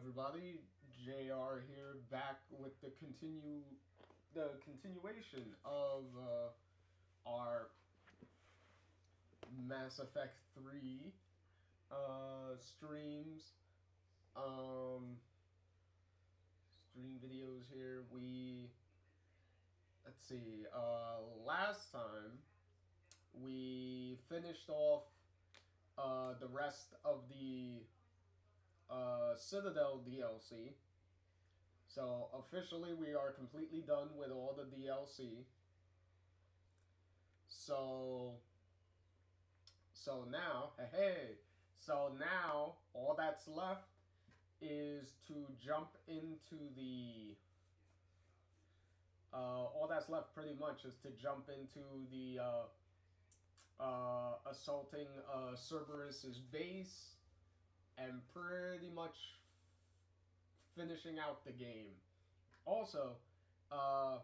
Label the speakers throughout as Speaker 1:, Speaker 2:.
Speaker 1: everybody, JR here, back with the continuation of our Mass Effect 3 streams. Um, Stream videos here. Let's see, last time we finished off the rest of the Citadel DLC. So officially, we are completely done with all the DLC. So, so now, so now all that's left is to jump into the. All that's left pretty much is to jump into the assaulting Cerberus's base and pretty much finishing out the game. Also, uh,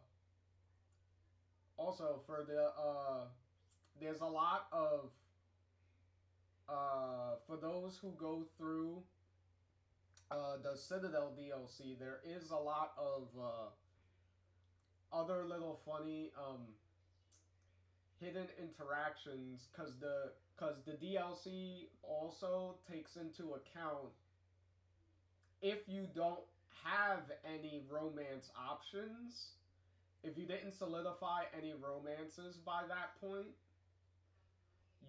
Speaker 1: also for there's a lot of for those who go through the Citadel DLC, there is a lot of other little funny hidden interactions because the DLC also takes into account if you don't have any romance options, if you didn't solidify any romances by that point,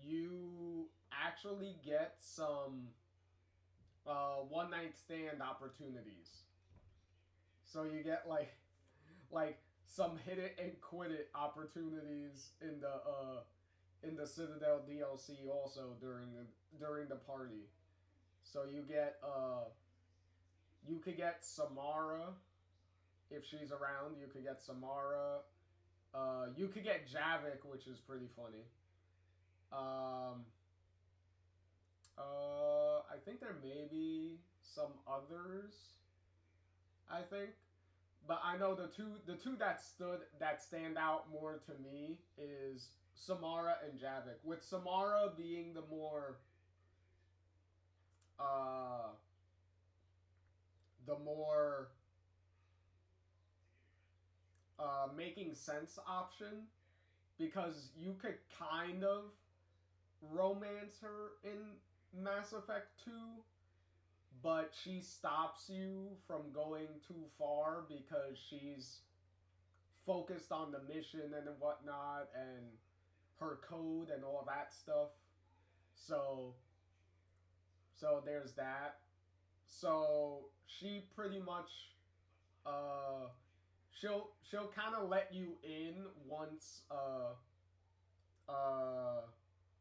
Speaker 1: you actually get some one night stand opportunities. So you get like some hit it and quit it opportunities in the Citadel DLC also during the party. So you could get Samara if she's around. You could get Samara. You could get Javik, which is pretty funny. Um, I think there may be some others. I think, but I know the two that stand out more to me is Samara and Javik. With Samara being uh the more making sense option because you could kind of romance her in Mass Effect 2, but she stops you from going too far because she's focused on the mission and whatnot and her code and all that stuff. So so there's that. So she pretty much uh she'll kind of let you in once uh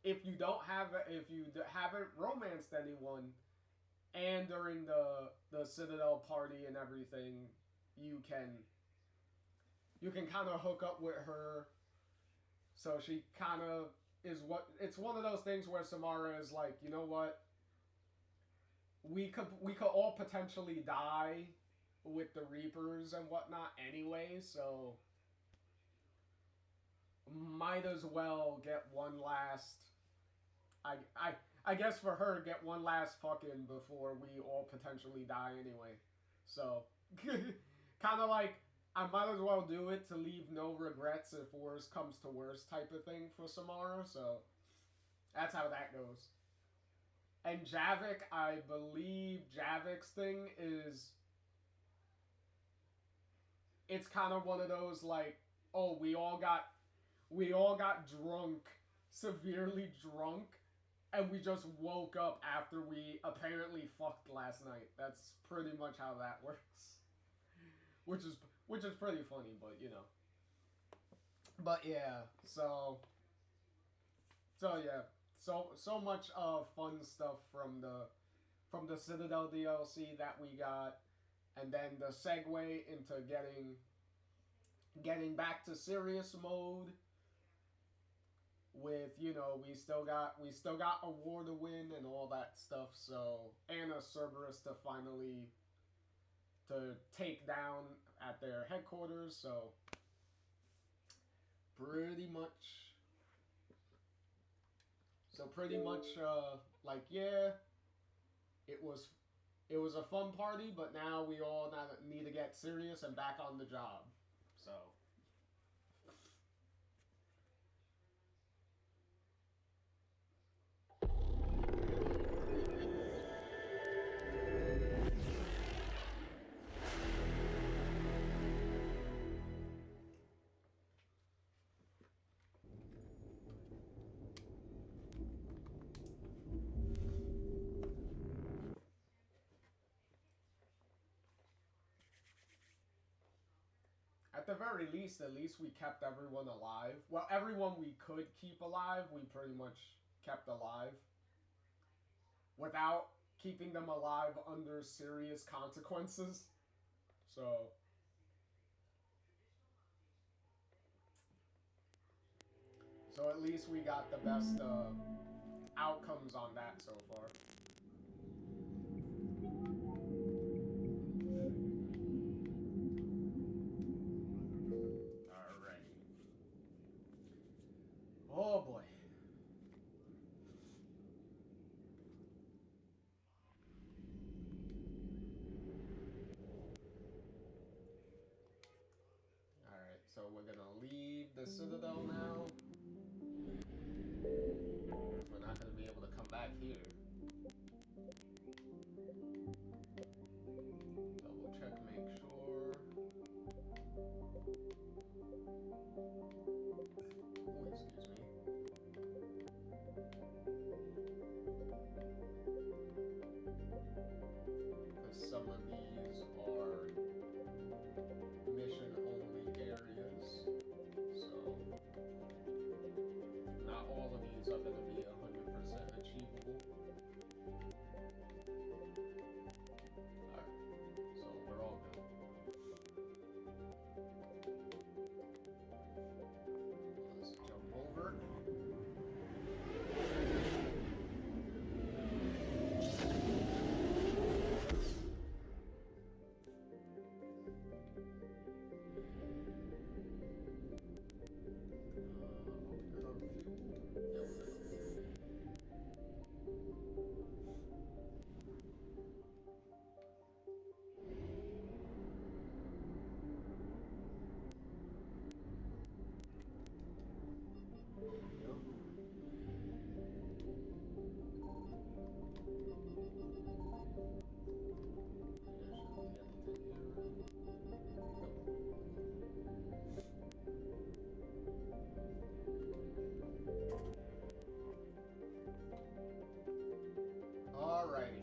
Speaker 1: if you don't have if you haven't romanced anyone and during the Citadel party and everything, you can kind of hook up with her. So she kind of is what it's one of those things where Samara is like, you know what, we could all potentially die with the Reapers and whatnot anyway, so might as well get one last. I I I guess for her, get one last fucking before we all potentially die anyway. So, kind of like I might as well do it to leave no regrets if worst comes to worst type of thing for Samara. So that's how that goes. And Javik, I believe Javik's thing is it's kind of one of those like, oh, we all got drunk, severely drunk, and we just woke up after we apparently fucked last night. That's pretty much how that works. Which is pretty funny, but you know. But yeah, so yeah, so much fun stuff from the Citadel DLC that we got, and then the segue into getting back to serious mode with we still got a war to win and all that stuff. So and a Cerberus to finally to take down at their headquarters. So pretty much, pretty much like yeah, it was it was a fun party, but now we all need to get serious and back on the job. So. At the very least, at least we kept everyone alive. Well, everyone we could keep alive, we pretty much kept alive. Without keeping them alive under serious consequences. So. So at least we got the best outcomes on that so far. Oh boy. Alright, so we're gonna leave the Citadel now. We're not gonna be able to come back here. Double check, make sure. Oh, excuse me. Because some of these are mission only areas, so not all of these are going to be 100% achievable. Alright, so we're all good. Let's jump over. Alrighty.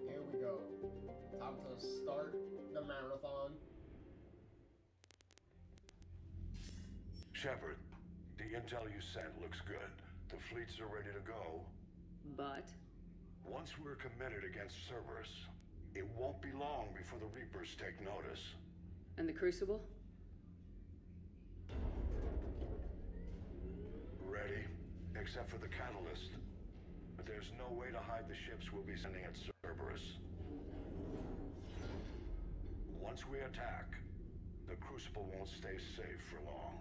Speaker 1: Here we go. Time to start the marathon.
Speaker 2: Shepard, the intel you sent looks good. The fleets are ready to go.
Speaker 3: But?
Speaker 2: Once we're committed against Cerberus, it won't be long before the Reapers take notice.
Speaker 3: And the Crucible?
Speaker 2: Ready, except for the catalyst. But there's no way to hide the ships we'll be sending at Cerberus. Once we attack, the Crucible won't stay safe for long.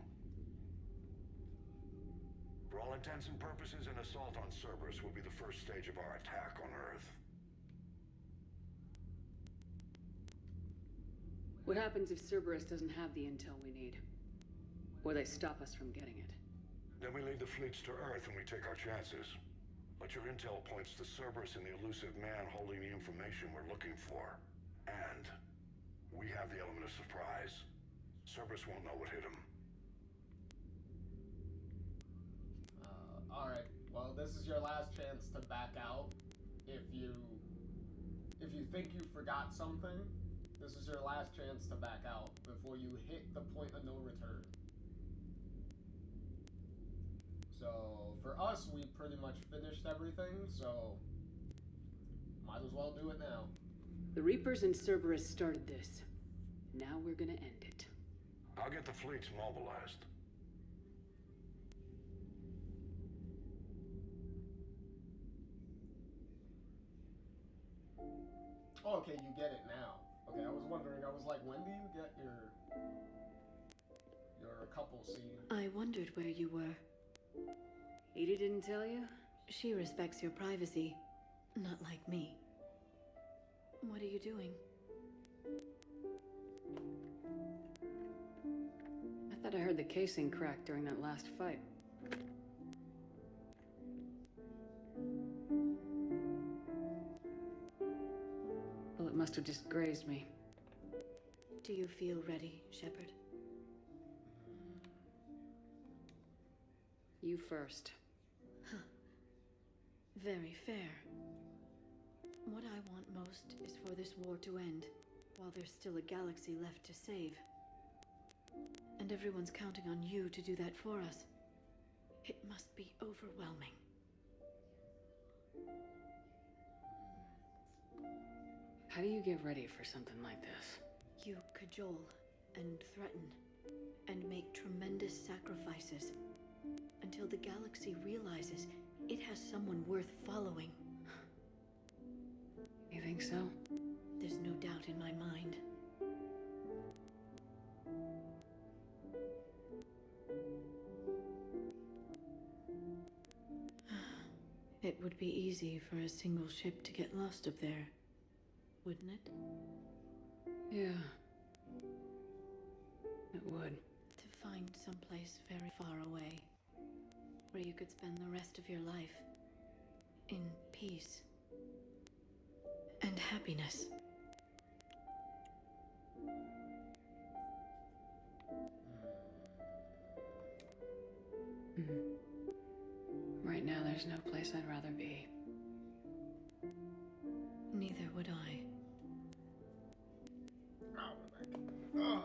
Speaker 2: For all intents and purposes, an assault on Cerberus will be the first stage of our attack on Earth.
Speaker 3: What happens if Cerberus doesn't have the intel we need? Or they stop us from getting it?
Speaker 2: Then we lead the fleets to Earth and we take our chances. But your intel points to Cerberus and the elusive man holding the information we're looking for. And we have the element of surprise. Cerberus won't know what hit him.
Speaker 1: Alright, well, this is your last chance to back out. If you think you forgot something, this is your last chance to back out before you hit the point of no return. So, for us, we pretty much finished everything, so might as well do it now.
Speaker 3: The Reapers and Cerberus started this. Now we're gonna end it.
Speaker 2: I'll get the fleets mobilized.
Speaker 1: Oh, okay, you get it now. Okay, I was wondering, I was like, when do you get your couple scene?
Speaker 4: I wondered where you were.
Speaker 3: Edie didn't tell you?
Speaker 4: She respects your privacy. Not like me. What are you doing?
Speaker 3: I thought I heard the casing crack during that last fight. Bullet must have just grazed me.
Speaker 4: Do you feel ready, Shepard?
Speaker 3: You first.
Speaker 4: Very fair. What I want most is for this war to end, while there's still a galaxy left to save. And everyone's counting on you to do that for us. It must be overwhelming.
Speaker 3: How do you get ready for something like this?
Speaker 4: You cajole and threaten and make tremendous sacrifices until the galaxy realizes it has someone worth following.
Speaker 3: You think so?
Speaker 4: There's no doubt in my mind. It would be easy for a single ship to get lost up there, wouldn't it?
Speaker 3: Yeah. It would.
Speaker 4: To find someplace very far away, where you could spend the rest of your life in peace and happiness.
Speaker 3: Right now, there's no place I'd rather be.
Speaker 4: Neither would I.
Speaker 1: Oh.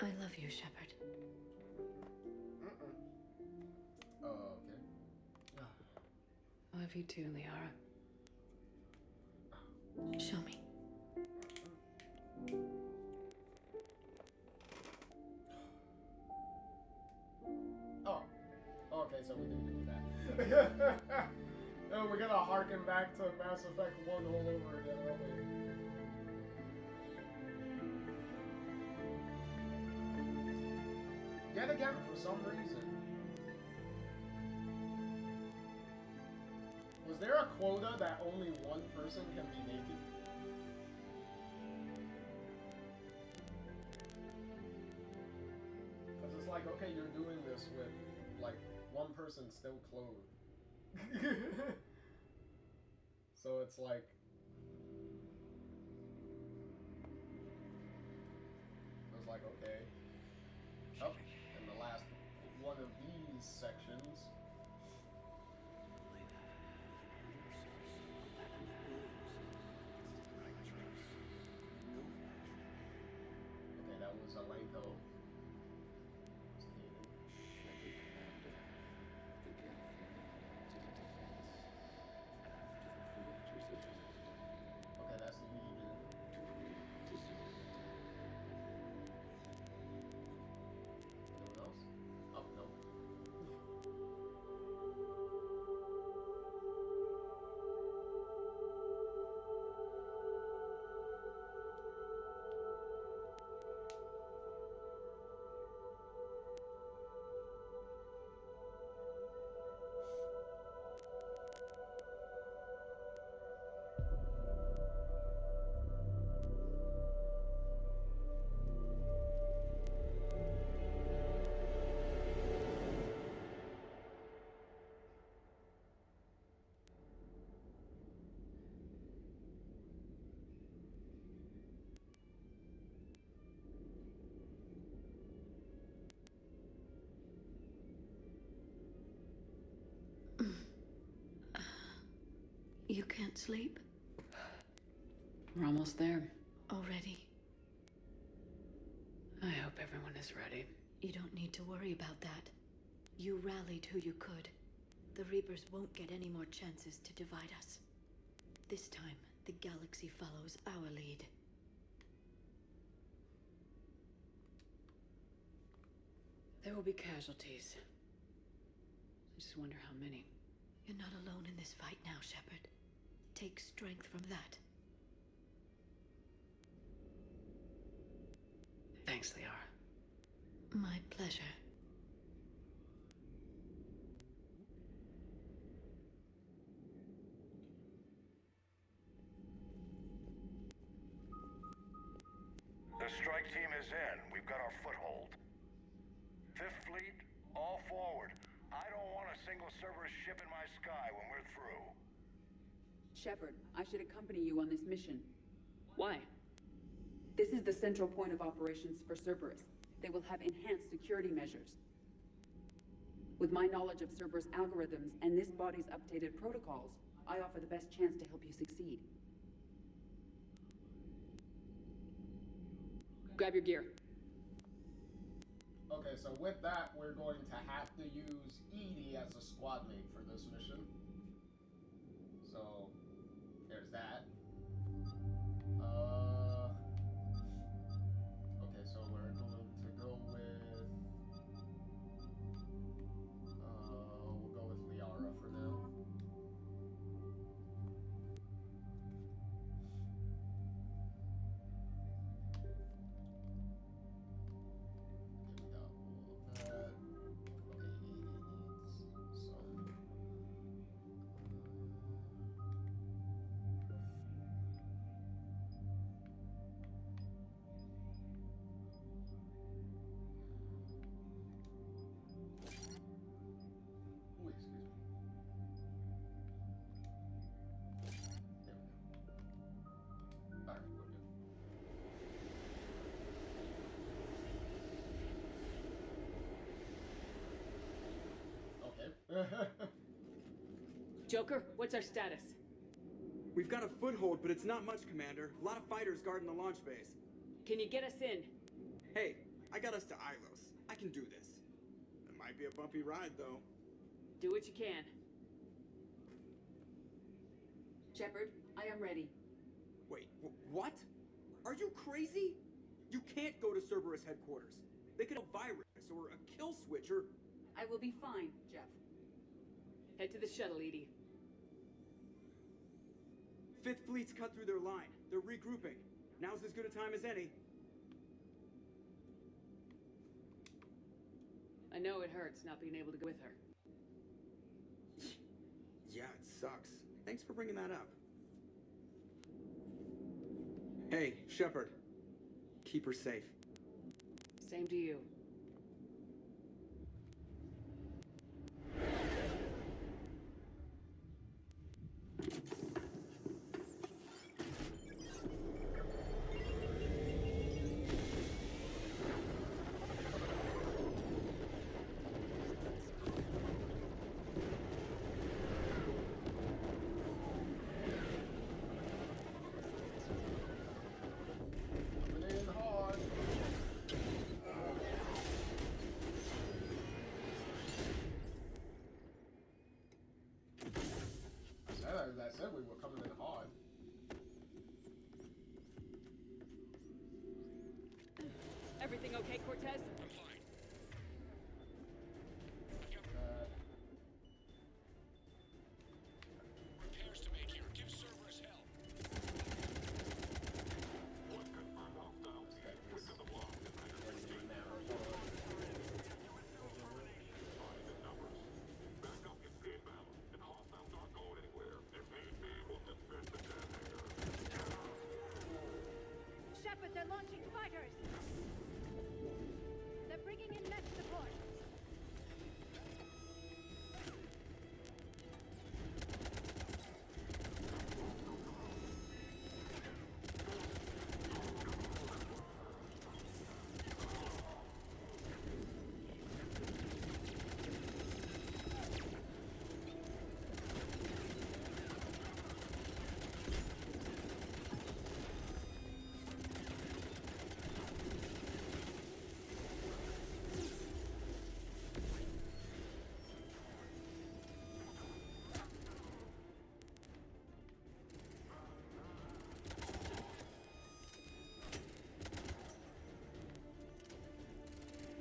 Speaker 4: I love you, Shepard.
Speaker 1: Oh, okay.
Speaker 3: I love you too, Liara.
Speaker 4: Show me.
Speaker 1: Oh. Okay, so we didn't do that. No, we're gonna harken back to Mass Effect 1 all over again, aren't we? Yet again, for some reason. Was there a quota that only one person can be naked? Because it's like, okay, you're doing this with, like, one person still clothed. So it's like... I was like, okay. Oh, and the last one of these sections. Okay, that was Alenko. Okay, that's Legion. Anyone else? Oh, no.
Speaker 4: You can't sleep?
Speaker 3: We're almost there.
Speaker 4: Already?
Speaker 3: I hope everyone is ready.
Speaker 4: You don't need to worry about that. You rallied who you could. The Reapers won't get any more chances to divide us. This time, the galaxy follows our lead.
Speaker 3: There will be casualties. I just wonder how many.
Speaker 4: You're not alone in this fight now, Shepard. Take strength from that.
Speaker 3: Thanks, Liara.
Speaker 4: My pleasure.
Speaker 2: single Cerberus ship in my sky when we're through.
Speaker 5: Shepard, I should accompany you on this mission.
Speaker 3: Why?
Speaker 5: This is the central point of operations for Cerberus. They will have enhanced security measures. With my knowledge of Cerberus algorithms and this body's updated protocols, I offer the best chance to help you succeed.
Speaker 3: Grab your gear.
Speaker 1: Okay, so with that, we're going to have to use Edie as a squad mate for this mission. So, there's that. Okay, so we're going to go with... we'll go with Liara for now.
Speaker 3: Joker, what's our status?
Speaker 6: We've got a foothold, but it's not much, Commander. A lot of fighters guarding the launch base.
Speaker 3: Can you get us in?
Speaker 6: Hey, I got us to Ilos. I can do this. It might be a bumpy ride, though.
Speaker 3: Do what you can.
Speaker 5: Shepard, I am ready.
Speaker 6: Wait, what? Are you crazy? You can't go to Cerberus headquarters. They could have a virus or a kill switch or...
Speaker 5: I will be fine, Jeff.
Speaker 3: Head to the shuttle, Edie.
Speaker 6: Fifth Fleet's cut through their line. They're regrouping. Now's as good a time as any.
Speaker 3: I know it hurts not being able to go with her.
Speaker 6: Yeah, it sucks. Thanks for bringing that up. Hey, Shepard. Keep her safe.
Speaker 3: Same to you.
Speaker 1: I said we were coming in hard.
Speaker 3: Everything okay, Cortez?
Speaker 2: I'm fine. Repairs to make here. Give Cerberus hell. One confirmed hostile. We're to the block. Backup is inbound, and hostiles aren't going anywhere. If need be, we'll defend the damn hangar.
Speaker 7: Shepard, they're launching fighters! They're bringing in mech support!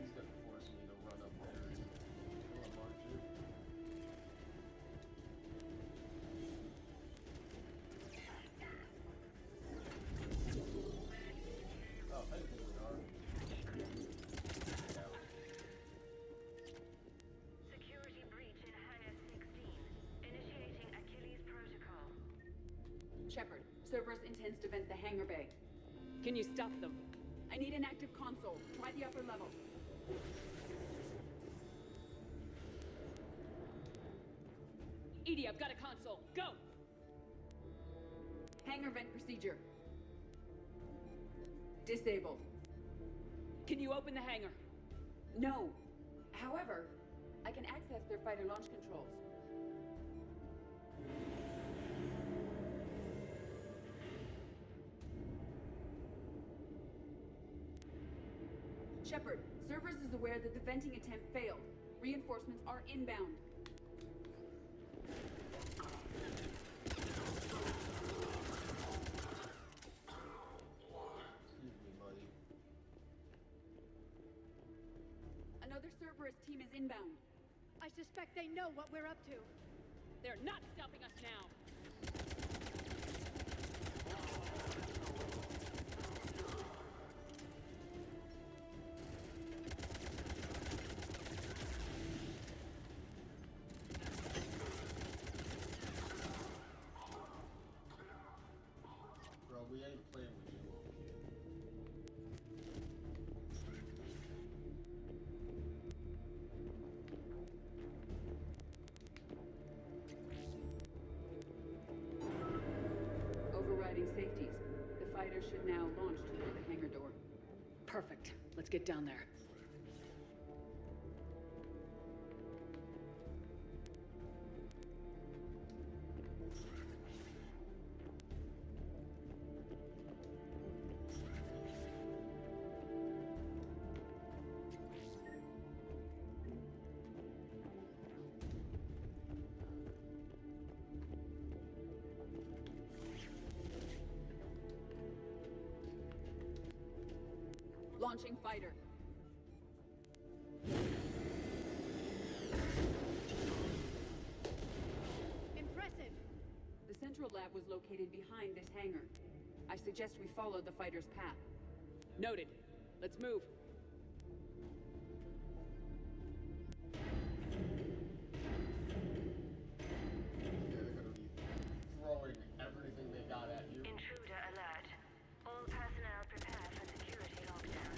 Speaker 1: He's gonna force me to run up there and kill him, aren't you? Oh, thank you, Renard.
Speaker 7: Security breach in Hangar 16. Initiating Achilles Protocol.
Speaker 5: Shepard, Cerberus intends to vent the hangar bay.
Speaker 3: Can you stop them?
Speaker 5: I need an active console. Try the upper level.
Speaker 3: EDI, I've got a console. Go!
Speaker 5: Hangar vent procedure. Disabled.
Speaker 3: Can you open the hangar?
Speaker 5: No. However, I can access their fighter launch controls. Shepard, Cerberus is aware that the venting attempt failed. Reinforcements are inbound.
Speaker 1: Excuse me, buddy.
Speaker 5: Another Cerberus team is inbound.
Speaker 4: I suspect they know what we're up to.
Speaker 3: They're not stopping us now!
Speaker 1: Bro, we ain't playing with you, little kid.
Speaker 5: Overriding safeties. The fighter should now launch toward the hangar door.
Speaker 3: Perfect. Let's get down there.
Speaker 5: Launching fighter.
Speaker 4: Impressive!
Speaker 5: The central lab was located behind this hangar. I suggest we follow the fighter's path.
Speaker 3: Noted. Let's move.
Speaker 1: Yeah, they're gonna be throwing everything they got at you.
Speaker 7: Intruder alert. All personnel prepare for security lockdown.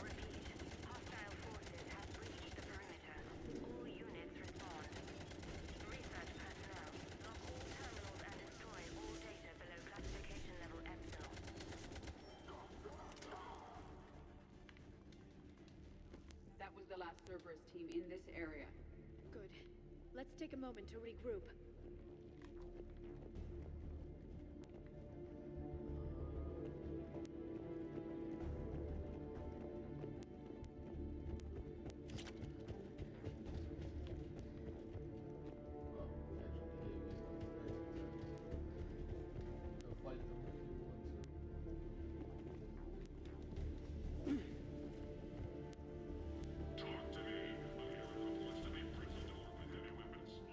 Speaker 7: Repeat. Hostile forces have breached the perimeter. All units respond. Research personnel. Lock all terminals and destroy all data below classification level Epsilon.
Speaker 5: That was the last Cerberus team in this area.
Speaker 4: Good. Let's take a moment to regroup.
Speaker 1: Well, actually, go fight them if you want to.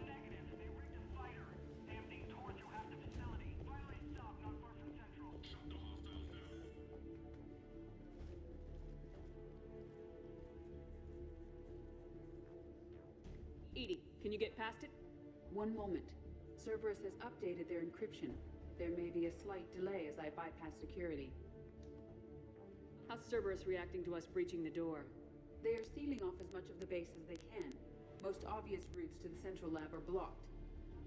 Speaker 8: Negative. They rigged a fighter. Damning towards you have the facility. Firing stop not far from Central.
Speaker 3: EDI, can you get past it?
Speaker 5: One moment. Cerberus has updated their encryption. There may be a slight delay as I bypass security.
Speaker 3: How's Cerberus reacting to us breaching the door?
Speaker 5: They are sealing off as much of the base as they can. Most obvious routes to the central lab are blocked.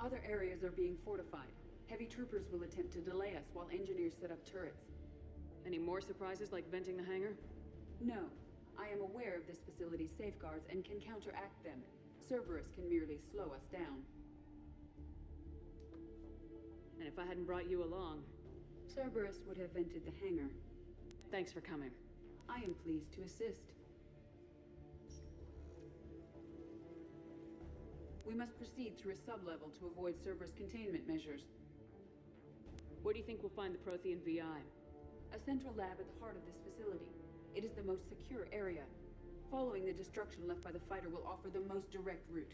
Speaker 5: Other areas are being fortified. Heavy troopers will attempt to delay us while engineers set up turrets.
Speaker 3: Any more surprises like venting the hangar?
Speaker 5: No. I am aware of this facility's safeguards and can counteract them. Cerberus can merely slow us down.
Speaker 3: And if I hadn't brought you along,
Speaker 5: Cerberus would have vented the hangar.
Speaker 3: thanks for coming.
Speaker 5: I am pleased to assist. We must proceed through a sublevel to avoid Cerberus containment measures.
Speaker 3: Where do you think we'll find the Prothean VI?
Speaker 5: A central lab at the heart of this facility. It is the most secure area. Following the destruction left by the fighter will offer the most direct route.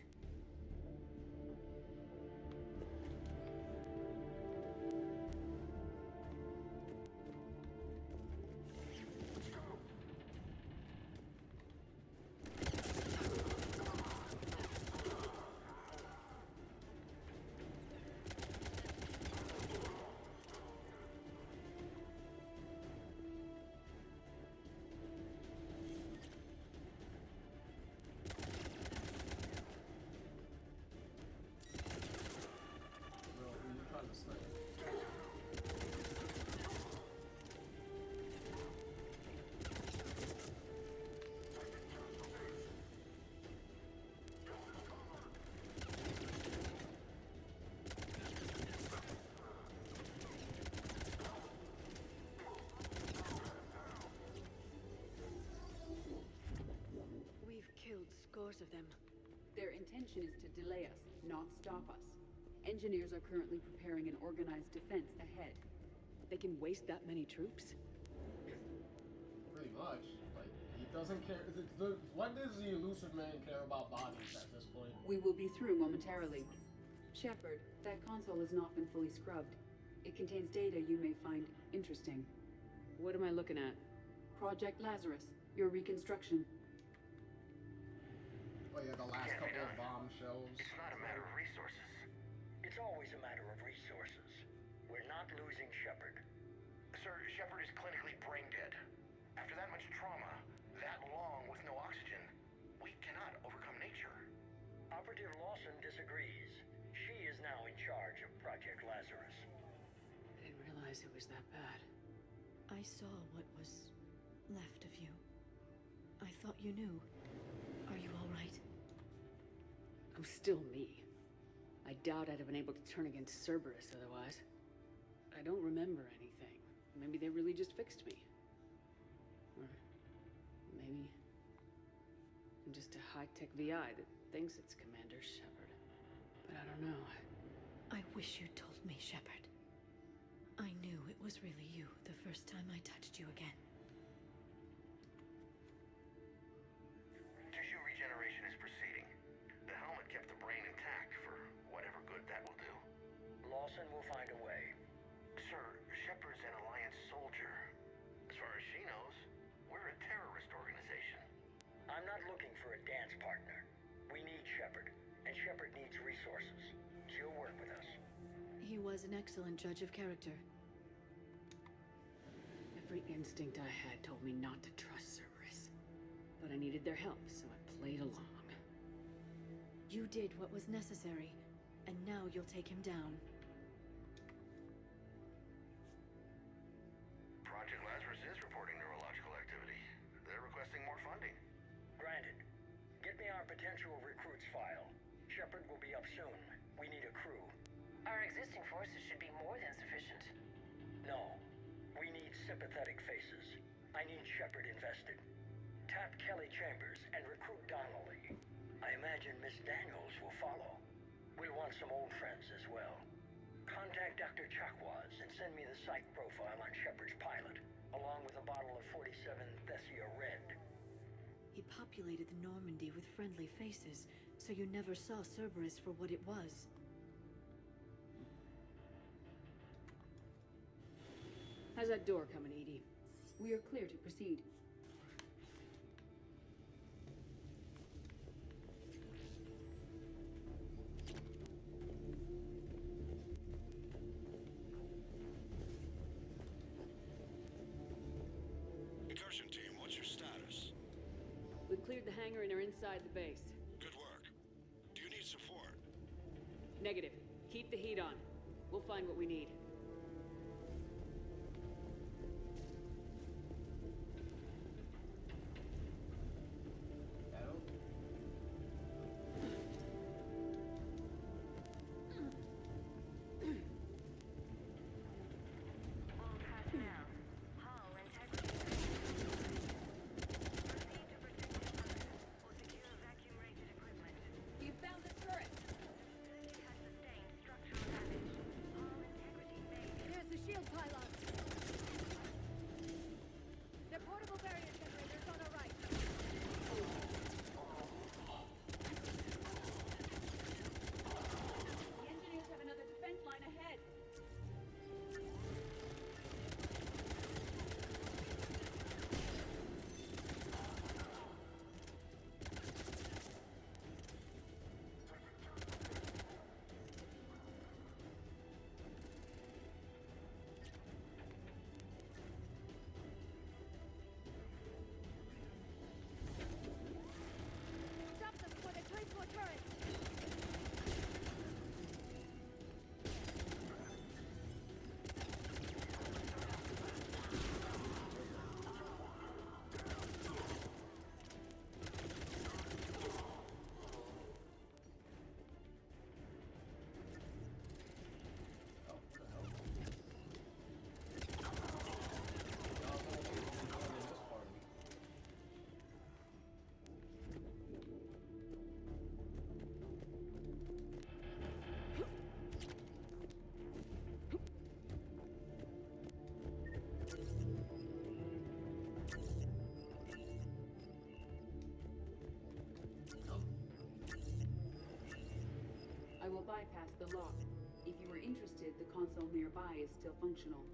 Speaker 3: them?
Speaker 5: Their intention is to delay us, not stop us. Engineers are currently preparing an organized defense ahead.
Speaker 3: They can waste that many troops?
Speaker 1: Pretty much. Like, he doesn't care. What does the elusive man care about bodies at this point?
Speaker 5: We will be through momentarily. Shepard, that console has not been fully scrubbed. It contains data you may find interesting.
Speaker 3: What am I looking at?
Speaker 5: Project Lazarus, your reconstruction.
Speaker 1: Oh yeah, the last couple of bombshells.
Speaker 9: It's not a matter of resources. It's always a matter of resources. We're not losing Shepard.
Speaker 2: Sir, Shepard is clinically brain dead. After that much trauma, that long with no oxygen, we cannot overcome nature.
Speaker 9: Operative Lawson disagrees. She is now in charge of Project Lazarus.
Speaker 3: I didn't realize it was that bad.
Speaker 4: I saw what was left of you. I thought you knew. Are you all right?
Speaker 3: I'm still me. I doubt I'd have been able to turn against Cerberus otherwise. I don't remember anything. Maybe they really just fixed me. Or maybe I'm just a high-tech VI that thinks it's Commander Shepard. But I don't know.
Speaker 4: I wish you told me, Shepard. I knew it was really you the first time I touched you again.
Speaker 2: Tissue regeneration is proceeding. The helmet kept the brain intact for whatever good that will do.
Speaker 9: Lawson will find a way.
Speaker 2: Sir, Shepard's an Alliance soldier. As far as she knows, we're a terrorist organization.
Speaker 9: I'm not looking for a dance partner. We need Shepard, and Shepard needs resources. She'll work with us.
Speaker 4: He was an excellent judge of character.
Speaker 3: Every instinct I had told me not to trust Cerberus. But I needed their help, so I played along.
Speaker 4: You did what was necessary, and now you'll take him down.
Speaker 2: Project Lazarus is reporting neurological activity. They're requesting more funding.
Speaker 9: Granted. Get me our potential recruits file. Shepard will be up soon. We need a crew.
Speaker 10: Our existing forces should be more than sufficient.
Speaker 9: No. We need sympathetic faces. I need Shepard invested. Tap Kelly Chambers and recruit Donnelly. I imagine Miss Daniels will follow. We'll want some old friends as well. Contact Dr. Chakwas and send me the psych profile on Shepard's pilot, along with a bottle of 47 Thessia Red.
Speaker 4: He populated the Normandy with friendly faces, so you never saw Cerberus for what it was.
Speaker 3: How's that door coming, Edie?
Speaker 5: We are clear to proceed.
Speaker 2: Incursion team, what's your status?
Speaker 3: We cleared the hangar and are inside the base.
Speaker 2: Good work. Do you need support?
Speaker 3: Negative. Keep the heat on. We'll find what we need.
Speaker 7: All personnel, hull integrity. Proceed to protected bunker or secure vacuum-rated equipment.
Speaker 5: You found the turret!
Speaker 7: It has sustained structural damage. Hull integrity
Speaker 5: will bypass the lock. If you are interested, the console nearby is still functional.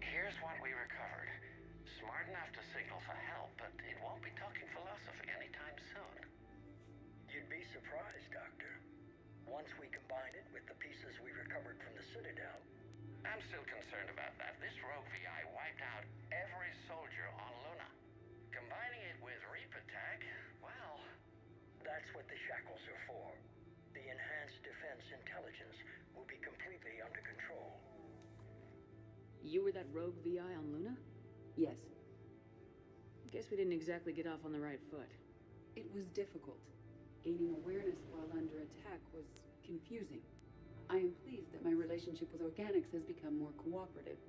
Speaker 11: Here's what we recovered. Smart enough to signal for help, but it won't be talking philosophy anytime soon.
Speaker 9: You'd be surprised, Doctor. Once we combine it with the pieces we recovered from the Citadel.
Speaker 11: I'm still concerned about that. This rogue VI wiped out every soldier on Luna. Combining it with Reaper tech, well...
Speaker 9: That's what the shackles are for. The enhanced defense intelligence will be completely under control.
Speaker 3: You were that rogue VI on Luna?
Speaker 5: Yes,
Speaker 3: Guess we didn't exactly get off on the right foot.
Speaker 5: it was difficult. Gaining awareness while under attack was confusing. I am pleased that my relationship with Organics has become more cooperative.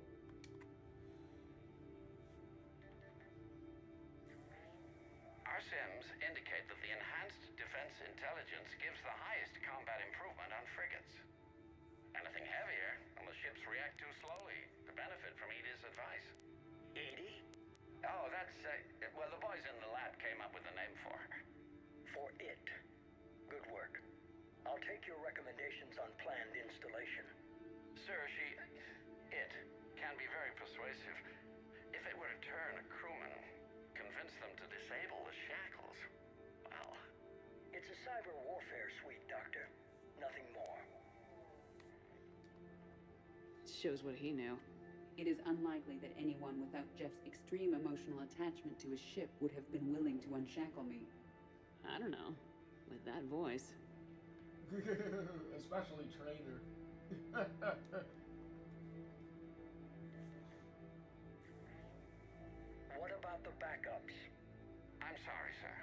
Speaker 11: Our sims indicate that the enhanced defense intelligence gives the highest combat improvement on frigates. Anything heavier, and the ships react too slowly to benefit from Edie's advice.
Speaker 9: Edie?
Speaker 11: Oh, that's, well, the boys in the lab came up with a name for her.
Speaker 9: For it. Good work. I'll take your recommendations on planned installation.
Speaker 11: Sir, it can be very persuasive. If it were to turn a crewman, convince them to disable the shackles, well...
Speaker 9: It's a cyber warfare suite, Doctor. Nothing more.
Speaker 3: Shows what he knew.
Speaker 5: It is unlikely that anyone without Jeff's extreme emotional attachment to his ship would have been willing to unshackle me.
Speaker 3: I don't know. With that voice.
Speaker 1: Especially Trainer.
Speaker 9: What about the backups?
Speaker 11: I'm sorry, sir.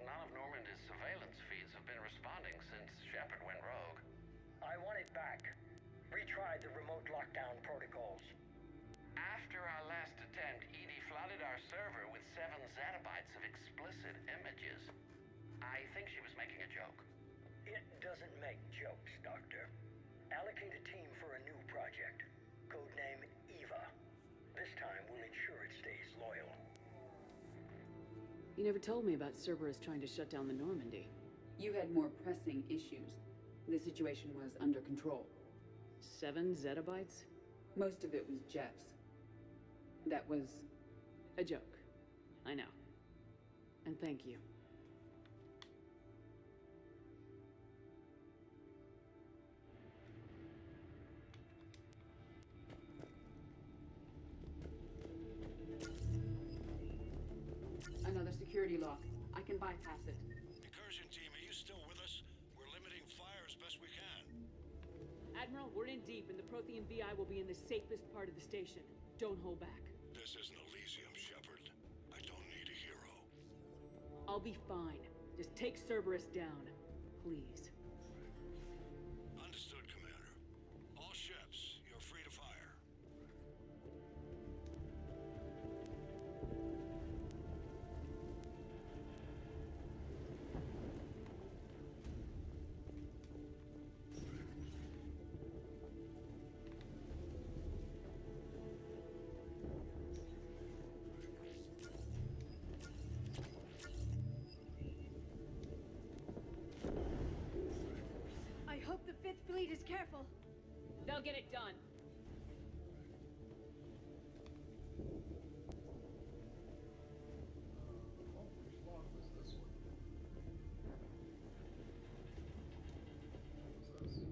Speaker 11: None of Normandy's surveillance feeds have been responding since Shepard went rogue.
Speaker 9: I want it back. Retried the remote lockdown protocols.
Speaker 11: After our last attempt, Edie flooded our server with 7 zettabytes of explicit images. I think she was making a joke.
Speaker 9: It doesn't make jokes, Doctor. Allocate a team for a new project. Codename Eva. This time we'll ensure it stays loyal.
Speaker 3: You never told me about Cerberus trying to shut down the Normandy.
Speaker 5: You had more pressing issues. The situation was under control.
Speaker 3: 7 zettabytes?
Speaker 5: Most of it was Jeff's. That was...
Speaker 3: A joke. I know. And thank you.
Speaker 5: Another security lock. I can bypass it.
Speaker 2: Incursion team, are you still with us? We're limiting fire as best we can.
Speaker 3: Admiral, we're in deep, and the Prothean VI will be in the safest part of the station. Don't hold back.
Speaker 2: This isn't Elysium, Shepard. I don't need a hero.
Speaker 3: I'll be fine. Just take Cerberus down. Please.
Speaker 2: Understood, Commander. All ships, you're free to fire.
Speaker 4: I hope the Fifth Fleet is careful.
Speaker 3: They'll get it done.
Speaker 1: Which lock was this one? What was this?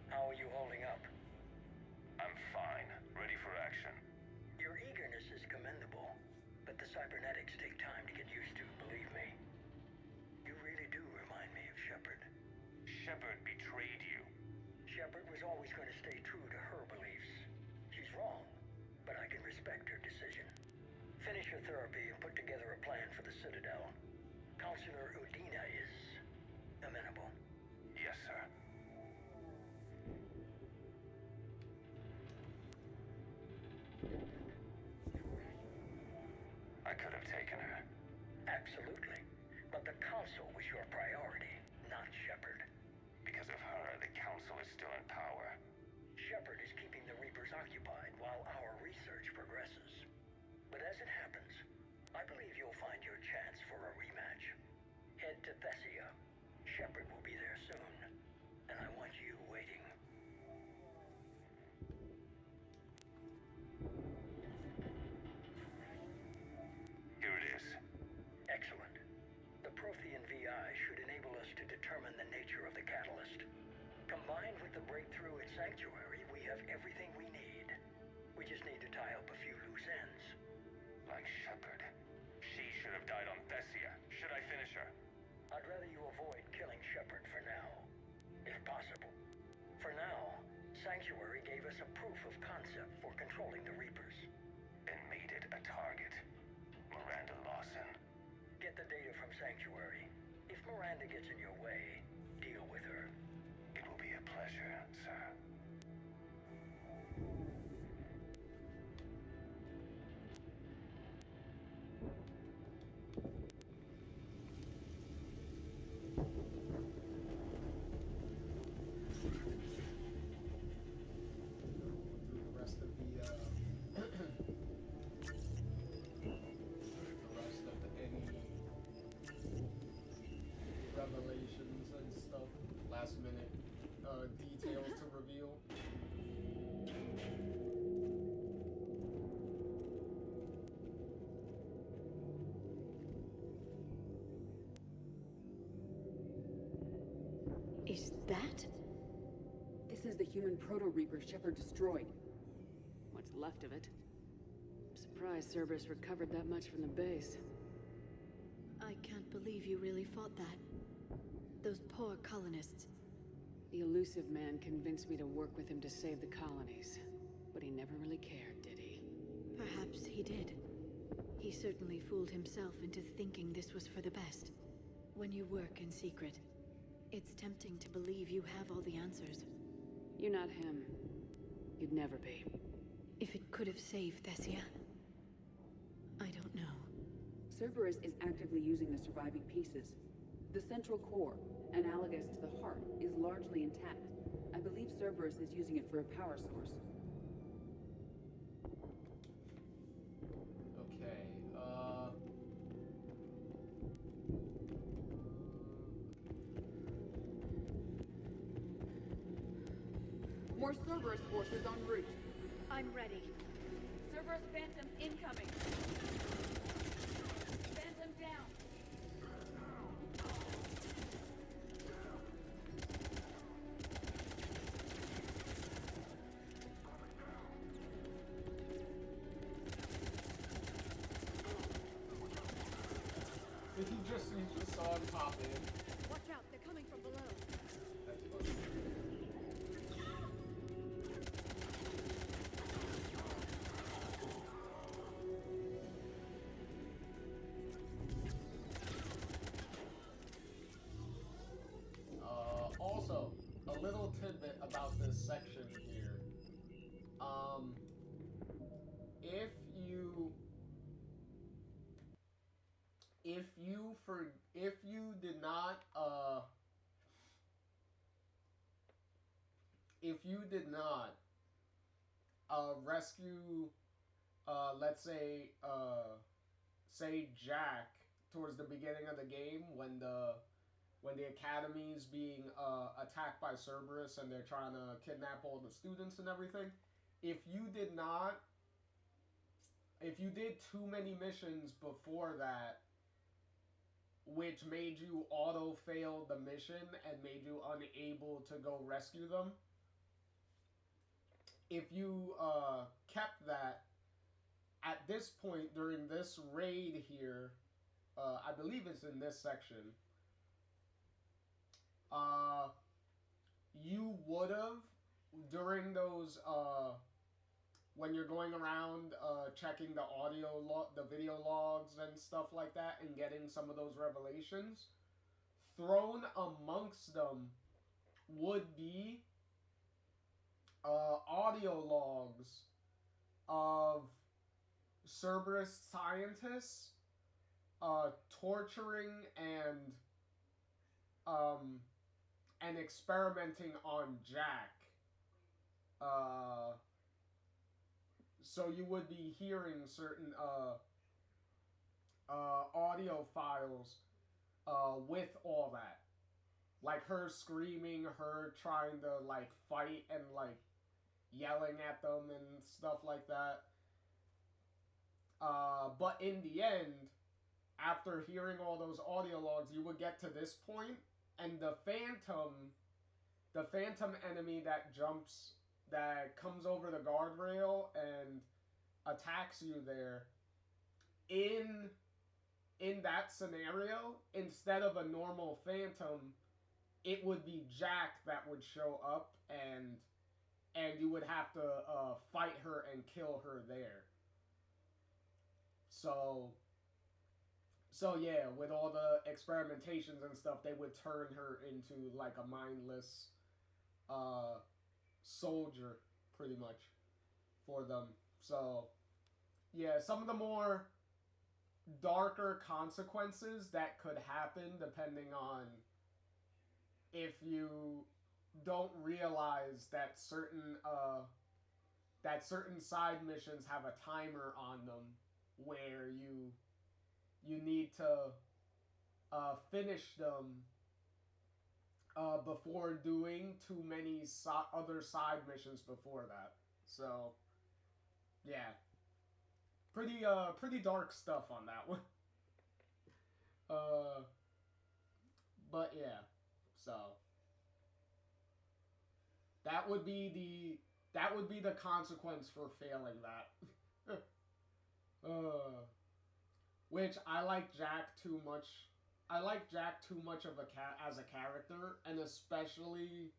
Speaker 9: How are you holding up?
Speaker 2: I'm fine. Ready for action.
Speaker 9: Your eagerness is commendable, but the cybernetics take time to get used to, believe me. You really do remind me of Shepard.
Speaker 2: Shepard betrayed you.
Speaker 9: Shepard was always going to stay true to her beliefs. She's wrong, but I can respect her decision. Finish your therapy and put together a plan for the Citadel. Counselor Udina is amenable.
Speaker 2: Yes, sir.
Speaker 9: Sanctuary, we have everything we need. We just need to tie up a few loose ends.
Speaker 12: Like Shepard. She should have died on Thessia. Should I finish her?
Speaker 9: I'd rather you avoid killing Shepard for now, if possible. For now, Sanctuary gave us a proof of concept for controlling the Reapers.
Speaker 12: And made it a target. Miranda Lawson.
Speaker 9: Get the data from Sanctuary. If Miranda gets in your way, deal with her.
Speaker 12: It will be a pleasure, sir.
Speaker 1: The rest of any revelations and stuff, last minute details to reveal.
Speaker 4: Is that?
Speaker 5: This is the human Proto-Reaper Shepard destroyed.
Speaker 3: What's left of it? I'm surprised Cerberus recovered that much from the base.
Speaker 4: I can't believe you really fought that. Those poor colonists.
Speaker 3: The Elusive Man convinced me to work with him to save the colonies. But he never really cared, did he?
Speaker 4: Perhaps he did. He certainly fooled himself into thinking this was for the best. When you work in secret, it's tempting to believe you have all the answers.
Speaker 3: You're not him. You'd never be.
Speaker 4: If it could have saved Thessia, I don't know.
Speaker 5: Cerberus is actively using the surviving pieces. The central core, analogous to the heart, is largely intact. I believe Cerberus is using it for a power source.
Speaker 1: Okay,
Speaker 5: More Cerberus forces en route.
Speaker 4: I'm ready.
Speaker 5: Cerberus Phantoms incoming. Phantom down.
Speaker 1: you just saw him pop in.
Speaker 4: Watch out, they're coming from below.
Speaker 1: That's funny. Also, a little tidbit about this section here. If you did not rescue let's say Jack towards the beginning of the game when the academy is being attacked by Cerberus and they're trying to kidnap all the students and everything, if you did too many missions before that, which made you auto-fail the mission and made you unable to go rescue them, if you kept that, at this point during this raid here, I believe it's in this section, you would have, during those, when you're going around checking the video logs and stuff like that and getting some of those revelations, thrown amongst them would be audio logs of Cerberus scientists torturing and experimenting on Jack. So you would be hearing certain audio files with all that. Like her screaming, her trying to like fight and like yelling at them and stuff like that. But in the end, after hearing all those audio logs, you would get to this point, and the phantom enemy that jumps that comes over the guardrail and attacks you there, in that scenario, instead of a normal phantom, it would be Jack that would show up, and you would have to fight her and kill her there. So yeah, with all the experimentations and stuff, they would turn her into like a mindless soldier, pretty much, for them. So yeah, some of the more darker consequences that could happen depending on if you don't realize that certain side missions have a timer on them where you need to finish them before doing too many other side missions before that. So yeah, pretty dark stuff on that one. But yeah, so that would be the consequence for failing that. Which I like Jack too much. I like Jack too much of as a character, and especially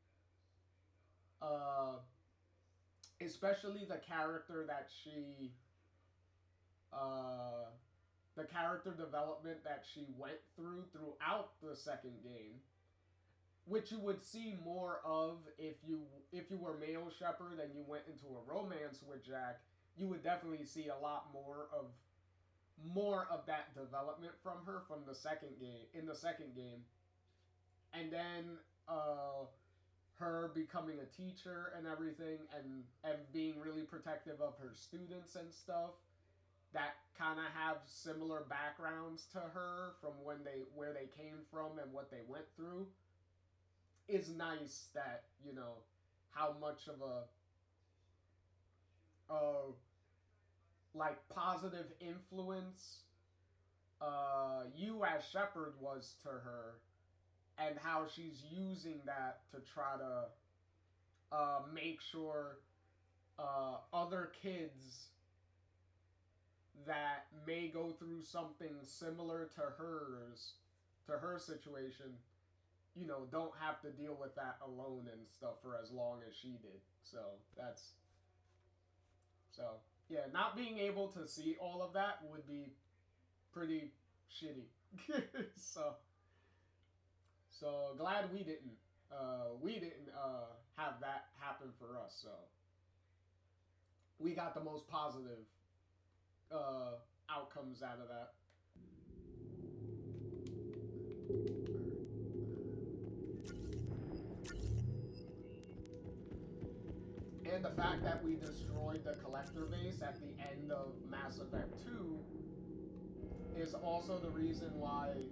Speaker 1: the character that she the character development that she went throughout the second game, which you would see more of if you were male Shepard and you went into a romance with Jack. You would definitely see a lot more of that development from her from the second game, and then her becoming a teacher and everything, and being really protective of her students and stuff that kind of have similar backgrounds to her from where they came from and what they went through. Is nice that, you know, how much of a like positive influence you as Shepard was to her, and how she's using that to try to make sure other kids that may go through something similar to her situation, you know, don't have to deal with that alone and stuff for as long as she did. So yeah, not being able to see all of that would be pretty shitty. so glad we didn't have that happen for us. So we got the most positive outcomes out of that. And the fact that we destroyed the collector base at the end of Mass Effect 2 is also the reason why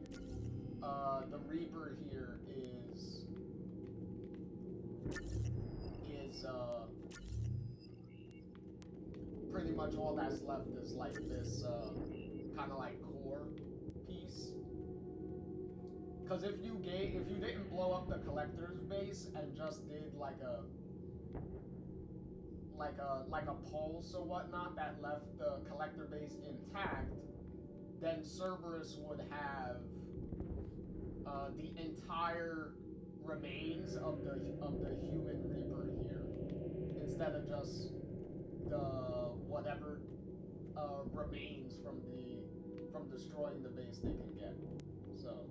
Speaker 1: the Reaper here is pretty much all that's left is like this kind of like core piece. Because if you didn't blow up the collector's base and just did like a pulse or whatnot that left the collector base intact, then Cerberus would have the entire remains of the human Reaper here, instead of just the whatever remains from destroying the base they can get. So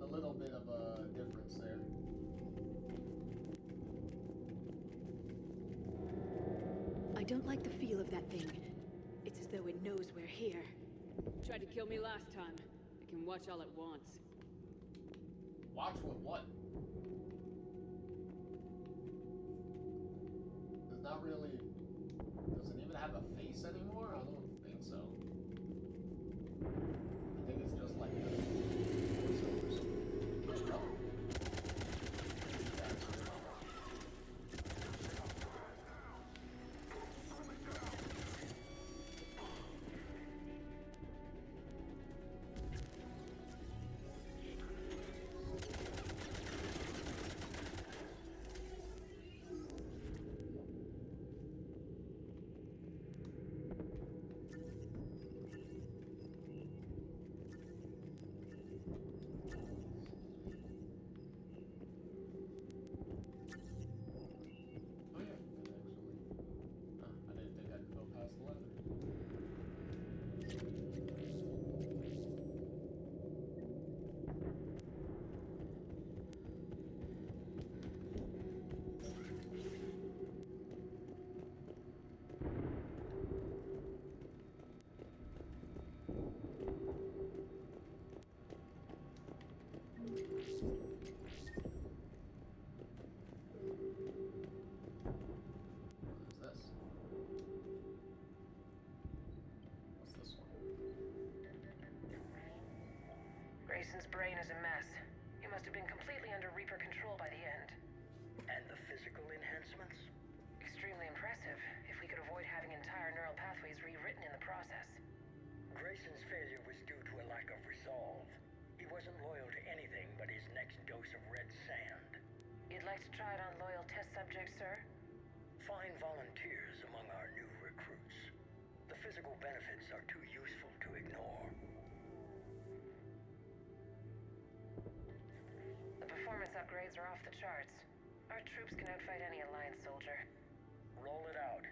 Speaker 1: a little bit of a difference there.
Speaker 4: I don't like the feel of that thing. It's as though it knows we're here.
Speaker 3: Tried to kill me last time. It can watch all it wants.
Speaker 1: Watch with what? Does it even have a face anymore? I don't think so. I think it's just like voiceovers. Let's go.
Speaker 10: Grayson's brain is a mess. He must have been completely under Reaper control by the end.
Speaker 9: And the physical enhancements?
Speaker 10: Extremely impressive, if we could avoid having entire neural pathways rewritten in the process.
Speaker 9: Grayson's failure was due to a lack of resolve. He wasn't loyal to anything but his next dose of red sand.
Speaker 10: You'd like to try it on loyal test subjects, sir?
Speaker 9: Find volunteers among our new recruits. The physical benefits are too useful to ignore.
Speaker 10: The performance upgrades are off the charts. Our troops can outfight any Alliance soldier.
Speaker 9: Roll it out.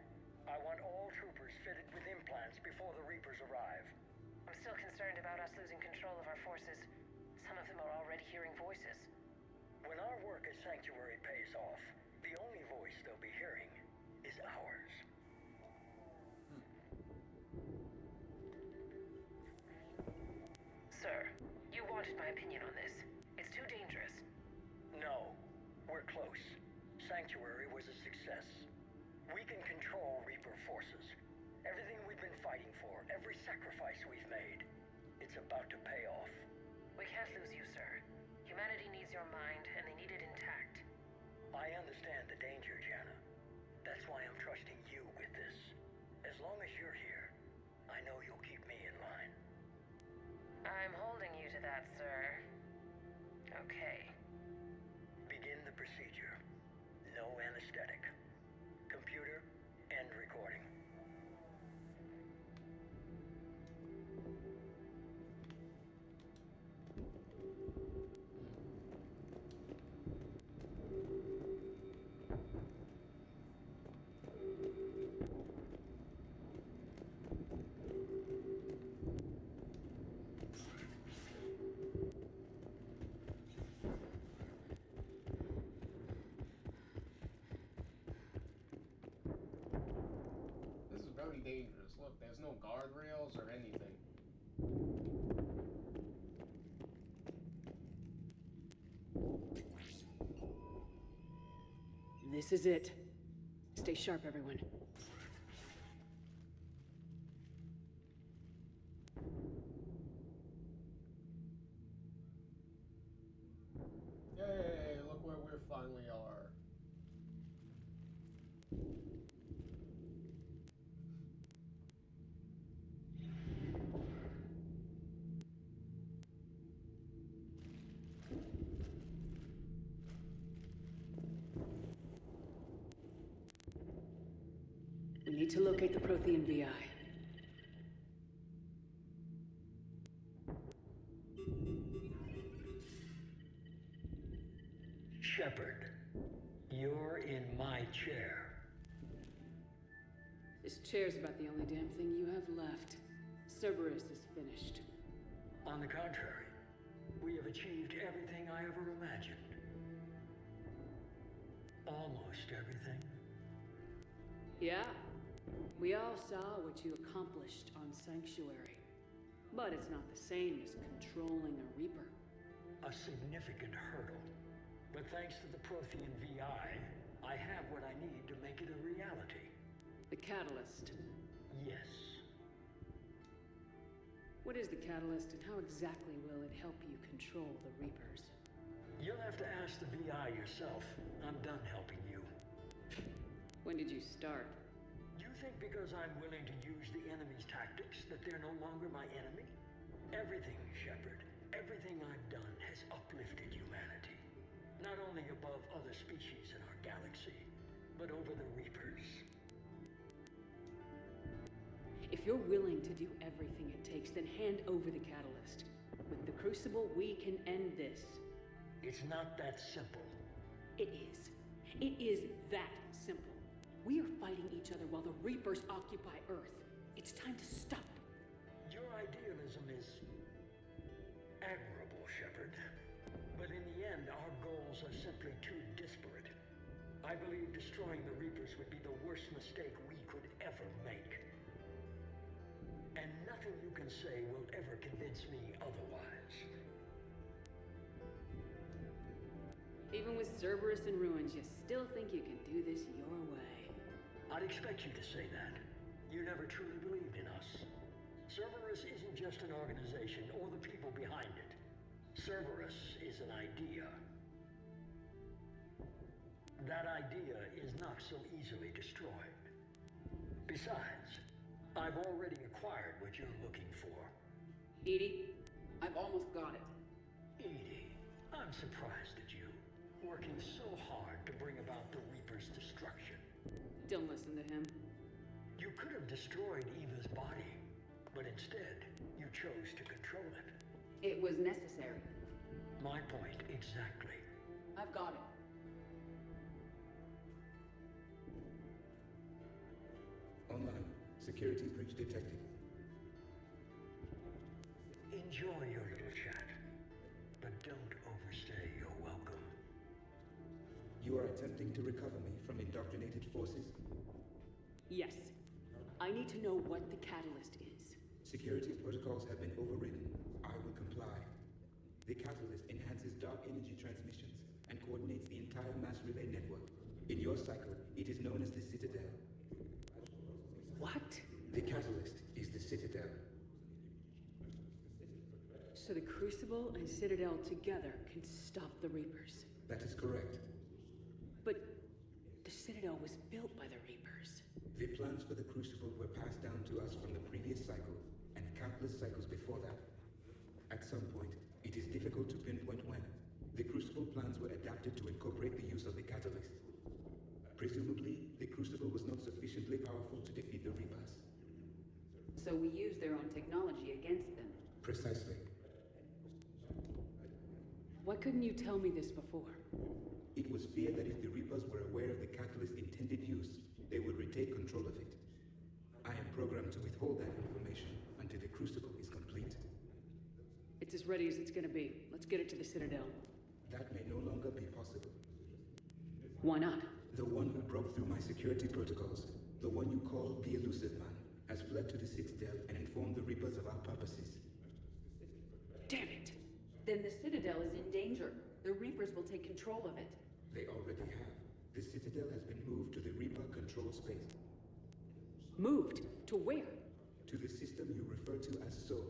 Speaker 9: I want all troopers fitted with implants before the Reapers arrive.
Speaker 10: I'm still concerned about us losing control of our forces. Some of them are already hearing voices.
Speaker 9: When our work as Sanctuary pays off, the only voice they'll be hearing is ours.
Speaker 10: Sir, you wanted my opinion on this. It's too dangerous.
Speaker 9: No, we're close. Sanctuary was a success. We can control Reaper forces. Everything we've been fighting for, every sacrifice we've made, it's about to pay off.
Speaker 10: We can't lose you, sir. Humanity needs your mind, and they need it intact.
Speaker 9: I understand the danger, Jana. That's why I'm trusting you with this. As long as you're here, I know you'll keep me in line.
Speaker 10: I'm holding you to that, sir. Okay.
Speaker 9: Begin the procedure. No anesthetic. Computer, end recording.
Speaker 1: This is very dangerous. Look, there's no guardrails or anything.
Speaker 3: This is it. Stay sharp, everyone.
Speaker 1: Yay, look where we finally are.
Speaker 3: We need to locate the Prothean VI.
Speaker 9: Shepard, you're in my chair.
Speaker 3: This chair's about the only damn thing you have left. Cerberus is finished.
Speaker 9: On the contrary, we have achieved everything I ever imagined. Almost everything.
Speaker 3: Yeah. We all saw what you accomplished on Sanctuary. But it's not the same as controlling a Reaper.
Speaker 9: A significant hurdle. But thanks to the Prothean VI, I have what I need to make it a reality.
Speaker 3: The Catalyst.
Speaker 9: Yes.
Speaker 3: What is the Catalyst, and how exactly will it help you control the Reapers?
Speaker 9: You'll have to ask the VI yourself. I'm done helping you.
Speaker 3: When did you start?
Speaker 9: You think because I'm willing to use the enemy's tactics that they're no longer my enemy? Everything, Shepard, everything I've done has uplifted humanity. Not only above other species in our galaxy, but over the Reapers.
Speaker 3: If you're willing to do everything it takes, then hand over the Catalyst. With the Crucible, we can end this.
Speaker 9: It's not that simple.
Speaker 3: It is. It is that simple. We are fighting each other while the Reapers occupy Earth. It's time to stop.
Speaker 9: Your idealism is admirable, Shepard. But in the end, our goals are simply too disparate. I believe destroying the Reapers would be the worst mistake we could ever make. And nothing you can say will ever convince me otherwise.
Speaker 3: Even with Cerberus in ruins, you still think you can do this your way.
Speaker 9: I'd expect you to say that. You never truly believed in us. Cerberus isn't just an organization or the people behind it. Cerberus is an idea. That idea is not so easily destroyed. Besides, I've already acquired what you're looking for.
Speaker 5: EDI, I've almost got it.
Speaker 9: EDI, I'm surprised at you, working so hard to bring about the Reaper's destruction.
Speaker 3: Don't listen to him.
Speaker 9: You could have destroyed Eva's body, but instead, you chose to control it.
Speaker 5: It was necessary.
Speaker 9: My point exactly.
Speaker 5: I've got it.
Speaker 13: Online. Security breach detected.
Speaker 9: Enjoy your little chat, but don't overstay your welcome.
Speaker 13: You are attempting to recover me from indoctrinated forces?
Speaker 3: Yes. I need to know what the catalyst is.
Speaker 13: Security protocols have been overridden. I will comply. The catalyst enhances dark energy transmissions and coordinates the entire mass relay network. In your cycle, it is known as the Citadel.
Speaker 3: What?
Speaker 13: The catalyst is the Citadel.
Speaker 3: So the Crucible and Citadel together can stop the Reapers.
Speaker 13: That is correct.
Speaker 3: But the Citadel was built by the Reapers.
Speaker 13: The plans for the Crucible were passed down to us from the previous cycle, and countless cycles before that. At some point, it is difficult to pinpoint when, the Crucible plans were adapted to incorporate the use of the catalyst. Presumably, the Crucible was not sufficiently powerful to defeat the Reapers.
Speaker 5: So we used their own technology against them.
Speaker 13: Precisely.
Speaker 3: Why couldn't you tell me this before?
Speaker 13: It was feared that if the Reapers were aware of the catalyst's intended use, they would retake control of it. I am programmed to withhold that information until the Crucible is complete.
Speaker 3: It's as ready as it's gonna be. Let's get it to the Citadel.
Speaker 13: That may no longer be possible.
Speaker 3: Why not?
Speaker 13: The one who broke through my security protocols, the one you call the Elusive Man, has fled to the Citadel and informed the Reapers of our purposes.
Speaker 3: Damn it!
Speaker 5: Then the Citadel is in danger. The Reapers will take control of it.
Speaker 13: They already have. The Citadel has been moved to the Reaper control space.
Speaker 3: Moved? To where?
Speaker 13: To the system you refer to as Sol.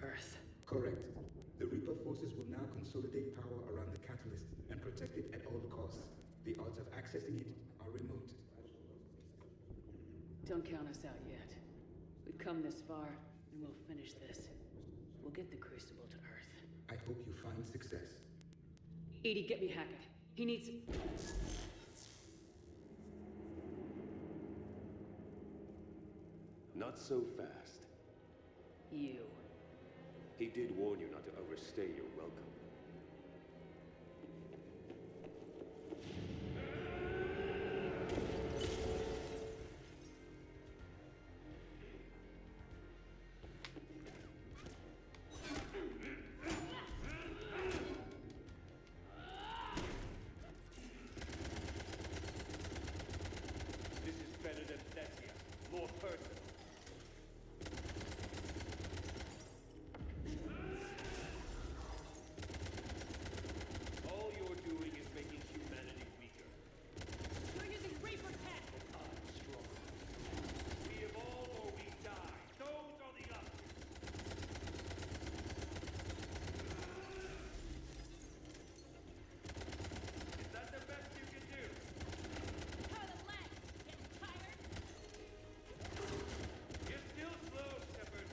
Speaker 3: Earth.
Speaker 13: Correct. The Reaper forces will now consolidate power around the catalyst and protect it at all costs. The odds of accessing it are remote.
Speaker 3: Don't count us out yet. We've come this far, and we'll finish this. We'll get the Crucible to Earth.
Speaker 13: I hope you find success.
Speaker 3: EDI, get me Hackett. He needs...
Speaker 14: Not so fast.
Speaker 3: You.
Speaker 14: He did warn you not to overstay your welcome.
Speaker 12: This is better than Thessia. More personal. All you're doing is making humanity weaker.
Speaker 10: You're using Reaper tech!
Speaker 12: I'm stronger. We evolve or we die. Those are the options. Is that the best you can do?
Speaker 10: How are the legs? Getting tired?
Speaker 12: You're still slow, Shepard.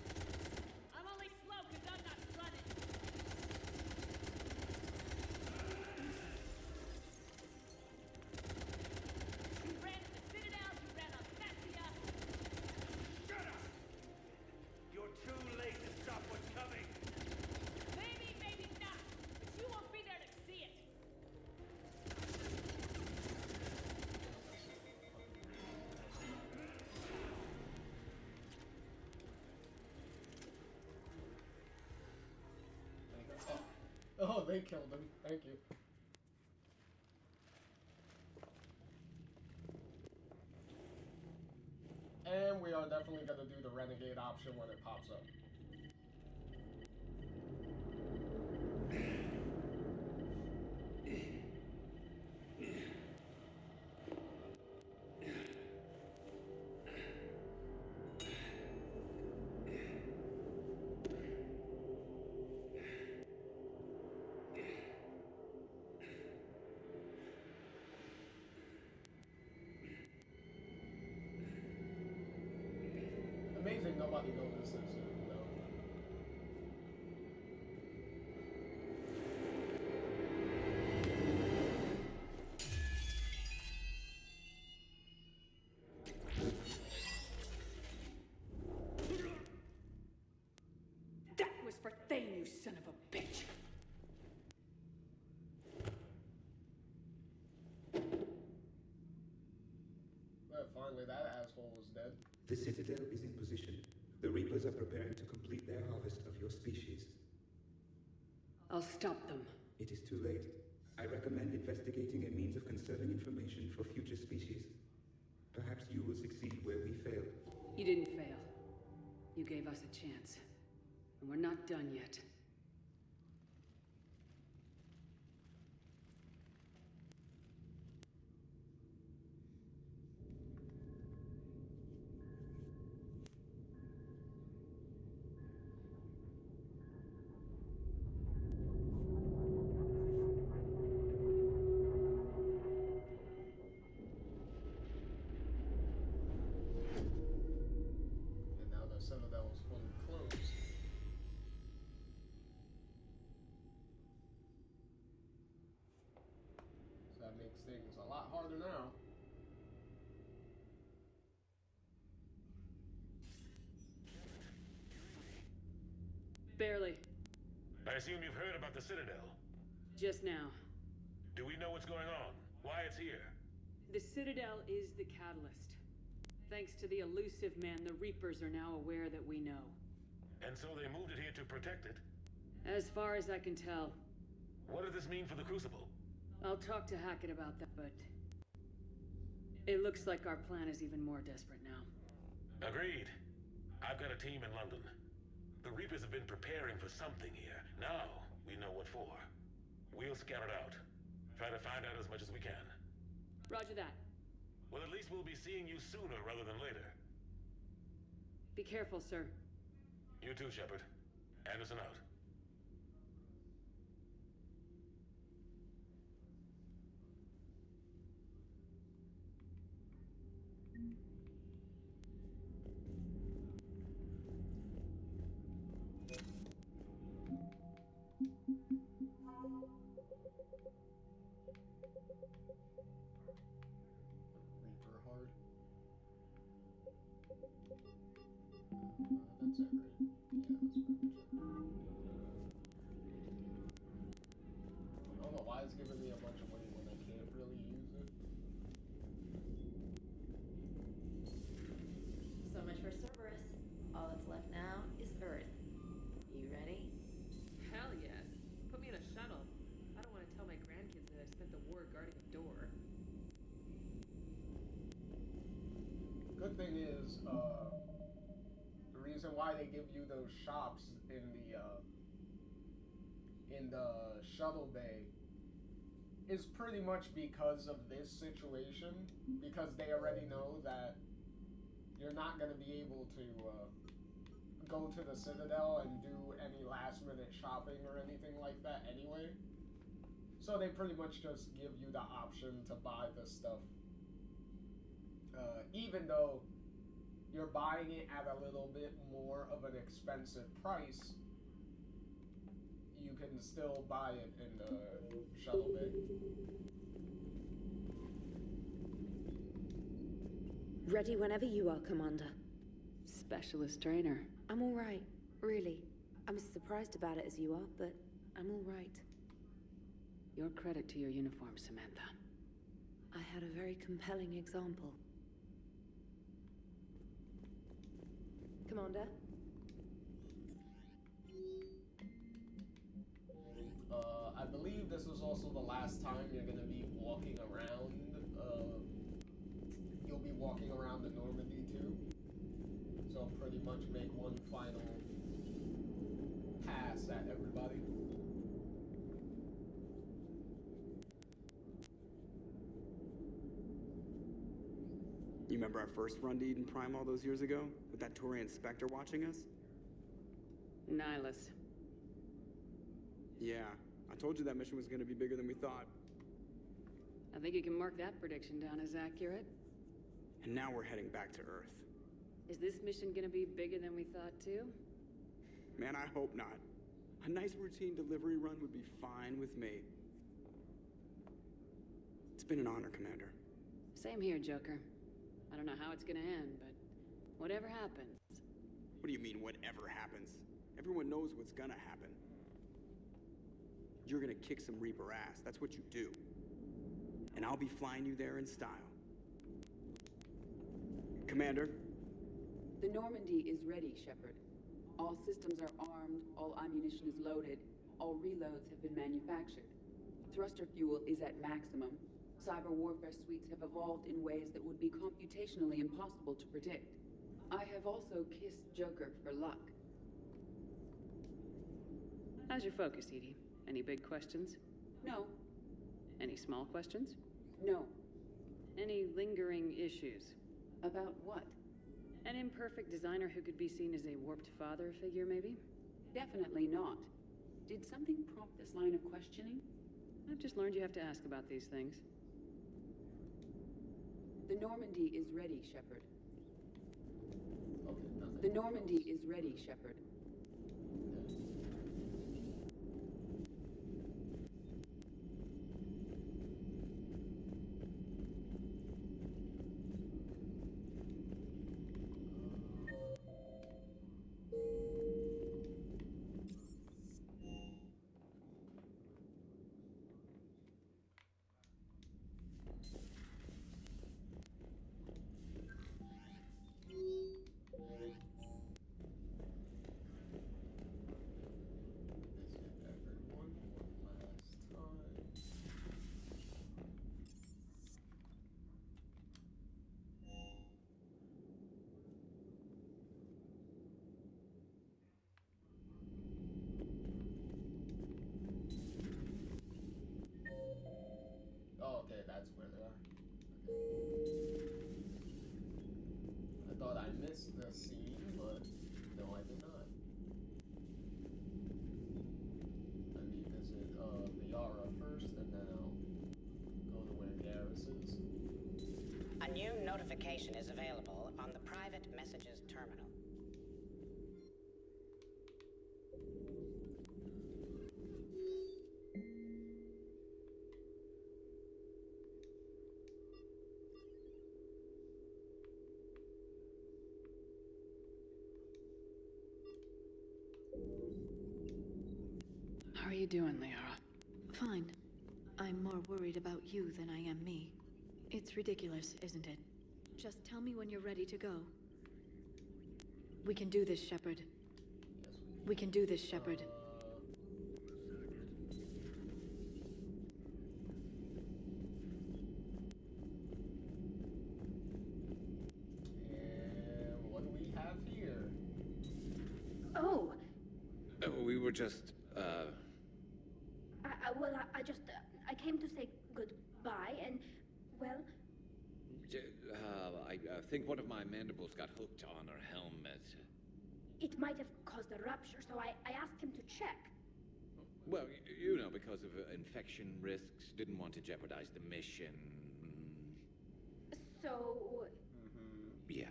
Speaker 10: I'm only slow because I'm not running. You ran at the Citadel, you ran on Thessia.
Speaker 12: Shut up! You're too late to stop what's coming.
Speaker 10: Maybe, maybe not. But you won't be there to see it.
Speaker 1: Oh, they killed him. Thank you. And we are definitely going to do the Renegade option when it pops up. Amazing nobody notices it, though.
Speaker 3: That was for Thane, you son of a bitch!
Speaker 1: Well, finally that asshole was dead.
Speaker 13: The Citadel is in position. The Reapers are preparing to complete their harvest of your species.
Speaker 3: I'll stop them.
Speaker 13: It is too late. I recommend investigating a means of conserving information for future species. Perhaps you will succeed where we failed.
Speaker 3: You didn't fail. You gave us a chance. And we're not done yet.
Speaker 1: And now the Citadel is fully closed. So that makes things a lot harder now.
Speaker 3: Barely.
Speaker 15: I assume you've heard about the Citadel.
Speaker 3: Just now.
Speaker 15: Do we know what's going on? Why it's here?
Speaker 3: The Citadel is the catalyst. Thanks to the elusive man, the Reapers are now aware that we know.
Speaker 15: And so they moved it here to protect it?
Speaker 3: As far as I can tell.
Speaker 15: What does this mean for the Crucible?
Speaker 3: I'll talk to Hackett about that, but... it looks like our plan is even more desperate now.
Speaker 15: Agreed. I've got a team in London. The Reapers have been preparing for something here. Now, we know what for. We'll scout it out. Try to find out as much as we can.
Speaker 3: Roger that.
Speaker 15: Well, at least we'll be seeing you sooner rather than later.
Speaker 3: Be careful, sir.
Speaker 15: You too, Shepard. Anderson out.
Speaker 1: Reaper hard. That's it, right? Yeah, that's pretty much it. I don't know why it's giving me a bunch of money when I can't really use it.
Speaker 4: So much for Cerberus. All that's left now is Earth. You ready?
Speaker 16: Hell yes. Put me in a shuttle. I don't want to tell my grandkids that I spent the war guarding a door.
Speaker 1: Good thing is, the reason why they give you those shops in the shuttle bay is pretty much because of this situation, because they already know that you're not going to be able to go to the Citadel and do any last minute shopping or anything like that anyway. So they pretty much just give you the option to buy the stuff. Even though you're buying it at a little bit more of an expensive price, you can still buy it in the shuttle bay.
Speaker 17: Ready whenever you are, Commander.
Speaker 3: Specialist trainer.
Speaker 17: I'm all right, really. I'm as surprised about it as you are, but I'm all right.
Speaker 3: Your credit to your uniform, Samantha.
Speaker 17: I had a very compelling example. Commander?
Speaker 1: I believe this is also the last time you're going to be walking around. You'll be walking around the Normandy too. So pretty much make one final pass at everybody.
Speaker 6: You remember our first run to Eden Prime all those years ago? With that Turian Spectre watching us?
Speaker 3: Nihilus.
Speaker 6: Yeah, I told you that mission was gonna be bigger than we thought.
Speaker 3: I think you can mark that prediction down as accurate.
Speaker 6: And now we're heading back to Earth.
Speaker 3: Is this mission gonna be bigger than we thought, too?
Speaker 6: Man, I hope not. A nice routine delivery run would be fine with me. It's been an honor, Commander.
Speaker 3: Same here, Joker. I don't know how it's gonna end, but whatever happens.
Speaker 6: What do you mean, whatever happens? Everyone knows what's gonna happen. You're gonna kick some Reaper ass. That's what you do. And I'll be flying you there in style. Commander?
Speaker 5: The Normandy is ready, Shepard. All systems are armed, all ammunition is loaded, all reloads have been manufactured. Thruster fuel is at maximum. Cyber warfare suites have evolved in ways that would be computationally impossible to predict. I have also kissed Joker for luck.
Speaker 3: How's your focus, Edie? Any big questions?
Speaker 5: No.
Speaker 3: Any small questions?
Speaker 5: No.
Speaker 3: Any lingering issues?
Speaker 5: About what?
Speaker 3: An imperfect designer who could be seen as a warped father figure, maybe?
Speaker 5: Definitely not. Did something prompt this line of questioning?
Speaker 3: I've just learned you have to ask about these things.
Speaker 5: The Normandy is ready, Shepard.
Speaker 1: Okay, nothing.
Speaker 5: The Normandy is ready, Shepard.
Speaker 1: Oh, okay, that's where they are. I thought I missed the scene, but no, I did not. Let me visit Liara first, and then I'll go to where Garrus is.
Speaker 18: A new notification is available on the private messages terminal.
Speaker 3: How are you doing, Liara?
Speaker 4: Fine. I'm more worried about you than I am me. It's ridiculous, isn't it? Just tell me when you're ready to go. We can do this, Shepard. We can do this, Shepard.
Speaker 1: And what do we have here?
Speaker 19: Oh,
Speaker 14: We were just,
Speaker 19: I came to say goodbye, and, well,
Speaker 14: I think one of my mandibles got hooked on her helmet.
Speaker 19: it might have caused a rupture, so I asked him to check.
Speaker 14: Well, you know, because of infection risks, didn't want to jeopardize the mission.
Speaker 19: So,
Speaker 14: Yeah.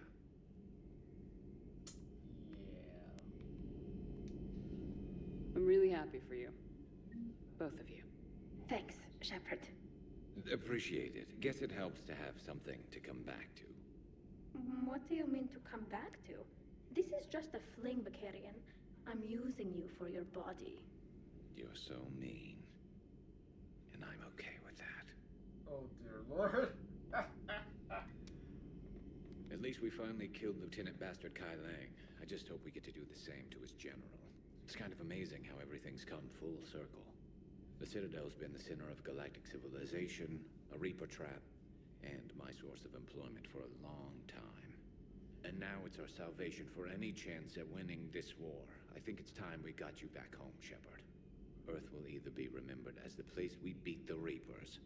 Speaker 3: I'm really happy for you. Both of you.
Speaker 19: thanks, Shepard.
Speaker 14: Appreciate it. Guess it helps to have something to come back to.
Speaker 19: What do you mean to come back to? This is just a fling, Bakarian. I'm using you for your body.
Speaker 14: You're so mean. And I'm okay with that.
Speaker 1: Oh, dear Lord.
Speaker 14: At least we finally killed Lieutenant Bastard Kai Lang. I just hope we get to do the same to his general. It's kind of amazing how everything's come full circle. The Citadel's been the center of galactic civilization, a Reaper trap, and my source of employment for a long time. And now it's our salvation for any chance at winning this war. I think it's time we got you back home, Shepard. Earth will either be remembered as the place we beat the Reapers,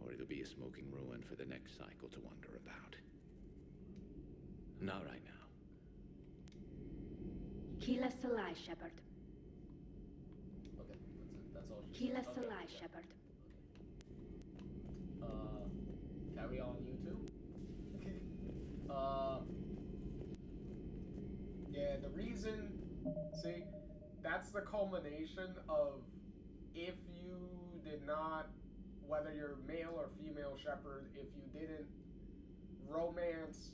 Speaker 14: or it'll be a smoking ruin for the next cycle to wonder about. Not right now.
Speaker 19: Keep us alive, Shepard.
Speaker 1: Okay, that's it. That's all she
Speaker 19: Keep
Speaker 1: said.
Speaker 19: us
Speaker 1: Okay,
Speaker 19: alive,
Speaker 1: yeah.
Speaker 19: Shepard.
Speaker 1: Carry on, you two. reason, see, that's the culmination of if you did not, whether you're male or female shepherd, if you didn't romance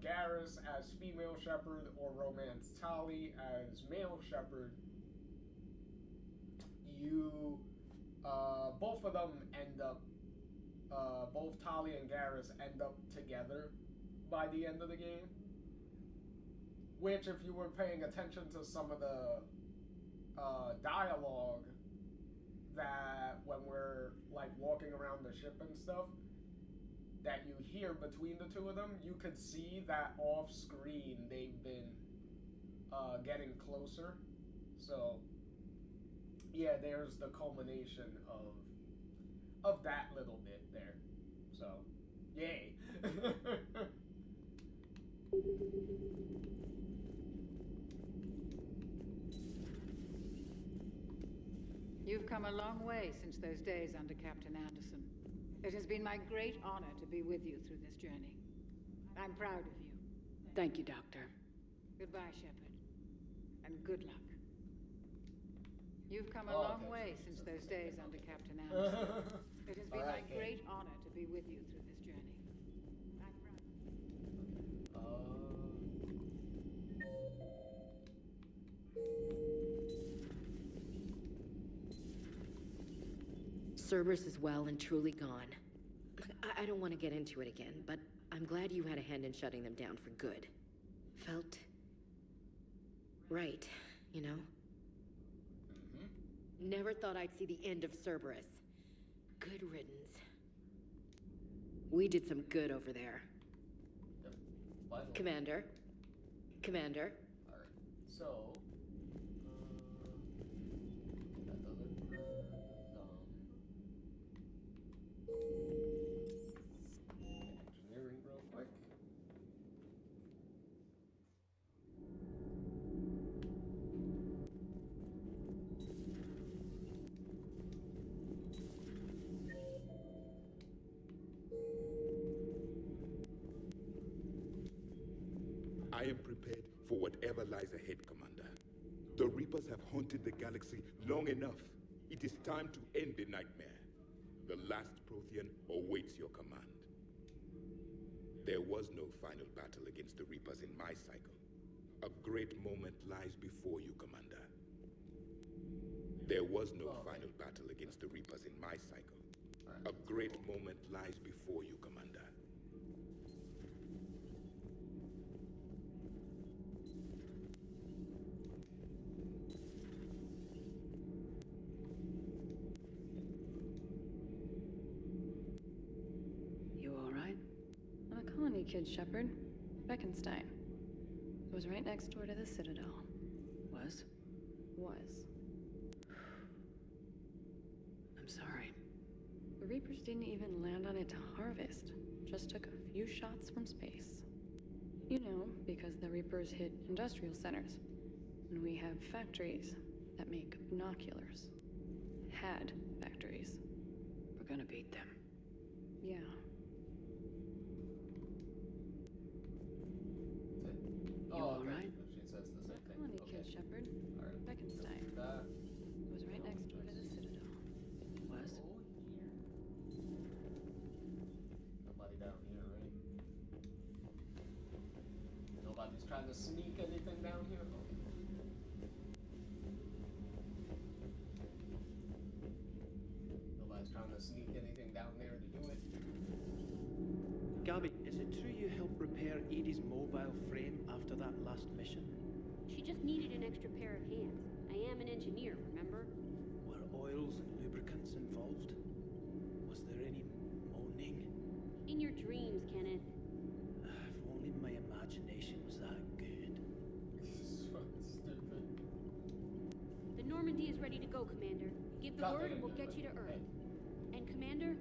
Speaker 1: Garrus as female shepherd or romance Tali as male shepherd, you, both of them end up, both Tali and Garrus end up together by the end of the game. Which, if you were paying attention to some of the dialogue that when we're like walking around the ship and stuff, that you hear between the two of them, you could see that off screen they've been getting closer. So yeah, there's the culmination of that little bit there. So yay.
Speaker 20: You've come a long way since those days under Captain Anderson. It has been my great honor to be with you through this journey. I'm proud of you.
Speaker 3: Thank you, Doctor.
Speaker 20: Goodbye, Shepard. And good luck. You've come a long way since those days under Captain Anderson. It has been my great honor to be with you through this journey. I'm proud.
Speaker 21: Cerberus is well and truly gone. I don't want to get into it again, but I'm glad you had a hand in shutting them down for good. Felt right, you know? Never thought I'd see the end of Cerberus. Good riddance. We did some good over there. Commander? Commander?
Speaker 1: Alright, so... engineering real quick.
Speaker 13: I am prepared for whatever lies ahead, Commander. The Reapers have haunted the galaxy long enough. It is time to end the nightmare. The last Prothean awaits your command. There was no final battle against the Reapers in my cycle. A great moment lies before you, Commander. There was no final battle against the Reapers in my cycle. A great moment lies before you, Commander.
Speaker 22: Kid Shepard. Beckenstein. It was right next door to the Citadel.
Speaker 3: Was?
Speaker 22: Was.
Speaker 3: I'm sorry.
Speaker 22: The Reapers didn't even land on it to harvest. Just took a few shots from space. You know, because the Reapers hit industrial centers. And we have factories that make binoculars. Had factories.
Speaker 3: We're gonna beat them.
Speaker 22: Yeah.
Speaker 3: You alright?
Speaker 1: She says the same thing.
Speaker 22: Colony Kid Shepard.
Speaker 1: Alright.
Speaker 22: Beckenstein.
Speaker 1: That.
Speaker 22: It was right next door to the Citadel.
Speaker 3: Was?
Speaker 1: Nobody down here, right? Nobody's trying to sneak anything down here? Okay. Nobody's trying to sneak anything down there to do it?
Speaker 23: Gabby, is it true you helped repair Edie's mobile frame after that last mission?
Speaker 24: She just needed an extra pair of hands. I am an engineer, remember?
Speaker 23: Were oils and lubricants involved? Was there any moaning?
Speaker 24: In your dreams, Kenneth.
Speaker 23: If only my imagination was that good.
Speaker 1: Stupid.
Speaker 24: The Normandy is ready to go, Commander. Give the word and we'll get you to Earth. And Commander,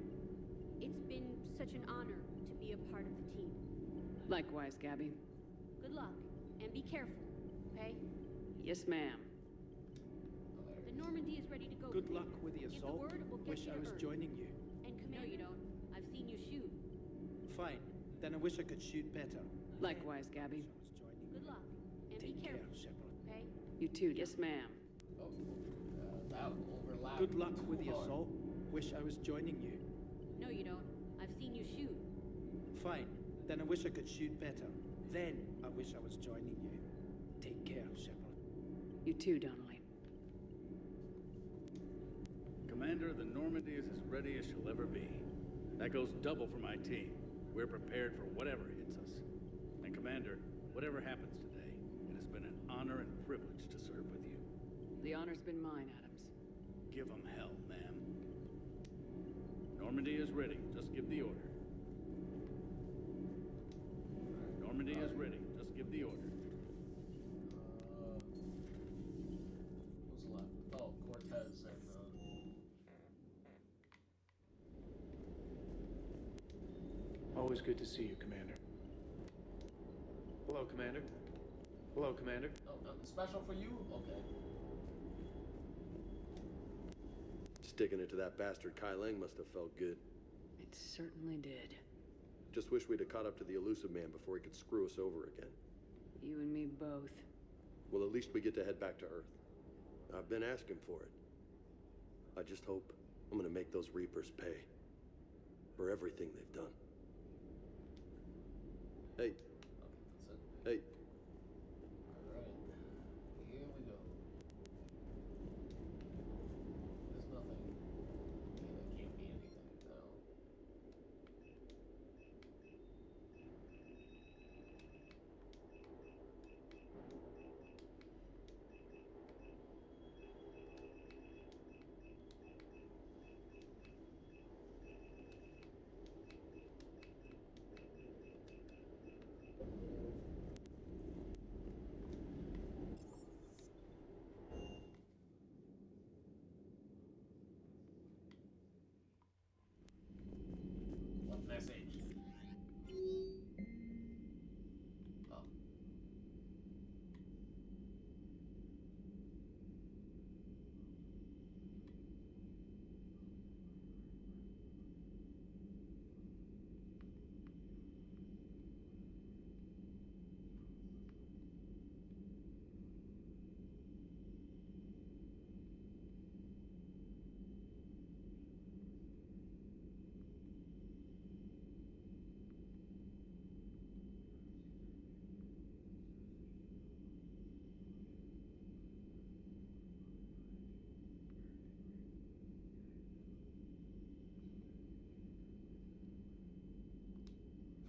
Speaker 24: it's been such an honor to be a part of the team.
Speaker 3: Likewise, Gabby.
Speaker 24: Good luck, and be careful, okay?
Speaker 3: Yes, ma'am.
Speaker 24: The Normandy is ready to go.
Speaker 23: Good luck with the
Speaker 24: Give
Speaker 23: assault.
Speaker 24: the word, we'll get
Speaker 23: Wish
Speaker 24: you
Speaker 23: I
Speaker 24: to
Speaker 23: was
Speaker 24: Earth.
Speaker 23: joining you.
Speaker 24: And Commander, no, you don't. I've seen you shoot.
Speaker 23: Fine. Then I wish I could shoot better.
Speaker 3: Likewise, Gabby.
Speaker 24: Good luck, and
Speaker 23: Take
Speaker 24: be
Speaker 23: care,
Speaker 24: careful.
Speaker 23: Shepard.
Speaker 24: okay?
Speaker 3: You too, yes ma'am.
Speaker 1: Oh, that overlapped.
Speaker 23: Good luck with the
Speaker 1: too hard.
Speaker 23: assault. Wish I was joining you.
Speaker 24: No, you don't. I've seen you shoot.
Speaker 23: Fine. Then I wish I could shoot better. Then I wish I was joining you. Take care, Shepard.
Speaker 3: You too, Donnelly.
Speaker 2: Commander, the Normandy is as ready as she'll ever be. That goes double for my team. We're prepared for whatever hits us. And Commander, whatever happens today, it has been an honor and privilege to serve with you.
Speaker 3: The honor's been mine, Adams.
Speaker 2: Give 'em hell, ma'am. Normandy is ready. Just give the order. Normandy is ready. Just give the order.
Speaker 1: Who's left? Oh, Cortez and
Speaker 7: Always good to see you, Commander. Hello, Commander. Hello, Commander.
Speaker 1: oh, nothing special for you? Okay.
Speaker 8: Sticking it to that bastard Kai Lang must have felt good.
Speaker 3: It certainly did.
Speaker 8: Just wish we'd have caught up to the elusive man before he could screw us over again.
Speaker 3: You and me both.
Speaker 8: Well, at least we get to head back to Earth. I've been asking for it. I just hope I'm gonna make those Reapers pay. For everything they've done. Hey. Hey.
Speaker 1: Alright. Here we go. There's nothing. Yeah, there can't be anything now. What message? Oh.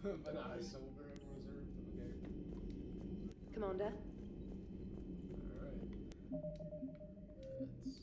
Speaker 1: But I sober and reserved. Okay.
Speaker 17: Commander?
Speaker 1: Alright. Let's...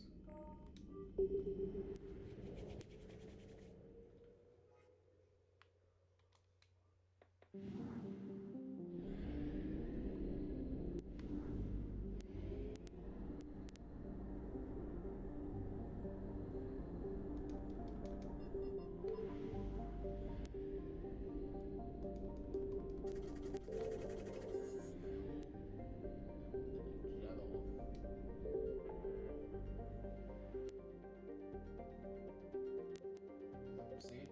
Speaker 1: See?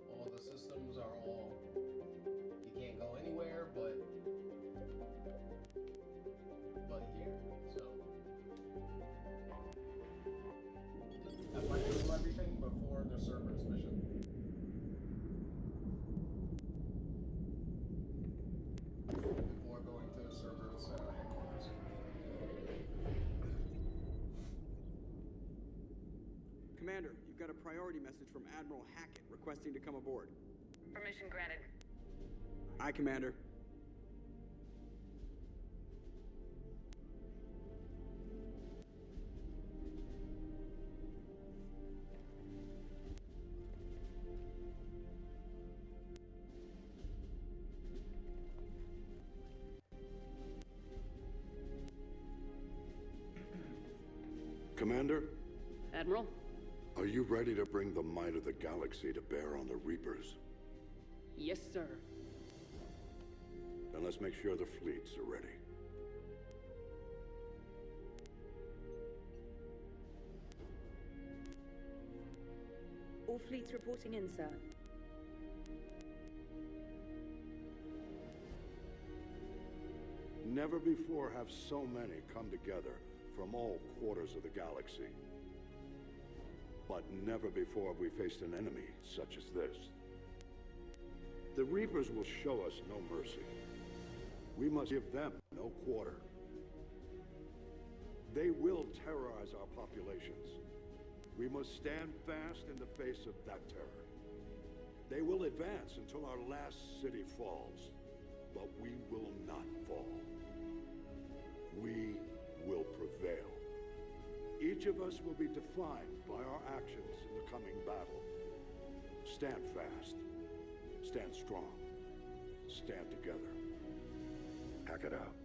Speaker 1: All the systems are all... You can't go anywhere but here, so... Have I do everything before the Cerberus mission? Before going to the Cerberus headquarters.
Speaker 6: Commander, you've got a priority message from Admiral Hackett requesting to come aboard.
Speaker 10: Permission granted.
Speaker 6: Aye, Commander.
Speaker 11: Commander,
Speaker 3: Admiral?
Speaker 11: are you ready to bring the might of the galaxy to bear on the Reapers?
Speaker 3: Yes, sir.
Speaker 11: Then let's make sure the fleets are ready.
Speaker 17: All fleets reporting in, sir.
Speaker 11: Never before have so many come together from all quarters of the galaxy. But never before have we faced an enemy such as this. The Reapers will show us no mercy. We must give them no quarter. They will terrorize our populations. We must stand fast in the face of that terror. They will advance until our last city falls, but we will not fall. We will prevail. Each of us will be defined by our actions in the coming battle. Stand fast. Stand strong. Stand together. Hack it out.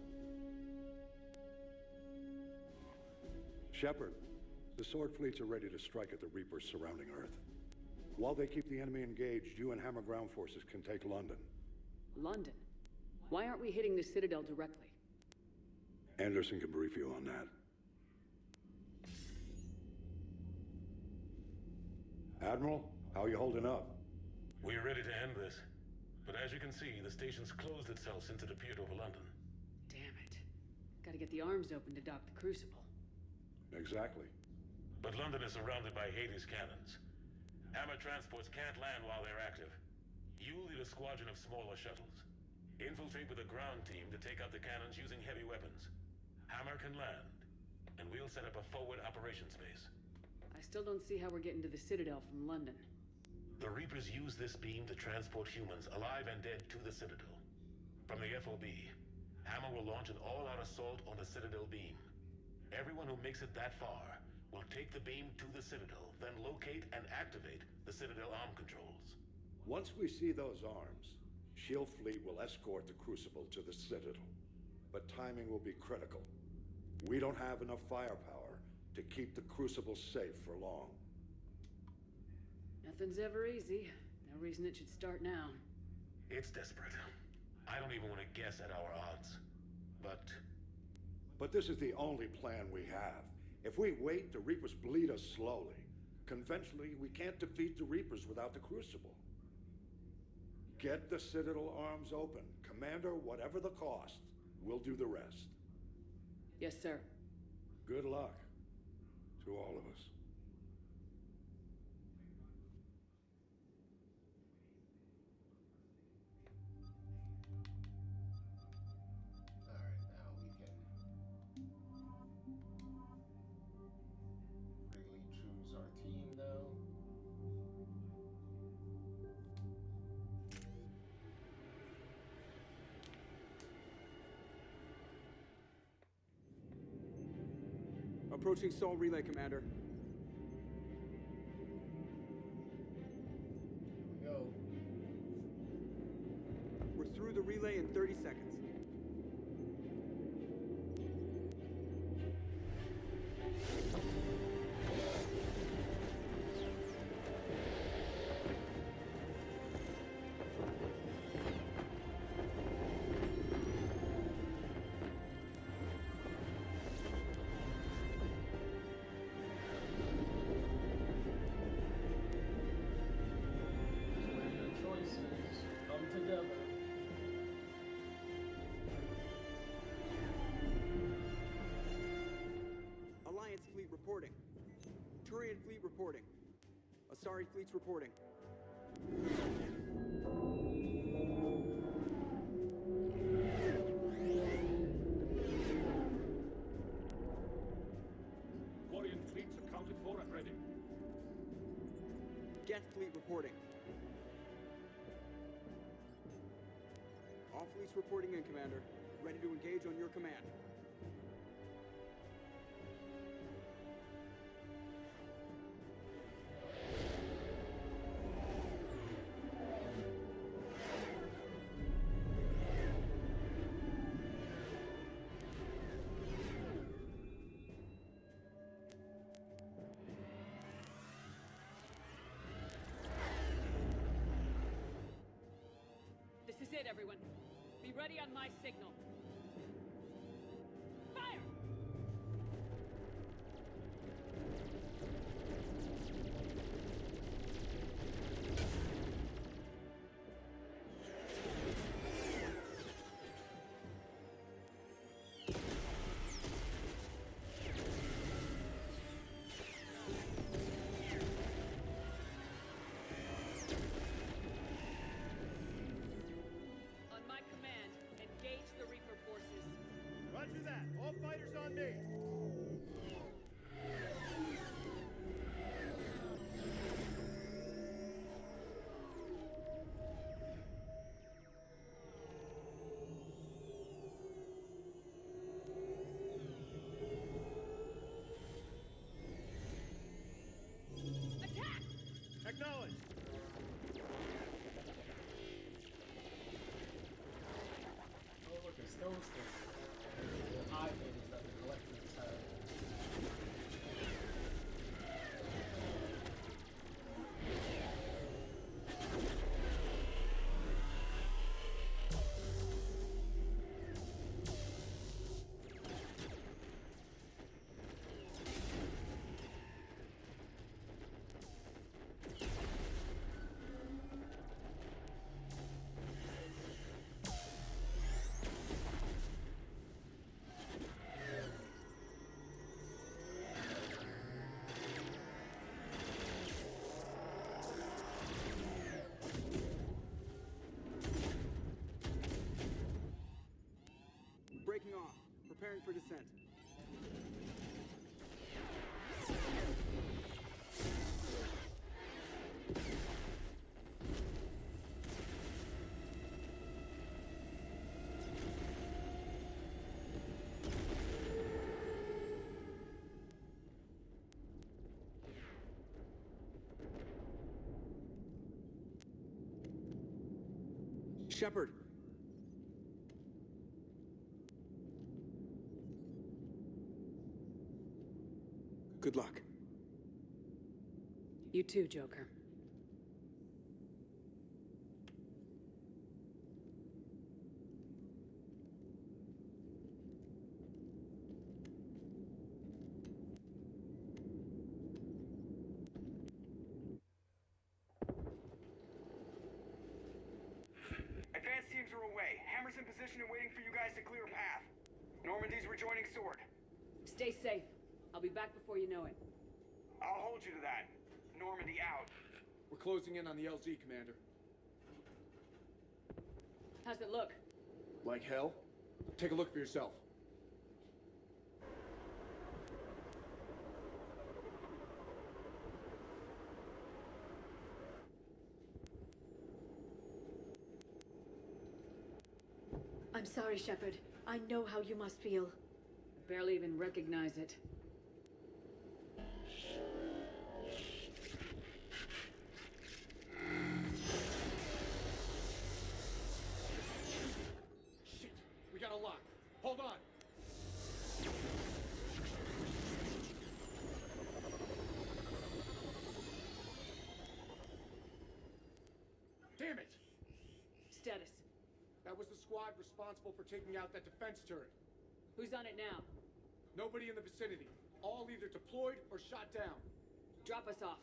Speaker 11: Shepard, the Sword fleets are ready to strike at the Reapers surrounding Earth. While they keep the enemy engaged, you and Hammer ground forces can take London.
Speaker 3: London? Why aren't we hitting the Citadel directly?
Speaker 11: Anderson can brief you on that. Admiral, how are you holding up?
Speaker 9: We're ready to end this. But as you can see, the station's closed itself since it appeared over London.
Speaker 3: Damn it. Gotta get the arms open to dock the Crucible.
Speaker 11: Exactly.
Speaker 9: But London is surrounded by Hades cannons. Hammer transports can't land while they're active. You lead a squadron of smaller shuttles. Infiltrate with a ground team to take out the cannons using heavy weapons. Hammer can land, and we'll set up a forward operations base.
Speaker 3: I still don't see how we're getting to the Citadel from London.
Speaker 9: The Reapers use this beam to transport humans, alive and dead, to the Citadel. From the FOB, Hammer will launch an all-out assault on the Citadel beam. Everyone who makes it that far will take the beam to the Citadel, then locate and activate the Citadel arm controls.
Speaker 11: Once we see those arms, SHIELD fleet will escort the Crucible to the Citadel. But timing will be critical. We don't have enough firepower to keep the Crucible safe for long.
Speaker 3: Nothing's ever easy. No reason it should start now.
Speaker 9: It's desperate. I don't even want to guess at our odds.
Speaker 11: But this is the only plan we have. If we wait, the Reapers bleed us slowly. Conventionally, we can't defeat the Reapers without the Crucible. Get the Citadel arms open. Commander, whatever the cost, we'll do the rest.
Speaker 3: Yes, sir.
Speaker 11: Good luck to all of us.
Speaker 1: Alright, now we can really choose our team though.
Speaker 6: Approaching Sol Relay, Commander.
Speaker 1: Here we go.
Speaker 6: We're through the relay in 30 seconds.
Speaker 1: When your choices come together.
Speaker 6: Alliance fleet reporting. Turian fleet reporting. Asari fleets reporting.
Speaker 2: Quarian fleets accounted for and ready.
Speaker 6: Geth fleet reporting. All fleets reporting in, Commander. Ready to engage on your command.
Speaker 3: This is it, everyone. Be ready on my signal. Fire!
Speaker 6: preparing for descent. Shepard. Good luck.
Speaker 3: You too, Joker.
Speaker 6: Advanced teams are away. Hammer's in position and waiting for you guys to clear a path. Normandy's rejoining Sword.
Speaker 3: Stay safe. I'll be back before you know it.
Speaker 6: I'll hold you to that. Normandy out.
Speaker 5: We're closing in on the LZ, Commander.
Speaker 3: How's it look?
Speaker 5: Like hell? Take a look for yourself.
Speaker 4: I'm sorry, Shepard. I know how you must feel.
Speaker 3: I barely even recognize it.
Speaker 5: Shit! We got a lock. Hold on! Damn it!
Speaker 3: Status.
Speaker 5: That was the squad responsible for taking out that defense turret.
Speaker 3: Who's on it now?
Speaker 5: Nobody in the vicinity. All either deployed or shot down.
Speaker 3: Drop us off.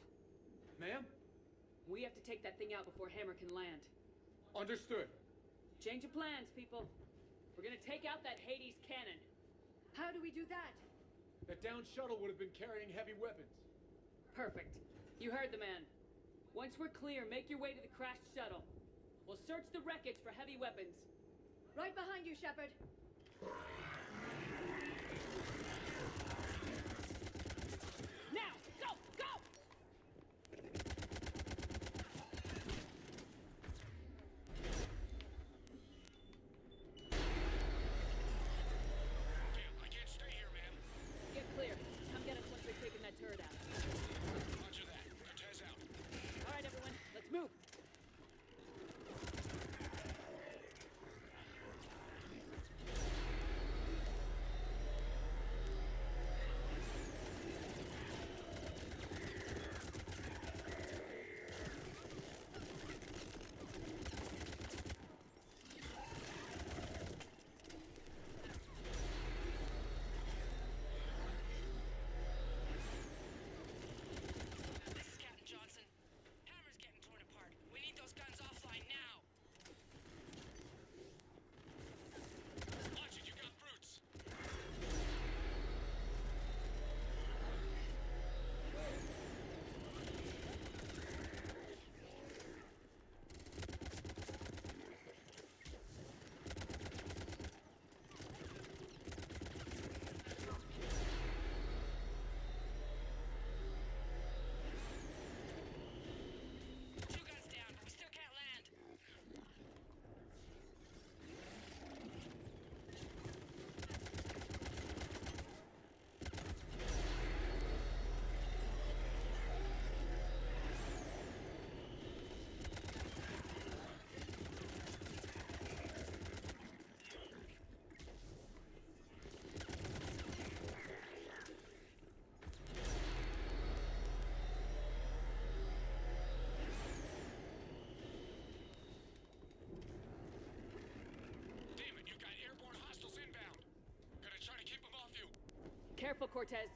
Speaker 5: Ma'am?
Speaker 3: We have to take that thing out before Hammer can land.
Speaker 5: Understood.
Speaker 3: Change of plans, people. We're gonna take out that Hades cannon.
Speaker 4: How do we do that?
Speaker 5: That downed shuttle would have been carrying heavy weapons.
Speaker 3: Perfect. You heard the man. Once we're clear, make your way to the crashed shuttle. We'll search the wreckage for heavy weapons.
Speaker 4: Right behind you, Shepard.
Speaker 3: Now! Go! Go!
Speaker 12: I can't stay here, man.
Speaker 3: Get clear. Come get us once we've taken that turret out.
Speaker 12: Roger that. Cortez out.
Speaker 3: All right, everyone. Let's move.
Speaker 12: This is Captain Johnson. Hammer's getting torn apart. We need those guns offline now. Watch it, you got brutes. Two guns down, but we still can't land. Damn it, you got airborne hostiles inbound. Gonna try to keep them off you.
Speaker 3: Careful, Cortez.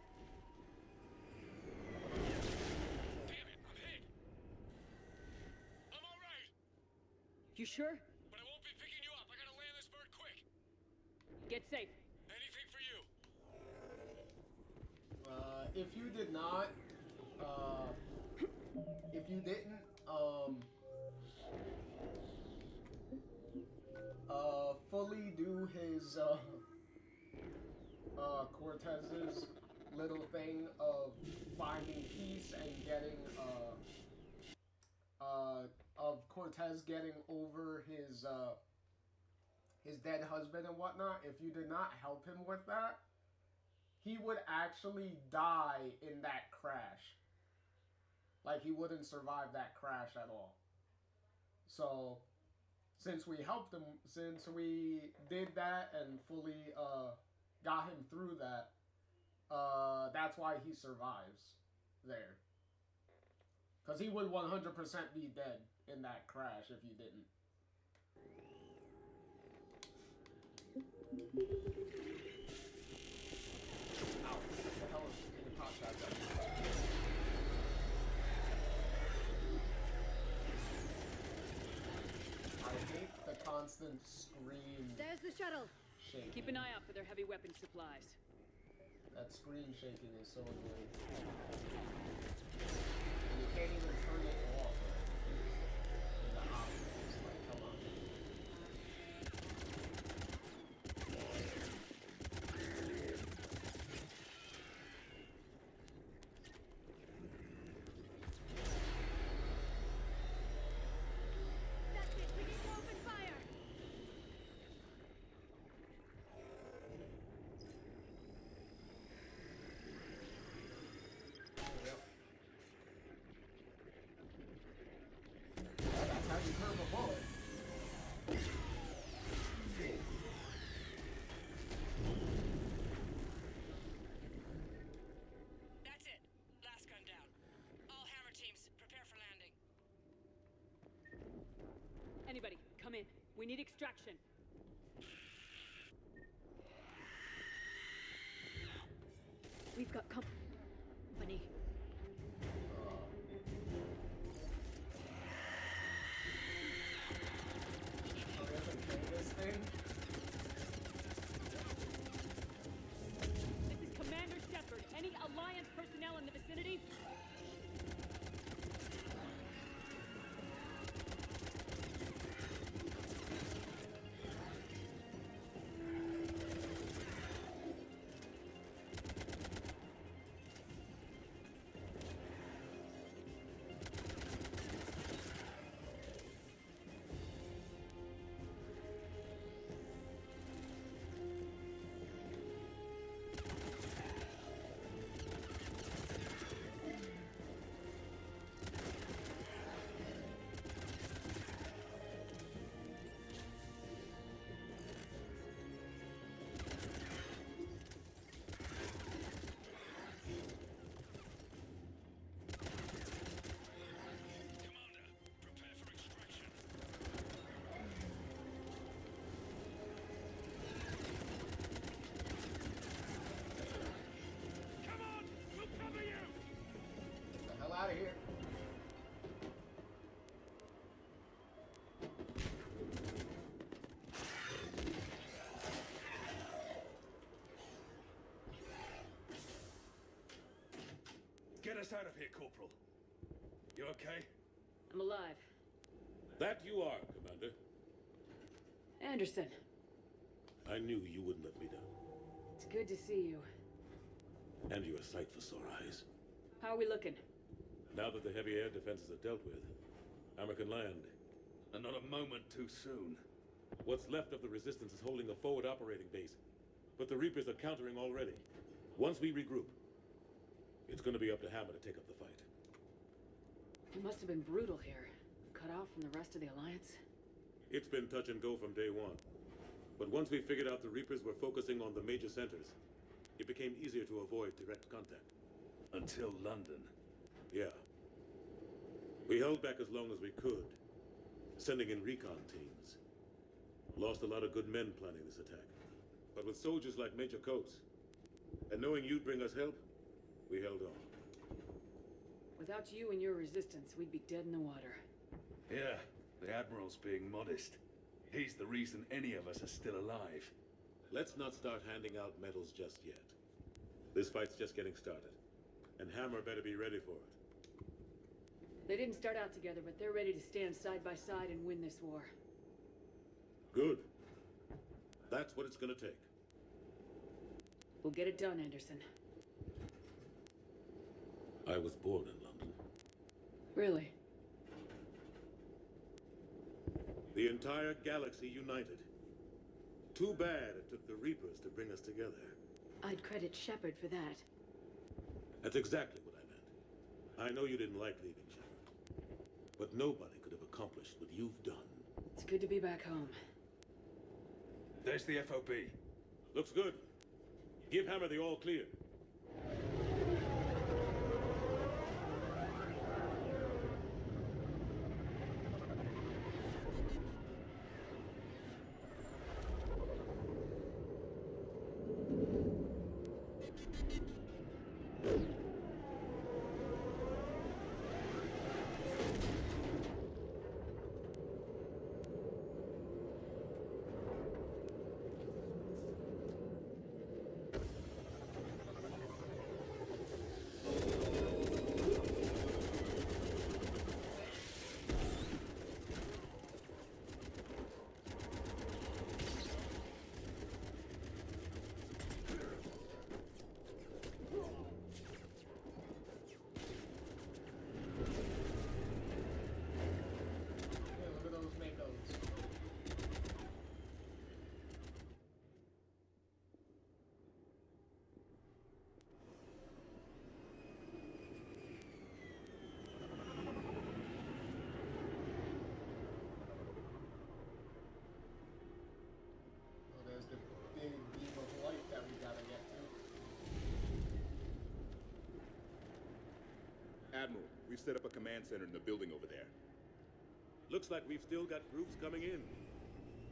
Speaker 12: Damn it, I'm hit. I'm all right,
Speaker 3: You sure?
Speaker 12: but I won't be picking you up. I gotta land this bird quick.
Speaker 3: Get safe.
Speaker 12: Anything for you.
Speaker 1: If you did not, if you didn't, fully do his, Cortez's little thing of finding peace and getting of Cortez getting over his dead husband and whatnot, if you did not help him with that, he would actually die in that crash. Like, he wouldn't survive that crash at all. So, since we helped him, since we did that and fully got him through that, that's why he survives there. Because he would 100% be dead in that crash if you didn't. Ow, what the hell is getting hot shotgun? I hate the constant scream.
Speaker 3: There's the shuttle.
Speaker 1: Shaking.
Speaker 3: Keep an eye out for their heavy weapon supplies.
Speaker 1: That screen shaking is so annoying. And you can't even turn it off. In the options, like, come on.
Speaker 24: That's it. We need to open fire.
Speaker 1: Yep. That's how you curve a bullet.
Speaker 12: That's it. Last gun down. All hammer teams, prepare for landing.
Speaker 3: Anybody, come in. We need extraction.
Speaker 4: We've got company.
Speaker 1: Hurry up and kill this thing.
Speaker 3: This is Commander Shepard. Any Alliance personnel in the vicinity?
Speaker 1: Get the hell out of here.
Speaker 2: Get us out of here, Corporal. You okay?
Speaker 3: I'm alive.
Speaker 9: That you are, Commander.
Speaker 3: Anderson,
Speaker 9: I knew you wouldn't let me down.
Speaker 3: it's good to see you.
Speaker 9: And you're a sight for sore eyes.
Speaker 3: How are we looking?
Speaker 9: Now that the heavy air defenses are dealt with, Hammer can land.
Speaker 2: And not a moment too soon.
Speaker 9: What's left of the Resistance is holding a forward operating base, but the Reapers are countering already. Once we regroup, it's gonna be up to Hammer to take up the fight.
Speaker 3: It must have been brutal here. Cut off from the rest of the Alliance.
Speaker 9: It's been touch and go from day one. But once we figured out the Reapers were focusing on the major centers, it became easier to avoid direct contact.
Speaker 2: Until London.
Speaker 9: Yeah. We held back as long as we could, sending in recon teams. Lost a lot of good men planning this attack. But with soldiers like Major Coates, and knowing you'd bring us help, we held on.
Speaker 3: Without you and your resistance, we'd be dead in the water.
Speaker 2: Yeah, the Admiral's being modest. He's the reason any of us are still alive.
Speaker 9: Let's not start handing out medals just yet. This fight's just getting started, and Hammer better be ready for it.
Speaker 3: They didn't start out together, but they're ready to stand side by side and win this war.
Speaker 9: Good. That's what it's gonna take.
Speaker 3: We'll get it done, Anderson.
Speaker 9: I was born in London.
Speaker 3: Really?
Speaker 9: The entire galaxy united. Too bad it took the Reapers to bring us together.
Speaker 4: I'd credit Shepard for that.
Speaker 9: That's exactly what I meant. I know you didn't like leaving Shepard, but nobody could have accomplished what you've done.
Speaker 3: It's good to be back home.
Speaker 2: There's the FOB.
Speaker 9: Looks good. Give Hammer the all clear.
Speaker 14: Admiral, we've set up a command center in the building over there.
Speaker 9: Looks like we've still got groups coming in.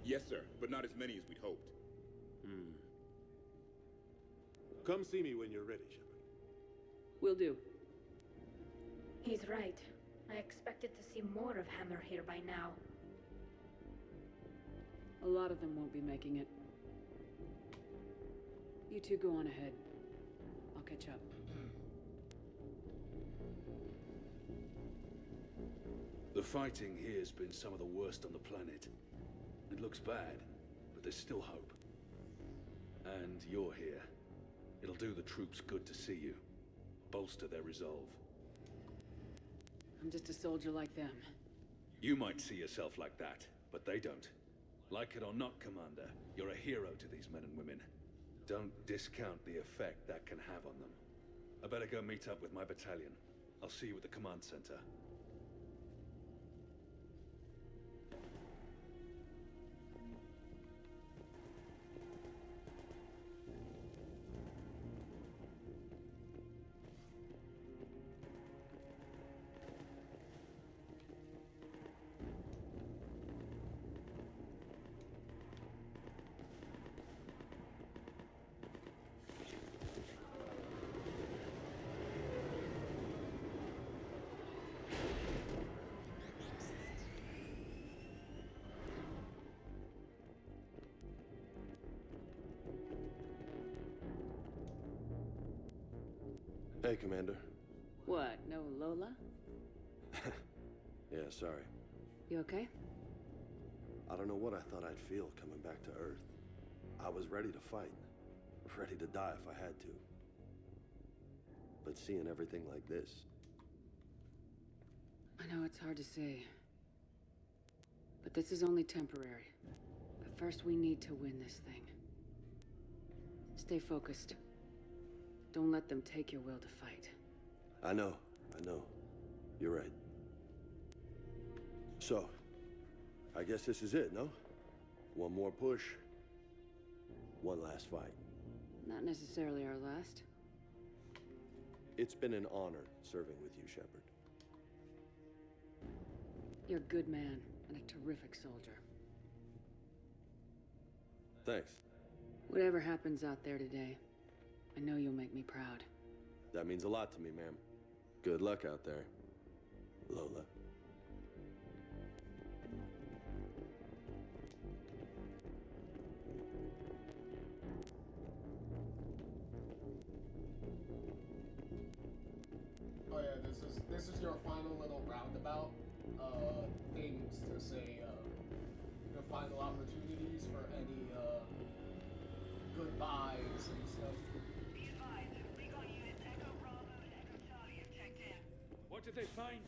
Speaker 14: Yes, sir, but not as many as we'd hoped.
Speaker 9: Come see me when you're ready, Shepard.
Speaker 3: Will do.
Speaker 19: He's right. I expected to see more of Hammer here by now.
Speaker 3: A lot of them won't be making it. You two go on ahead. I'll catch up.
Speaker 2: The fighting here's been some of the worst on the planet. It looks bad, but there's still hope. And you're here. It'll do the troops good to see you. Bolster their resolve.
Speaker 3: I'm just a soldier like them.
Speaker 2: You might see yourself like that, but they don't. Like it or not, Commander, you're a hero to these men and women. Don't discount the effect that can have on them. I better go meet up with my battalion. I'll see you at the command center.
Speaker 8: Hey, Commander.
Speaker 3: What, no Lola?
Speaker 8: Yeah, sorry.
Speaker 3: You okay?
Speaker 8: I don't know what I thought I'd feel coming back to Earth. I was ready to fight. Ready to die if I had to. But seeing everything like this...
Speaker 3: I know it's hard to say. But this is only temporary. But first we need to win this thing. Stay focused. Don't let them take your will to fight.
Speaker 8: I know. You're right. So, I guess this is it, no? One more push. One last fight.
Speaker 3: Not necessarily our last.
Speaker 8: It's been an honor serving with you, Shepard.
Speaker 3: You're a good man and a terrific soldier.
Speaker 8: Thanks.
Speaker 3: Whatever happens out there today, I know you'll make me proud.
Speaker 8: That means a lot to me, ma'am. Good luck out there, Lola.
Speaker 1: Oh yeah, this is your final little roundabout things to say, your final opportunities for any goodbyes and stuff.
Speaker 5: What did they find?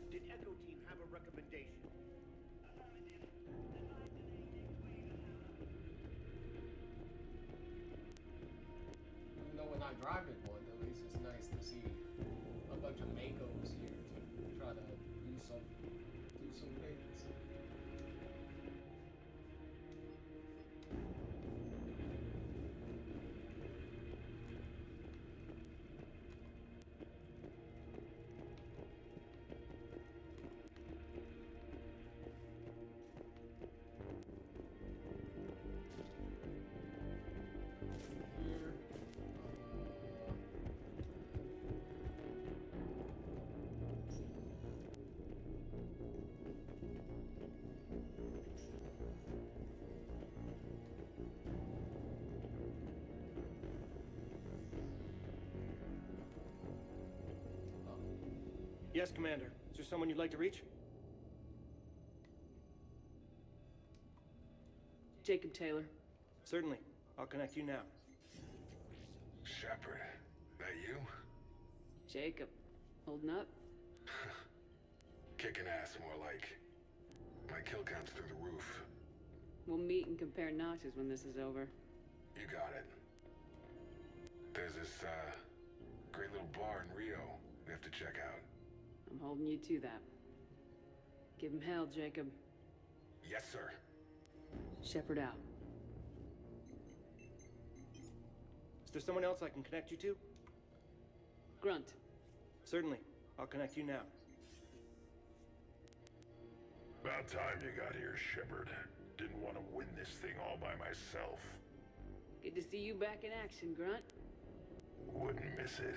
Speaker 15: Did Echo Team have a recommendation?
Speaker 1: Even though we're not driving one, at least it's nice to see a bunch of Makos here to try to do some things.
Speaker 23: Yes, Commander. Is there someone you'd like to reach?
Speaker 3: Jacob Taylor.
Speaker 23: Certainly. I'll connect you now.
Speaker 16: Shepard, that you?
Speaker 3: Jacob. Holding up?
Speaker 16: Kicking ass, more like. My kill count's through the roof.
Speaker 3: We'll meet and compare notches when this is over.
Speaker 16: You got it. There's this, great little bar in Rio we have to check out.
Speaker 3: I'm holding you to that. Give him hell, Jacob.
Speaker 16: Yes, sir.
Speaker 3: Shepard out.
Speaker 23: Is there someone else I can connect you to?
Speaker 3: Grunt.
Speaker 23: Certainly. I'll connect you now.
Speaker 16: About time you got here, Shepard. Didn't want to win this thing all by myself.
Speaker 3: Good to see you back in action, Grunt.
Speaker 16: Wouldn't miss it.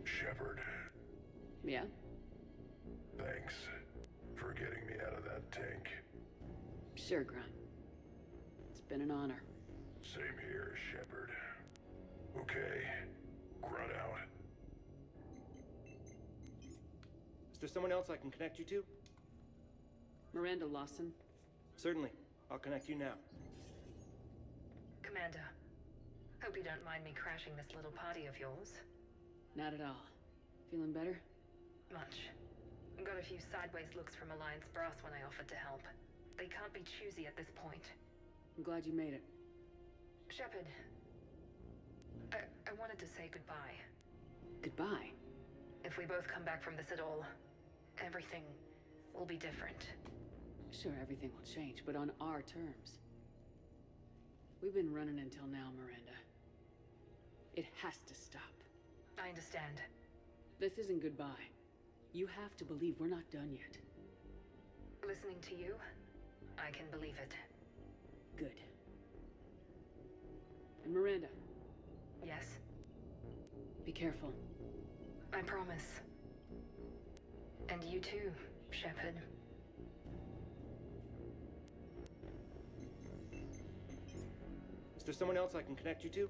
Speaker 16: Shepard.
Speaker 3: Yeah?
Speaker 16: Thanks for getting me out of that tank.
Speaker 3: Sure, Grunt. It's been an honor.
Speaker 16: Same here, Shepard. Okay. Grunt out.
Speaker 23: Is there someone else I can connect you to?
Speaker 3: Miranda Lawson.
Speaker 23: Certainly. I'll connect you now.
Speaker 10: Commander, hope you don't mind me crashing this little party of yours.
Speaker 3: Not at all. Feeling better?
Speaker 10: Much. Got a few sideways looks from Alliance brass when I offered to help. They can't be choosy at this point.
Speaker 3: I'm glad you made it.
Speaker 10: Shepard, I wanted to say goodbye.
Speaker 3: Goodbye?
Speaker 10: If we both come back from this at all, everything will be different.
Speaker 3: Sure, everything will change, but on our terms. We've been running until now, Miranda. It has to stop.
Speaker 10: I understand.
Speaker 3: This isn't goodbye. You have to believe we're not done yet.
Speaker 10: Listening to you, I can believe it.
Speaker 3: Good. And Miranda.
Speaker 10: Yes?
Speaker 3: Be careful.
Speaker 10: I promise. And you too, Shepard.
Speaker 23: Is there someone else I can connect you to?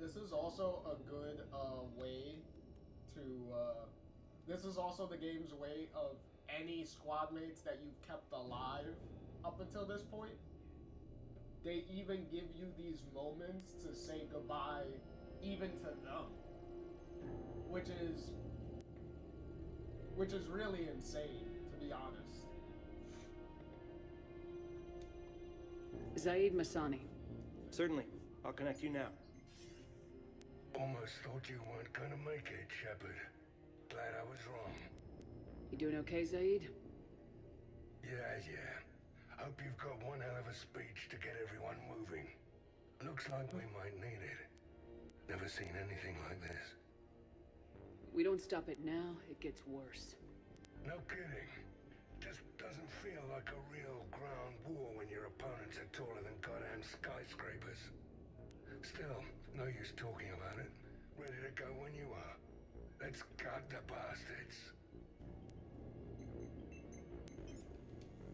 Speaker 1: This is also a good way to, this is also the game's way of any squad mates that you've kept alive up until this point. They even give you these moments to say goodbye even to them. Which is really insane, to be honest.
Speaker 3: Zaid Masani.
Speaker 23: Certainly. I'll connect you now.
Speaker 16: Almost thought you weren't gonna make it, Shepard. Glad I was wrong.
Speaker 3: You doing okay, Zaid?
Speaker 16: Yeah. Hope you've got one hell of a speech to get everyone moving. Looks like we might need it. Never seen anything like this.
Speaker 3: We don't stop it now, it gets worse.
Speaker 16: No kidding. Just doesn't feel like a real ground war when your opponents are taller than goddamn skyscrapers. Still, no use talking about it. Ready to go when you are. Let's gut the bastards.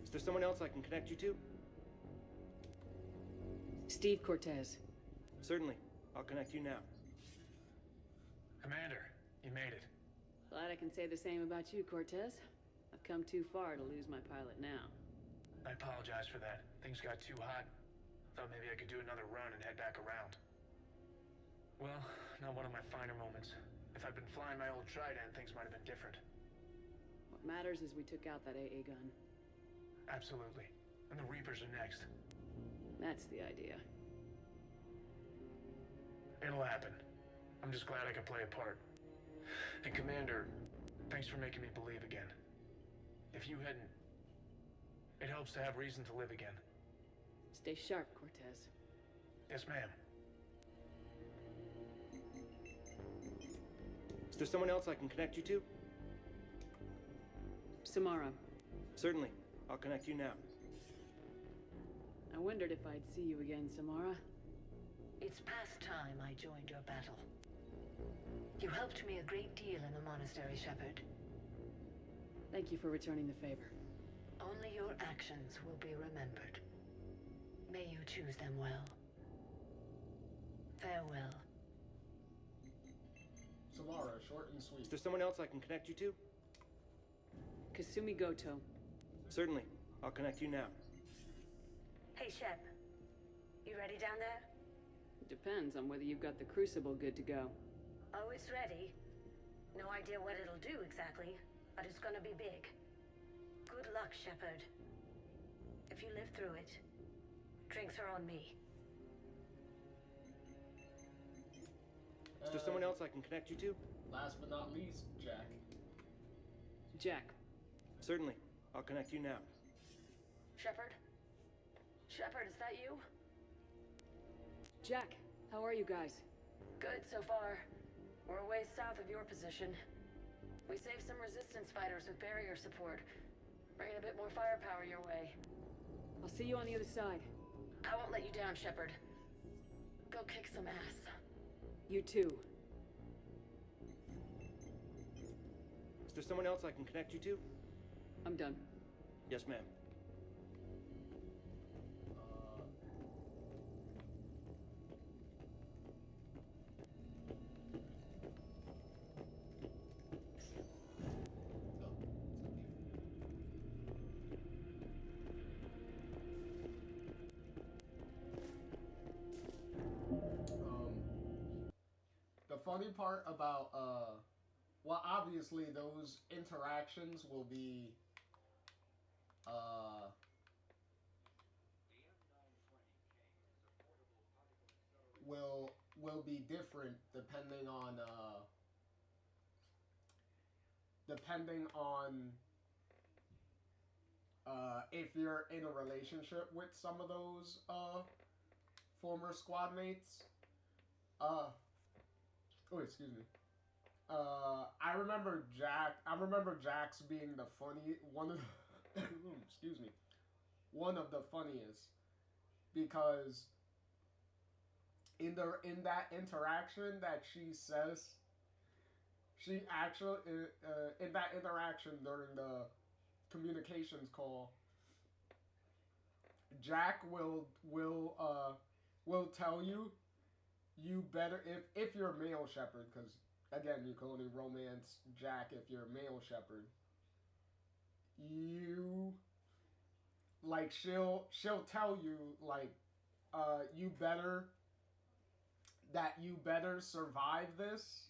Speaker 23: Is there someone else I can connect you to?
Speaker 3: Steve Cortez.
Speaker 23: Certainly. I'll connect you now.
Speaker 5: Commander, you made it.
Speaker 3: Glad I can say the same about you, Cortez. I've come too far to lose my pilot now.
Speaker 7: I apologize for that. Things got too hot. Thought maybe I could do another run and head back around. Well, not one of my finer moments. If I'd been flying my old Trident, things might have been different.
Speaker 3: What matters is we took out that AA gun.
Speaker 7: Absolutely. And the Reapers are next.
Speaker 3: That's the idea.
Speaker 7: It'll happen. I'm just glad I could play a part. And Commander, thanks for making me believe again. If you hadn't... It helps to have reason to live again.
Speaker 3: Stay sharp, Cortez.
Speaker 7: Yes, ma'am.
Speaker 13: Is there someone else I can connect you to?
Speaker 3: Samara.
Speaker 13: Certainly. I'll connect you now.
Speaker 3: I wondered if I'd see you again, Samara.
Speaker 18: It's past time I joined your battle. You helped me a great deal in the monastery, Shepard.
Speaker 3: Thank you for returning the favor.
Speaker 18: Only your actions will be remembered. May you choose them well. Farewell.
Speaker 1: Samara, short and sweet.
Speaker 13: Is there someone else I can connect you to?
Speaker 3: Kasumi Goto.
Speaker 13: Certainly. I'll connect you now.
Speaker 18: Hey, Shep. You ready down there?
Speaker 3: Depends on whether you've got the Crucible good to go.
Speaker 18: Oh, it's ready. No idea what it'll do exactly, but it's gonna be big. Good luck, Shepard. If you live through it, drinks are on me.
Speaker 13: Is there someone else I can connect you to?
Speaker 1: Last but not least, Jack.
Speaker 3: Jack.
Speaker 13: Certainly. I'll connect you now.
Speaker 18: Shepard? Shepard, is that you?
Speaker 3: Jack, how are you guys?
Speaker 18: Good so far. We're a ways south of your position. We saved some resistance fighters with barrier support. Bringing a bit more firepower your way.
Speaker 3: I'll see you on the other side.
Speaker 18: I won't let you down, Shepard. Go kick some ass.
Speaker 3: You too.
Speaker 13: Is there someone else I can connect you to?
Speaker 3: I'm done.
Speaker 13: Yes, ma'am.
Speaker 1: The funny part about, well, obviously those interactions will be, will be different depending on, if you're in a relationship with some of those, former squad mates. Oh, excuse me. I remember Jax being the one of the, excuse me, one of the funniest, because in that interaction that she says, she actually in that interaction during the communications call, Jack will tell you better if you're a male Shepard, because again you can only romance Jack if you're a male Shepard. You like she'll tell you like you better survive this,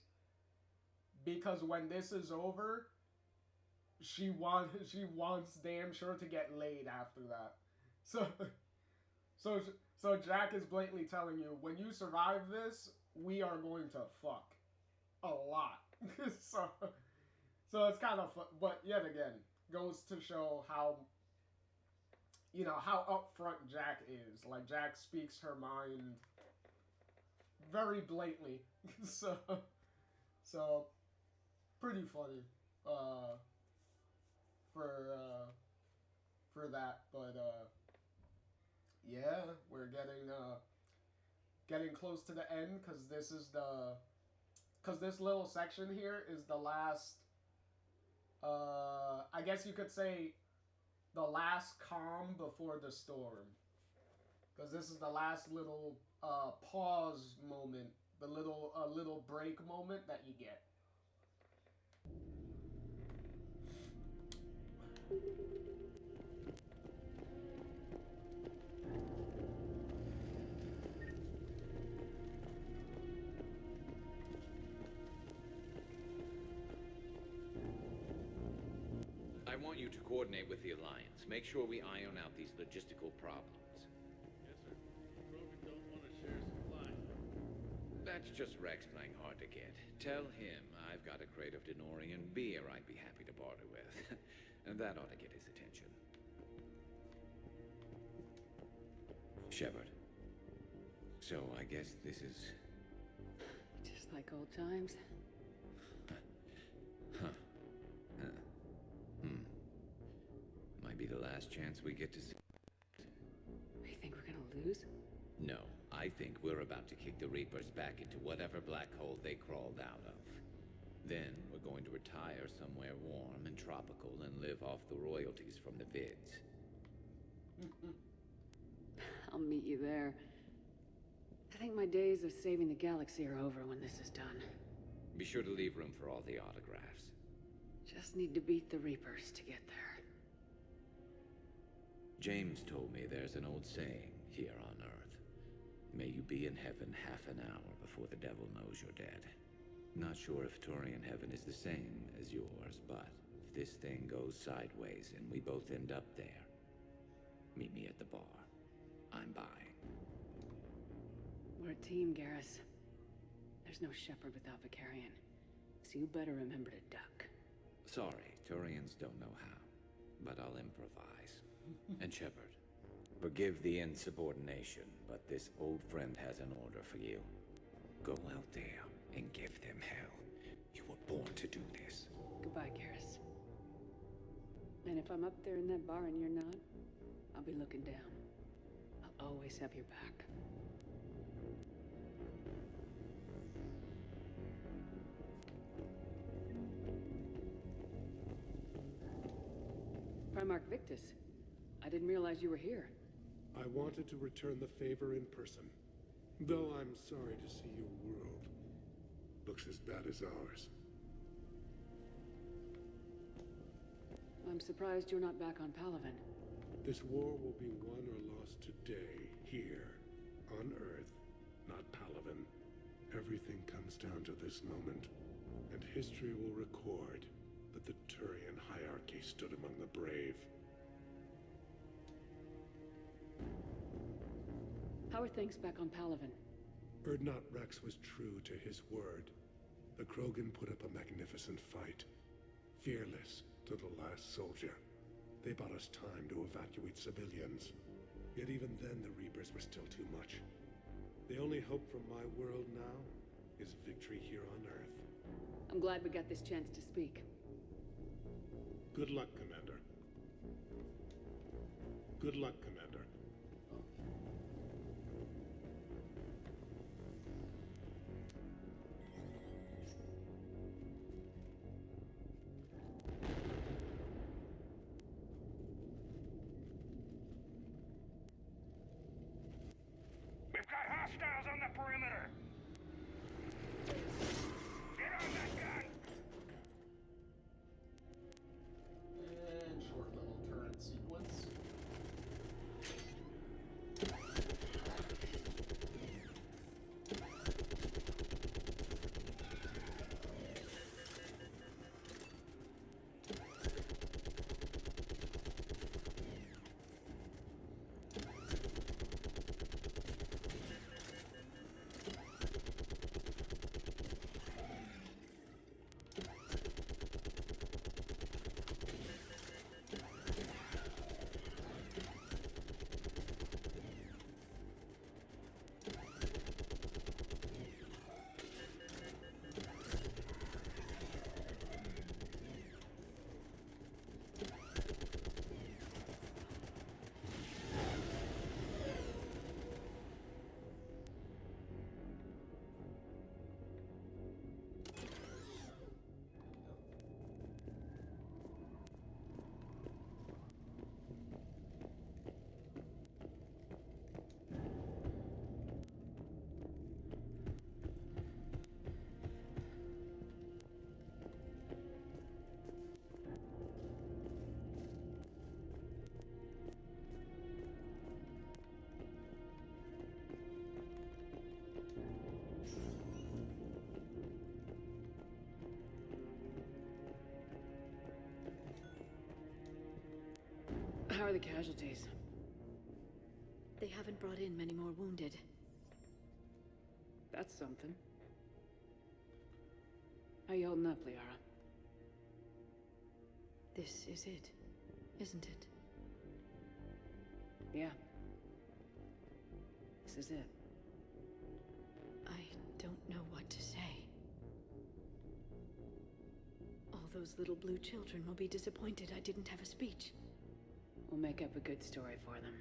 Speaker 1: because when this is over, she wants damn sure to get laid after that. So Jack is blatantly telling you, when you survive this, we are going to fuck a lot. so it's kind of fun, but yet again, goes to show how, how upfront Jack is. Like, Jack speaks her mind very blatantly. so pretty funny for that, but yeah, we're getting close to the end, because this little section here is the last, I guess you could say, the last calm before the storm, because this is the last little pause moment, the little break moment that you get.
Speaker 17: I want you to coordinate with the Alliance. Make sure we iron out these logistical problems.
Speaker 2: Yes, sir. Krogan don't want to share supplies.
Speaker 17: That's just Rex playing hard to get. Tell him I've got a crate of Denorian beer I'd be happy to barter with. And that ought to get his attention. Shepard. So I guess this is...
Speaker 3: Just like old times.
Speaker 17: Huh. Might be the last chance we get to see.
Speaker 3: You think we're gonna lose?
Speaker 17: No, I think we're about to kick the Reapers back into whatever black hole they crawled out of. Then we're going to retire somewhere warm and tropical and live off the royalties from the vids.
Speaker 3: I'll meet you there. I think my days of saving the galaxy are over when this is done.
Speaker 17: Be sure to leave room for all the autographs.
Speaker 3: Just need to beat the Reapers to get there.
Speaker 17: James told me there's an old saying here on Earth. May you be in heaven half an hour before the devil knows you're dead. Not sure if Turian heaven is the same as yours, but if this thing goes sideways and we both end up there, meet me at the bar. I'm buying.
Speaker 3: We're a team, Garrus. There's no Shepard without Vicarion, so you better remember to duck.
Speaker 17: Sorry, Turians don't know how, but I'll improvise. And Shepard, forgive the insubordination, but this old friend has an order for you. Go out there and give them hell. You were born to do this.
Speaker 3: Goodbye, Garrus. And if I'm up there in that bar and you're not, I'll be looking down. I'll always have your back. Primarch Victus, I didn't realize you were here.
Speaker 20: I wanted to return the favor in person. Though I'm sorry to see your world looks as bad as ours.
Speaker 3: I'm surprised you're not back on Palaven.
Speaker 20: This war will be won or lost today, here, on Earth, not Palaven. Everything comes down to this moment, and history will record that the Turian hierarchy stood among the brave.
Speaker 3: How are things back on Palaven?
Speaker 20: Urdnot Rex was true to his word. The Krogan put up a magnificent fight. Fearless to the last soldier. They bought us time to evacuate civilians. Yet even then the Reapers were still too much. The only hope from my world now is victory here on Earth.
Speaker 3: I'm glad we got this chance to speak.
Speaker 20: Good luck, Commander. Good luck, Commander.
Speaker 15: We've got hostiles on the perimeter! Get on that gun!
Speaker 1: And short little turret sequence.
Speaker 3: the casualties?
Speaker 4: They haven't brought in many more wounded.
Speaker 3: That's something. How you holding up, Liara?
Speaker 4: This is it, isn't it?
Speaker 3: Yeah. This is it.
Speaker 4: I don't know what to say. All those little blue children will be disappointed I didn't have a speech.
Speaker 3: We'll make up a good story for them.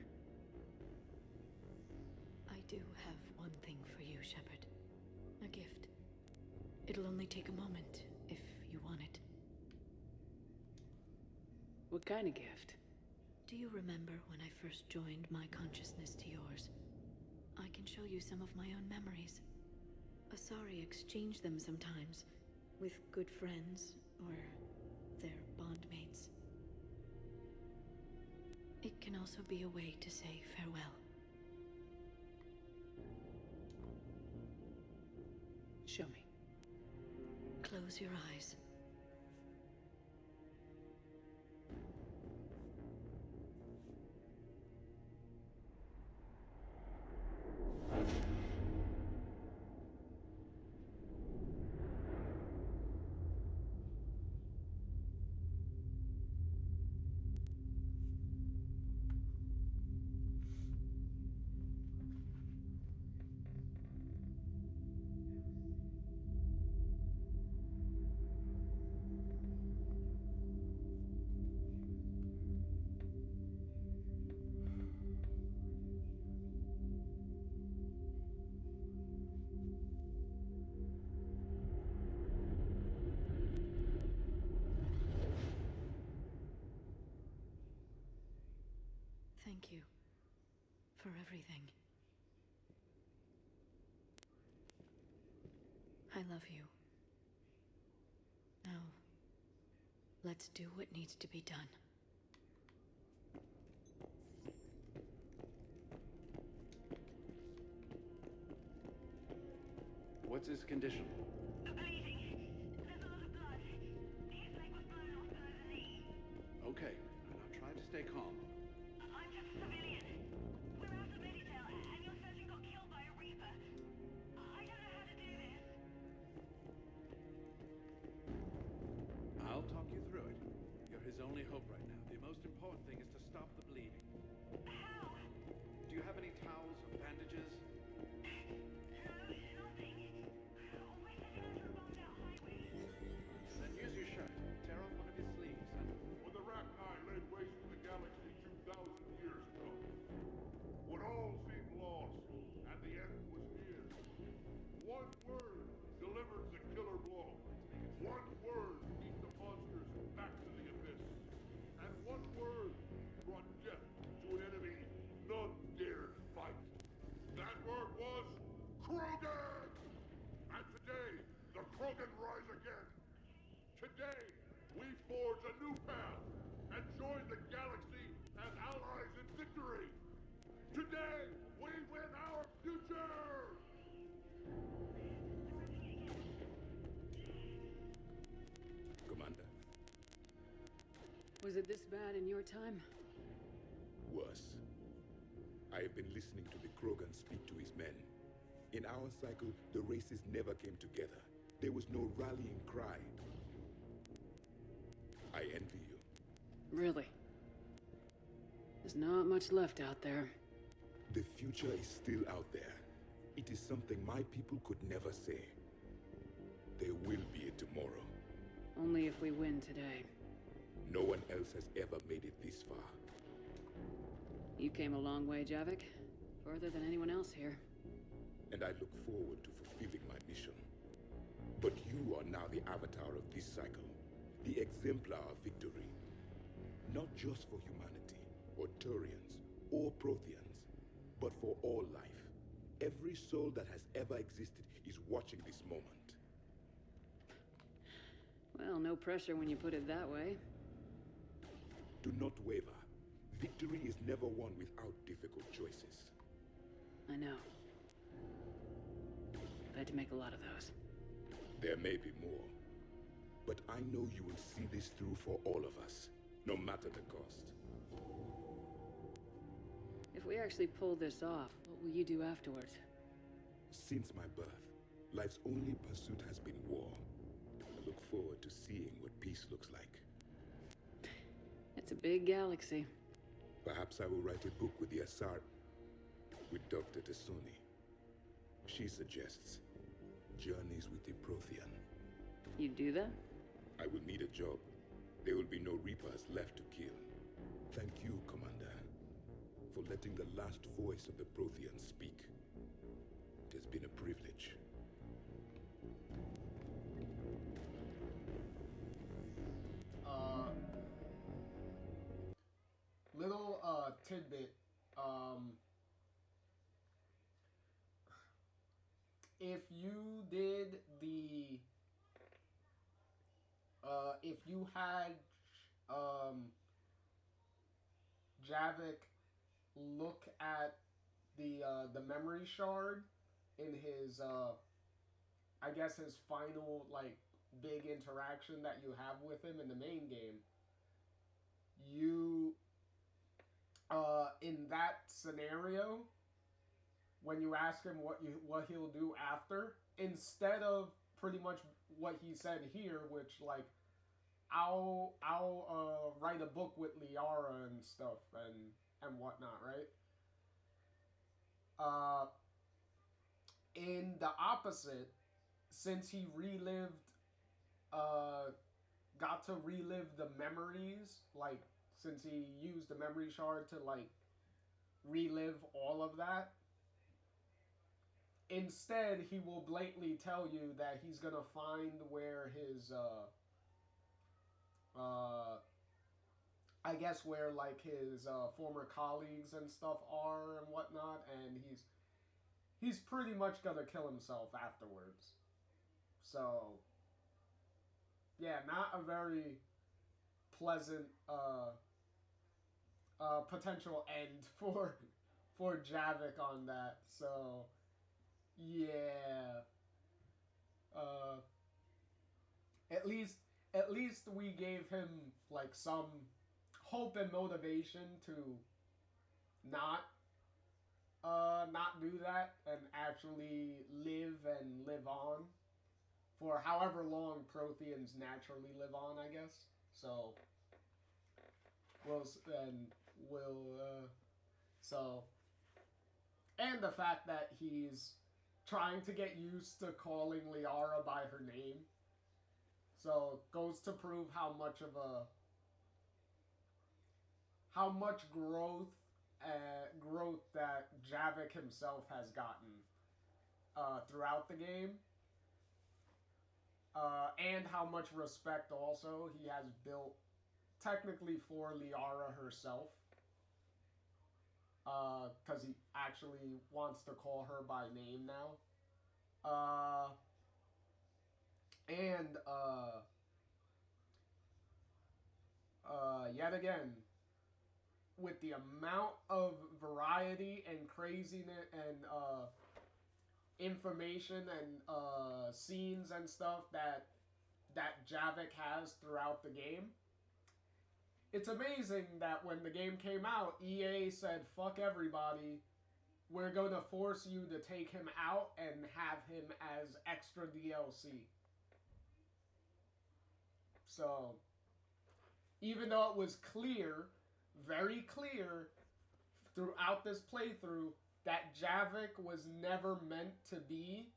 Speaker 4: I do have one thing for you, Shepard. A gift. It'll only take a moment, if you want it.
Speaker 3: What kind of gift?
Speaker 4: Do you remember when I first joined my consciousness to yours? I can show you some of my own memories. Asari exchange them sometimes, with good friends, or their bondmates. It can also be a way to say farewell.
Speaker 3: Show me.
Speaker 4: Close your eyes. Thank you for everything. I love you. Now, let's do what needs to be done.
Speaker 2: What's his condition? Okay, now try to stay calm.
Speaker 12: I'm just a civilian. We're out of Meditel, and your surgeon got killed by a Reaper. I don't know how to do this.
Speaker 2: I'll talk you through it. You're his only hope right now. The most important thing is to stop the bleeding.
Speaker 12: How?
Speaker 2: Do you have any towels or bandages? Then use your shirt. Tear off one of his sleeves and...
Speaker 15: When the Rachni laid waste to the galaxy 2,000 years ago, when all seemed lost and the end was near, one word delivered the killer blow. One word beat the monsters back to the abyss. And one word brought death to an enemy none dared fight. That word was Krogan! And today, the Krogan rise again. Today, we forge a new path and join the galaxy as allies in victory. Today, we win our future!
Speaker 14: Commander,
Speaker 3: Was it this bad in your time?
Speaker 14: worse. I have been listening to the Krogan speak to his men. In our cycle, the races never came together. There was no rallying cry. I envy you.
Speaker 3: Really? There's not much left out there.
Speaker 14: The future is still out there. It is something my people could never say. There will be a tomorrow.
Speaker 3: Only if we win today.
Speaker 14: No one else has ever made it this far.
Speaker 3: You came a long way, Javik. Further than anyone else here.
Speaker 14: And I look forward to fulfilling my mission. But you are now the avatar of this cycle. The exemplar of victory. Not just for humanity, or Turians, or Protheans, but for all life. Every soul that has ever existed is watching this moment.
Speaker 3: Well, no pressure when you put it that way.
Speaker 14: Do not waver. Victory is never won without difficult choices.
Speaker 3: I know. I've had to make a lot of those.
Speaker 14: There may be more. But I know you will see this through for all of us, no matter the cost.
Speaker 3: If we actually pull this off, what will you do afterwards?
Speaker 14: Since my birth, life's only pursuit has been war. I look forward to seeing what peace looks like.
Speaker 3: It's a big galaxy.
Speaker 14: Perhaps I will write a book with the Asar... with Dr. T'Soni. She suggests journeys with the Prothean.
Speaker 3: You do that?
Speaker 14: I will need a job. There will be no Reapers left to kill. Thank you, Commander, for letting the last voice of the Prothean speak. It has been a privilege.
Speaker 1: Little tidbit. If you did the if you had Javik look at the memory shard in his I guess his final like big interaction that you have with him in the main game, you in that scenario, when you ask him what he'll do after, instead of pretty much what he said here, which like I'll write a book with Liara and stuff and whatnot, right? In the opposite, since he got to relive the memories, like since he used the memory shard to like relive all of that, instead he will blatantly tell you that he's gonna find where his I guess where like his former colleagues and stuff are and whatnot, and he's pretty much gonna kill himself afterwards. So yeah, not a very pleasant potential end for Javik on that. So yeah, at least we gave him like some hope and motivation to not do that and actually live on for however long Protheans naturally live on, I guess. So and the fact that he's trying to get used to calling Liara by her name, so goes to prove how much growth that Javik himself has gotten throughout the game, and how much respect also he has built technically for Liara herself, because he actually wants to call her by name now. And yet again, with the amount of variety and craziness and information and scenes and stuff that Javik has throughout the game, it's amazing that when the game came out, EA said, fuck everybody, we're going to force you to take him out and have him as extra DLC. So, even though it was clear, very clear, throughout this playthrough, that Javik was never meant to be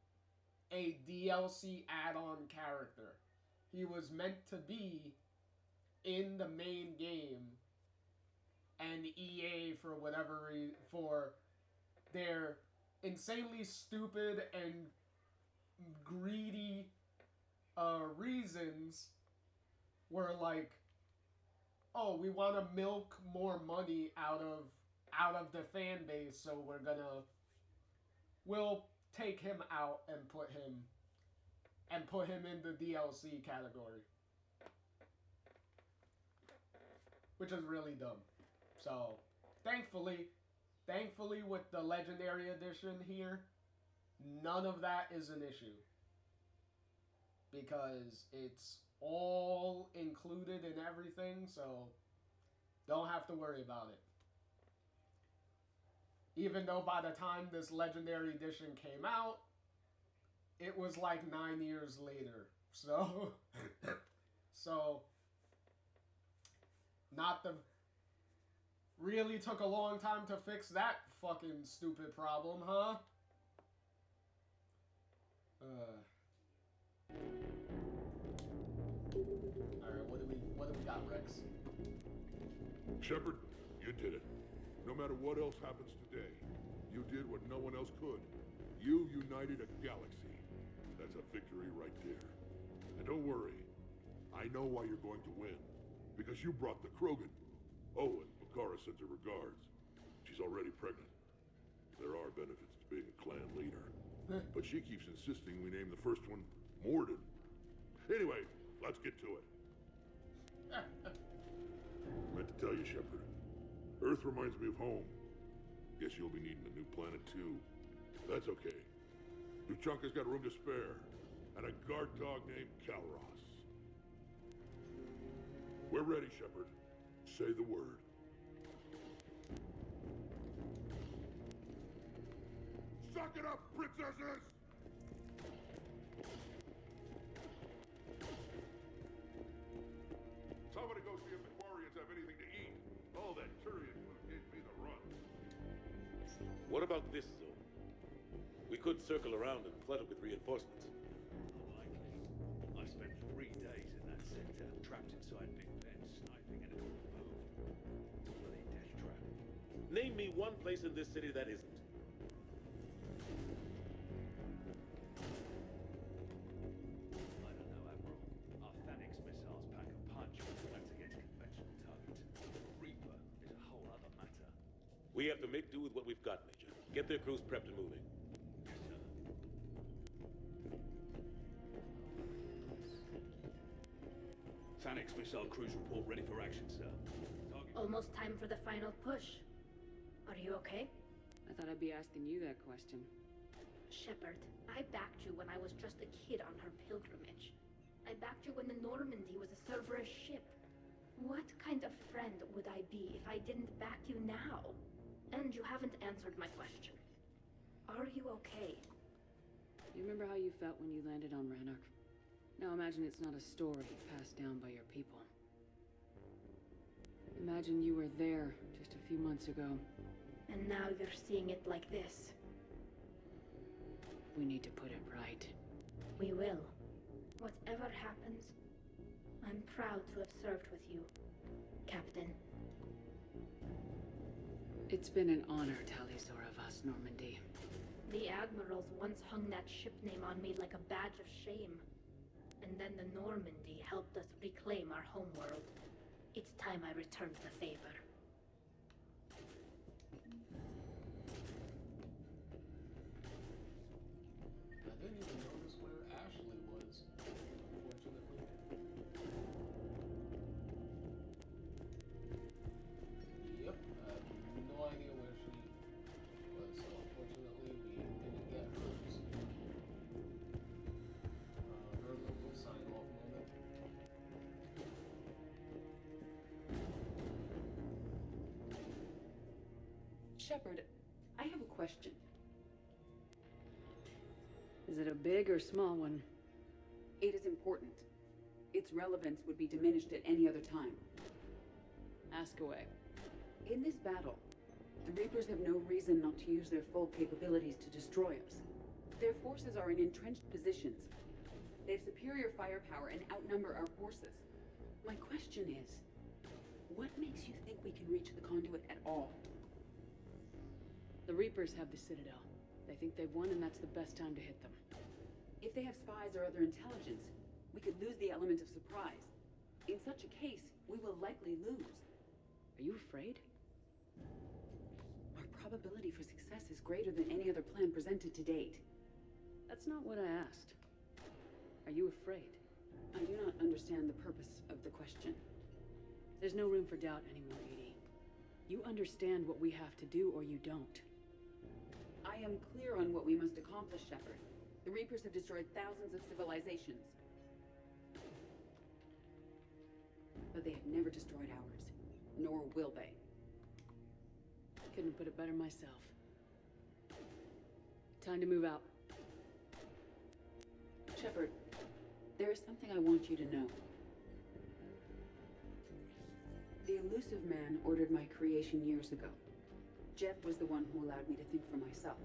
Speaker 1: a DLC add-on character. He was meant to be in the main game, and EA, for whatever reason, for their insanely stupid and greedy reasons, were like, oh, we want to milk more money out of the fan base, so we'll take him out and put him in the DLC category, which is really dumb. So thankfully with the Legendary Edition here, none of that is an issue, because it's all included in everything, so don't have to worry about it. Even though by the time this Legendary Edition came out, it was like 9 years later. So, not the... Really took a long time to fix that fucking stupid problem, huh? Alright, what do we got, Rex?
Speaker 15: Shepard, you did it. No matter what else happens today, you did what no one else could. You united a galaxy. That's a victory right there. And don't worry, I know why you're going to win. Because you brought the Krogan. Oh, and Makara sends her regards. She's already pregnant. There are benefits to being a clan leader. But she keeps insisting we name the first one Mordin. Anyway, let's get to it. Meant to tell you, Shepard. Earth reminds me of home. Guess you'll be needing a new planet, too. That's okay. Tuchanka's got room to spare. And a guard dog named Kalros. We're ready, Shepard. Say the word. Suck it up, princesses! Somebody go see if the Quarians have anything to eat. All that Turian food gave me the runs.
Speaker 9: What about this zone? We could circle around and flood it with reinforcements.
Speaker 2: Unlikely. I spent 3 days in that sector, trapped inside Big Ben, sniping and it wouldn't move. Bloody death trap.
Speaker 9: Name me one place in this city that isn't.
Speaker 2: I don't know, Admiral. Our Thanix missiles pack a punch when attacked against conventional targets. Reaper is a whole other matter.
Speaker 9: We have to make do with what we've got, Major. Get their crews prepped and moving.
Speaker 2: Yes, sir. Thanix missile crews report ready for action, sir.
Speaker 19: Almost time for the final push. Are you okay?
Speaker 3: I thought I'd be asking you that question.
Speaker 19: Shepard, I backed you when I was just a kid on her pilgrimage. I backed you when the Normandy was a Cerberus ship. What kind of friend would I be if I didn't back you now? And you haven't answered my question. Are you okay?
Speaker 3: You remember how you felt when you landed on Ranark? Now imagine it's not a story passed down by your people. Imagine you were there just a few months ago.
Speaker 19: And now you're seeing it like this.
Speaker 3: We need to put it right.
Speaker 19: We will. Whatever happens, I'm proud to have served with you, Captain.
Speaker 3: It's been an honor, Tali'Zorah of Us, Normandy.
Speaker 19: The Admirals once hung that ship name on me like a badge of shame. And then the Normandy helped us reclaim our homeworld. It's time I returned the favor.
Speaker 1: I didn't even notice where Ashley was, unfortunately. Yep, I have no idea where she was, so unfortunately we didn't get hers. Her little sign-off moment.
Speaker 3: Shepard, I have a question. Is it a big or small one?
Speaker 6: It is important. Its relevance would be diminished at any other time.
Speaker 3: Ask away.
Speaker 6: In this battle, the Reapers have no reason not to use their full capabilities to destroy us. Their forces are in entrenched positions. They have superior firepower and outnumber our forces. My question is, what makes you think we can reach the conduit at all?
Speaker 3: The Reapers have the Citadel. They think they've won and that's the best time to hit them.
Speaker 6: If they have spies or other intelligence, we could lose the element of surprise. In such a case, we will likely lose.
Speaker 3: Are you afraid?
Speaker 6: Our probability for success is greater than any other plan presented to date.
Speaker 3: That's not what I asked. Are you afraid?
Speaker 6: I do not understand the purpose of the question.
Speaker 3: There's no room for doubt anymore, Edie. You understand what we have to do or you don't.
Speaker 6: I am clear on what we must accomplish, Shepard. The Reapers have destroyed thousands of civilizations. But they have never destroyed ours. Nor will they.
Speaker 3: Couldn't put it better myself. Time to move out.
Speaker 6: Shepard, there is something I want you to know. The Illusive Man ordered my creation years ago. Jeff was the one who allowed me to think for myself.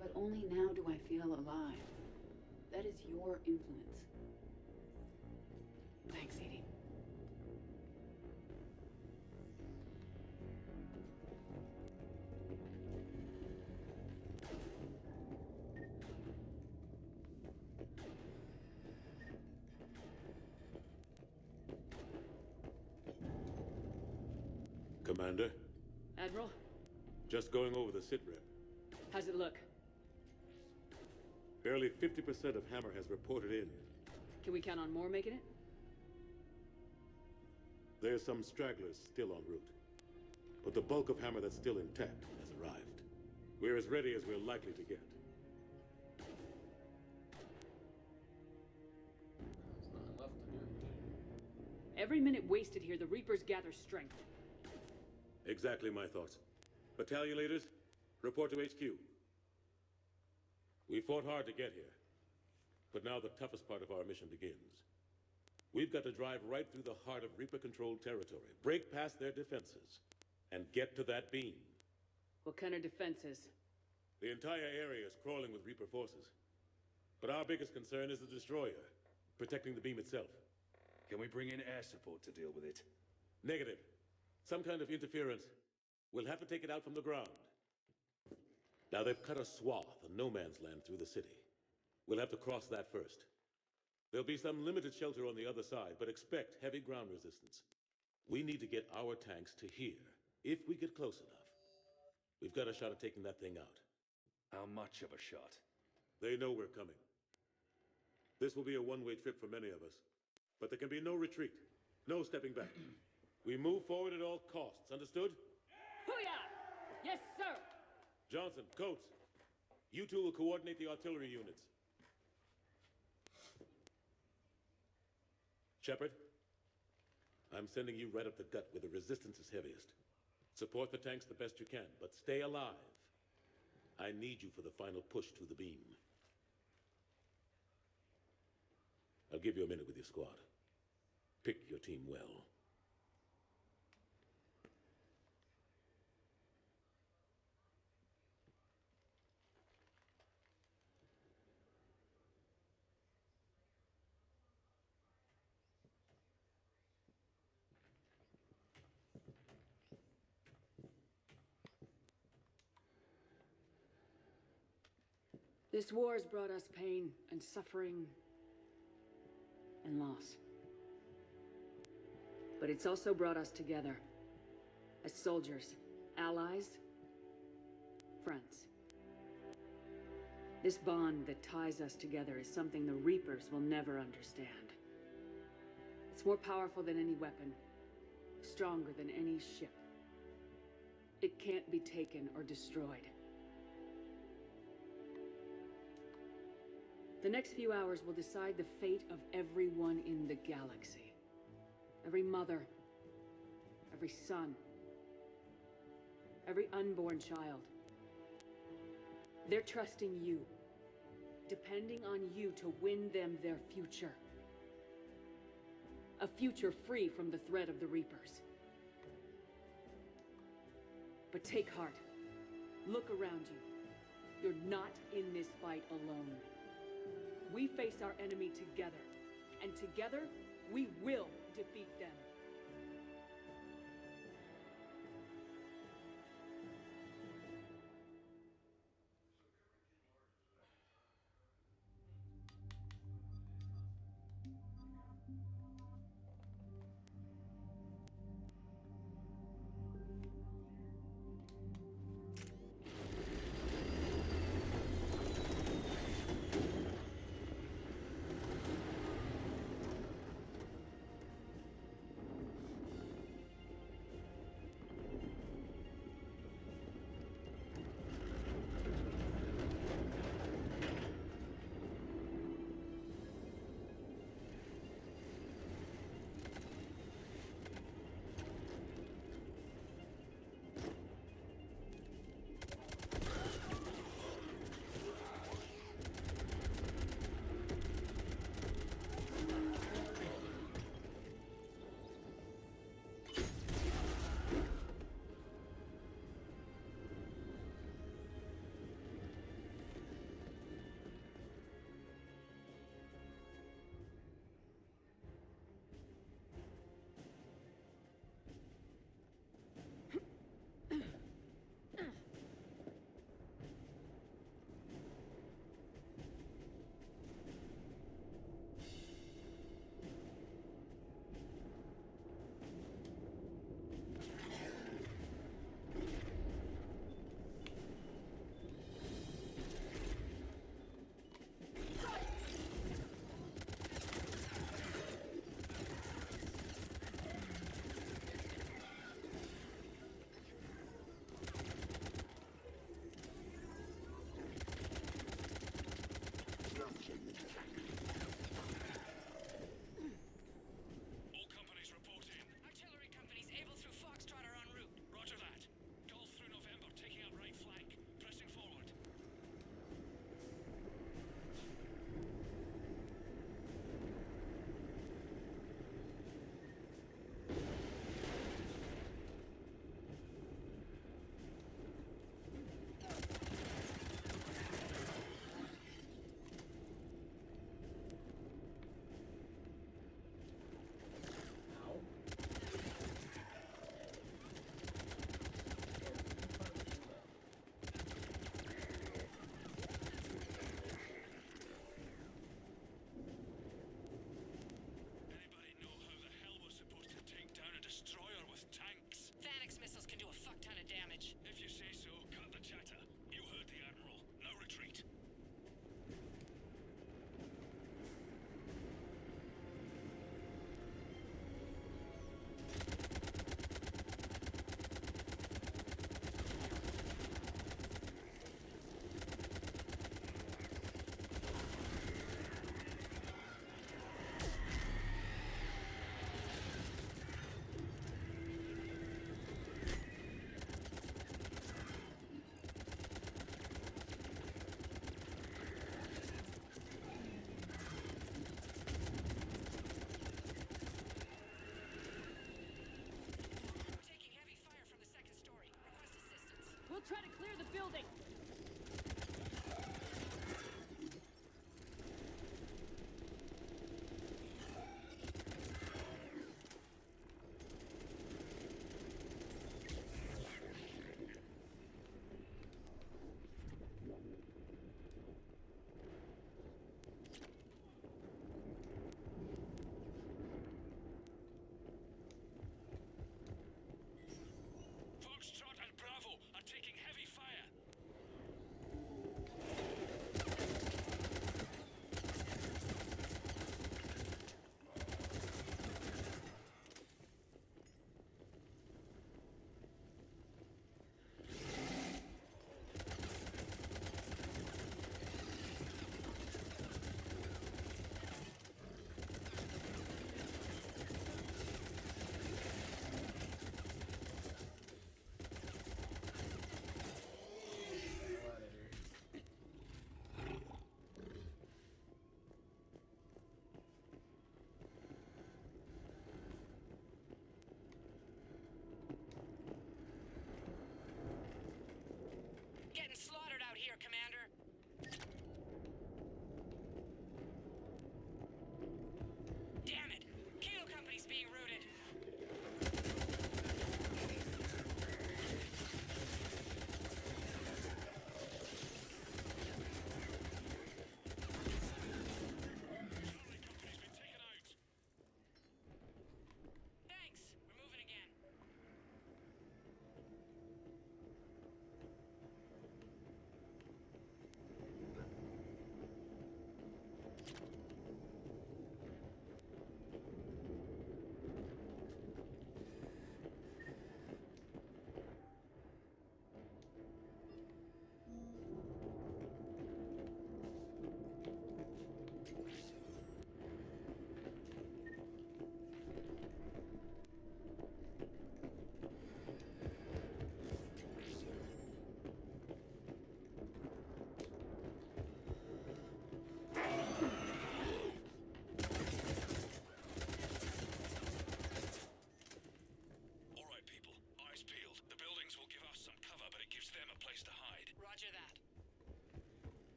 Speaker 6: But only now do I feel alive. That is your influence.
Speaker 3: Thanks, Edie.
Speaker 11: Commander?
Speaker 3: Admiral,
Speaker 11: Just going over the sitrep.
Speaker 3: how's it look?
Speaker 11: Barely 50% of Hammer has reported in.
Speaker 3: Can we count on more making it?
Speaker 11: There's some stragglers still en route. But the bulk of Hammer that's still intact has arrived. We're as ready as we're likely to get.
Speaker 3: Every minute wasted here, the Reapers gather strength.
Speaker 11: Exactly my thoughts. Battalion leaders, report to HQ. We fought hard to get here. But now the toughest part of our mission begins. We've got to drive right through the heart of Reaper-controlled territory, break past their defenses, and get to that beam.
Speaker 3: What kind of defenses?
Speaker 11: The entire area is crawling with Reaper forces. But our biggest concern is the destroyer, protecting the beam itself.
Speaker 2: Can we bring in air support to deal with it?
Speaker 11: Negative. Some kind of interference. We'll have to take it out from the ground. Now they've cut a swath of no man's land through the city. We'll have to cross that first. There'll be some limited shelter on the other side, but expect heavy ground resistance. We need to get our tanks to here, if we get close enough. We've got a shot at taking that thing out.
Speaker 2: How much of a shot?
Speaker 11: They know we're coming. This will be a one-way trip for many of us. But there can be no retreat, no stepping back. We move forward at all costs, understood?
Speaker 3: Booyah! Yes, sir!
Speaker 11: Johnson, Coates, you two will coordinate the artillery units. Shepard, I'm sending you right up the gut where the resistance is heaviest. Support the tanks the best you can, but stay alive. I need you for the final push to the beam. I'll give you a minute with your squad. Pick your team well.
Speaker 3: This war has brought us pain and suffering and loss. But it's also brought us together as soldiers, allies, friends. This bond that ties us together is something the Reapers will never understand. It's more powerful than any weapon, stronger than any ship. It can't be taken or destroyed. The next few hours will decide the fate of everyone in the galaxy. Every mother, every son, every unborn child. They're trusting you, depending on you to win them their future. A future free from the threat of the Reapers. But take heart. Look around you. You're not in this fight alone. We face our enemy together, and together, we will defeat them.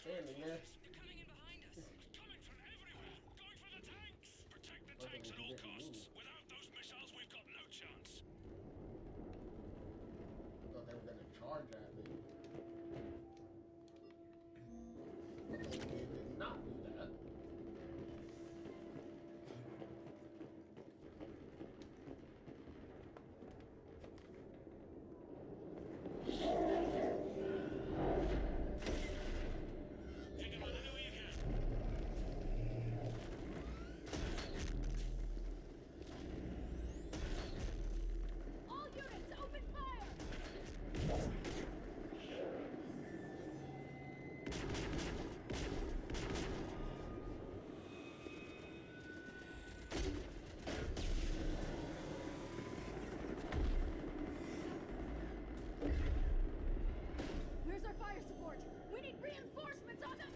Speaker 1: standing there.
Speaker 8: They're coming in behind us. Coming from everywhere. Going for the tanks. Protect the tanks at all costs. Without those missiles, we've got no chance.
Speaker 1: Thought they were gonna charge at me. They did not do that.
Speaker 12: All units, open fire!
Speaker 4: Where's our fire support? We need reinforcements on them!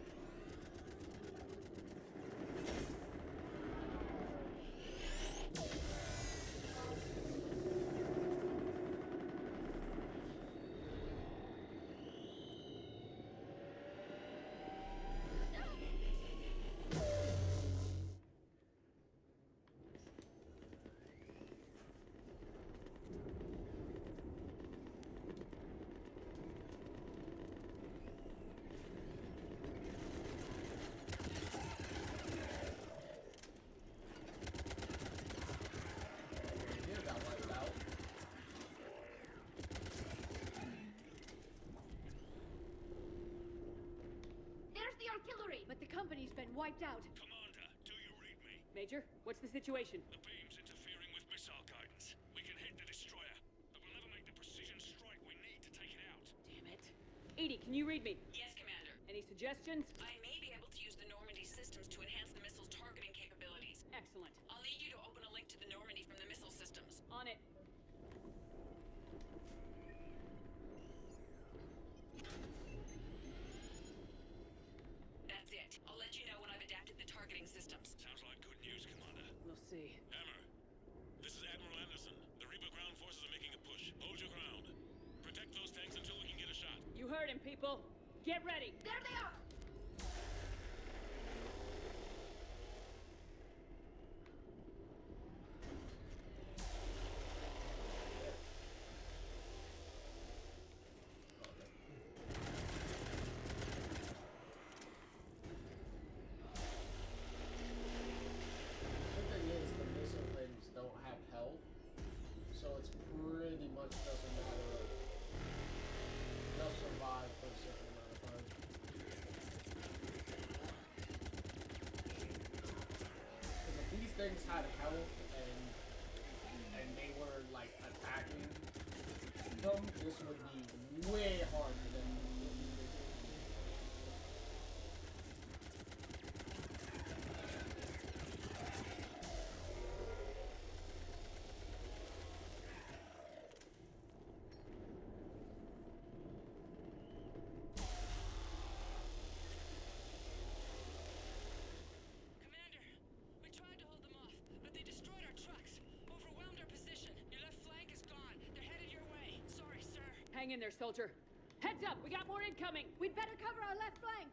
Speaker 1: Here got wiped out.
Speaker 4: There's the artillery! But the company's been wiped out.
Speaker 8: Commander, do you read me?
Speaker 3: Major, what's the situation?
Speaker 8: The beam's interfering with missile guidance. We can hit the destroyer, but we'll never make the precision strike we need to take it out.
Speaker 3: Damn it. Edie, can you read me?
Speaker 6: Yes, Commander.
Speaker 3: Any suggestions?
Speaker 6: I may be able to use the Normandy systems to enhance the missile's targeting capabilities.
Speaker 3: Excellent.
Speaker 6: I'll need you to open a link to the Normandy from the missile systems.
Speaker 3: On it.
Speaker 6: That's it. I'll let you know when I've adapted the targeting systems.
Speaker 8: Sounds like good news, Commander.
Speaker 3: We'll see.
Speaker 9: Hammer, this is Admiral Anderson. The Reaper ground forces are making a push. Hold your ground. Protect those tanks until we can get a shot.
Speaker 3: You heard him, people. Get ready.
Speaker 4: There they are!
Speaker 1: The thing is, the missile things don't have health, so it's pretty much doesn't matter. They'll survive for a certain amount of time. Because if these things had health and they were like attacking them, this would be way harder than
Speaker 8: Commander, we tried to hold them off, but they destroyed our trucks. Overwhelmed our position. Your left flank is gone. They're headed your way. Sorry, sir.
Speaker 3: Hang in there, soldier. Heads up, we got more incoming.
Speaker 4: We'd better cover our left flank!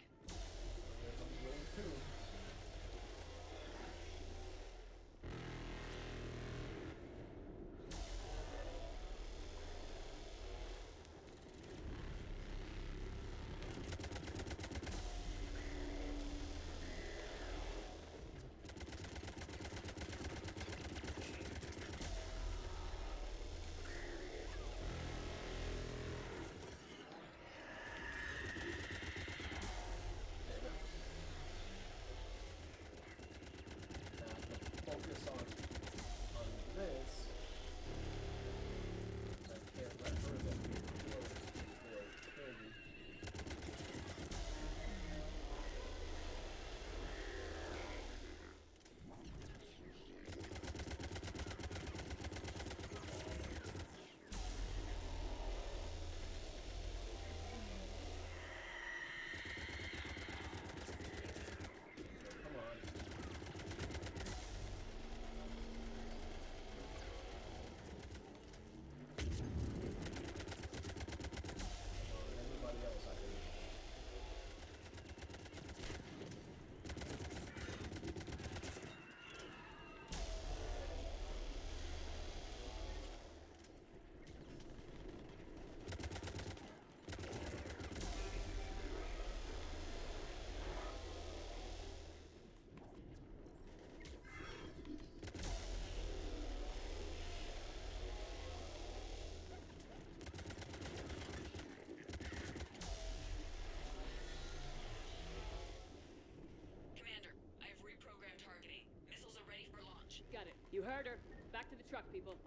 Speaker 3: Carter, back to the truck, people.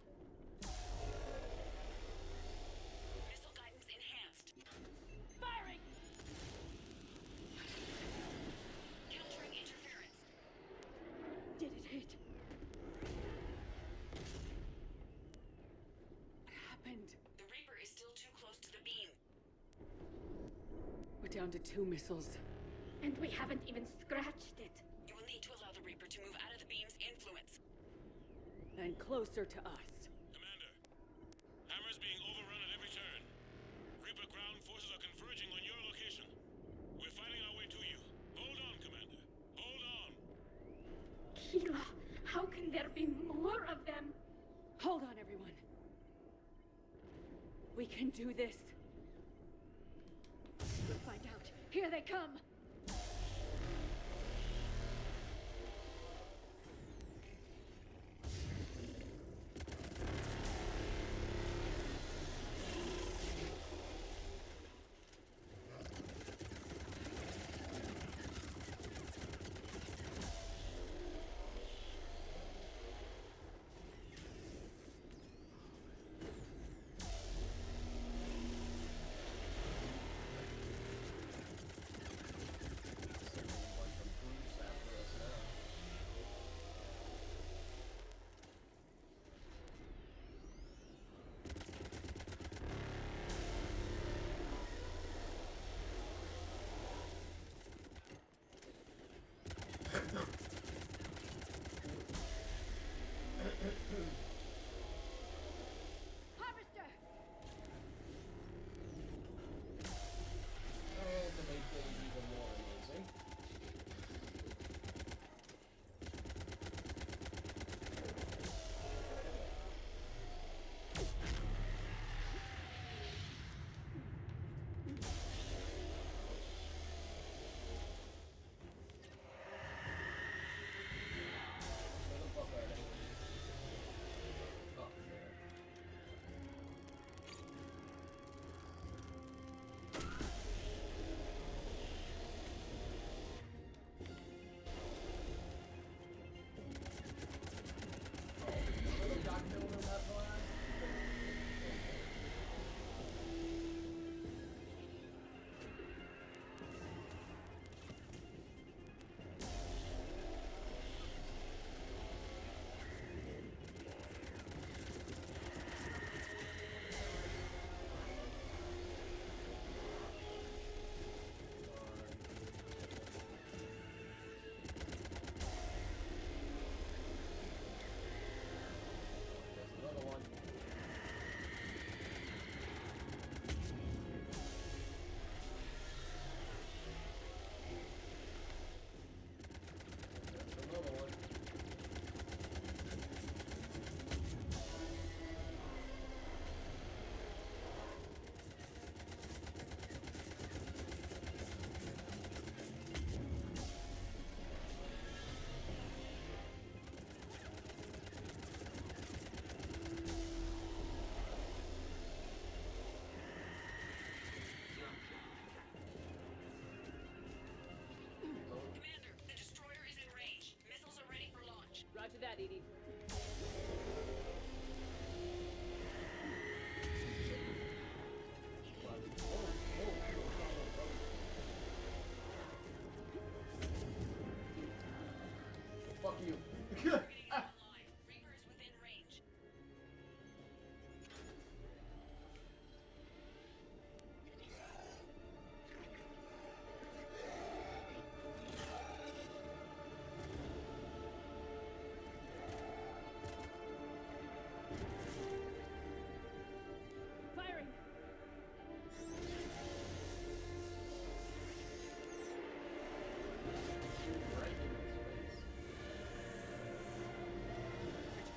Speaker 6: Missile guidance enhanced.
Speaker 3: Firing!
Speaker 6: Countering interference.
Speaker 3: Did it hit? What happened?
Speaker 6: The Reaper is still too close to the beam.
Speaker 3: We're down to 2 missiles.
Speaker 19: And we haven't even scratched it.
Speaker 6: You will need to allow the Reaper to move out of the beam's influence.
Speaker 3: And closer to us.
Speaker 11: Commander, Hammer's being overrun at every turn. Reaper ground forces are converging on your location. We're fighting our way to you. Hold on, Commander. Hold on.
Speaker 19: Kira, how can there be more of them?
Speaker 3: Hold on, everyone. We can do this. We'll find out. Here they come! Harvester!
Speaker 1: Oh, to make things even more amazing. Where the fuck are they? Oh, there. Got killed in that blast? There's another one. There's another one.
Speaker 6: Commander, the destroyer is in range. Missiles are ready for launch.
Speaker 3: Roger that, Edie.
Speaker 1: Fuck you.
Speaker 6: Reaper is within range.
Speaker 3: Firing!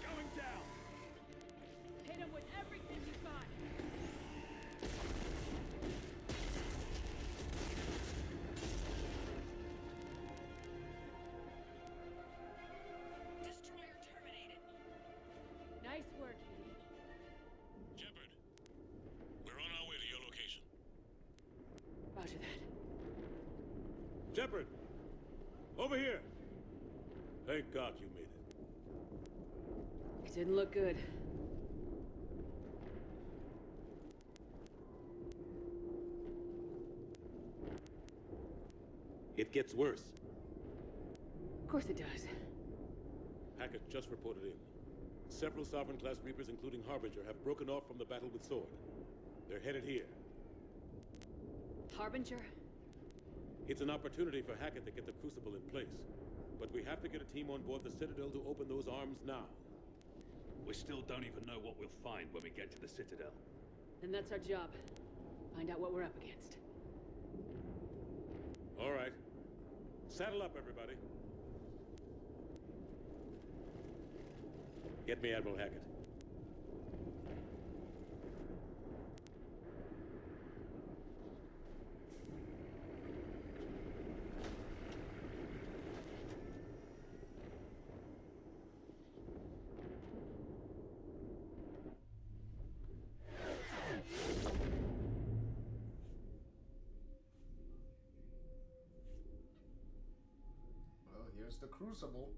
Speaker 2: Going down!
Speaker 3: Hit him with everything you got!
Speaker 6: Destroyer terminated.
Speaker 3: Nice work, Edie.
Speaker 11: Shepard, we're on our way to your location.
Speaker 3: Roger that.
Speaker 11: Shepard! Over here! Thank God you made it.
Speaker 3: It didn't look good.
Speaker 11: It gets worse.
Speaker 3: Of course it does.
Speaker 11: Hackett just reported in. Several Sovereign-class Reapers, including Harbinger, have broken off from the battle with Sword. They're headed here.
Speaker 3: Harbinger?
Speaker 11: It's an opportunity for Hackett to get the Crucible in place. But we have to get a team on board the Citadel to open those arms now.
Speaker 2: We still don't even know what we'll find when we get to the Citadel.
Speaker 3: Then that's our job. Find out what we're up against.
Speaker 11: All right. Saddle up, everybody. Get me Admiral Hackett.
Speaker 1: Well, here's the Crucible.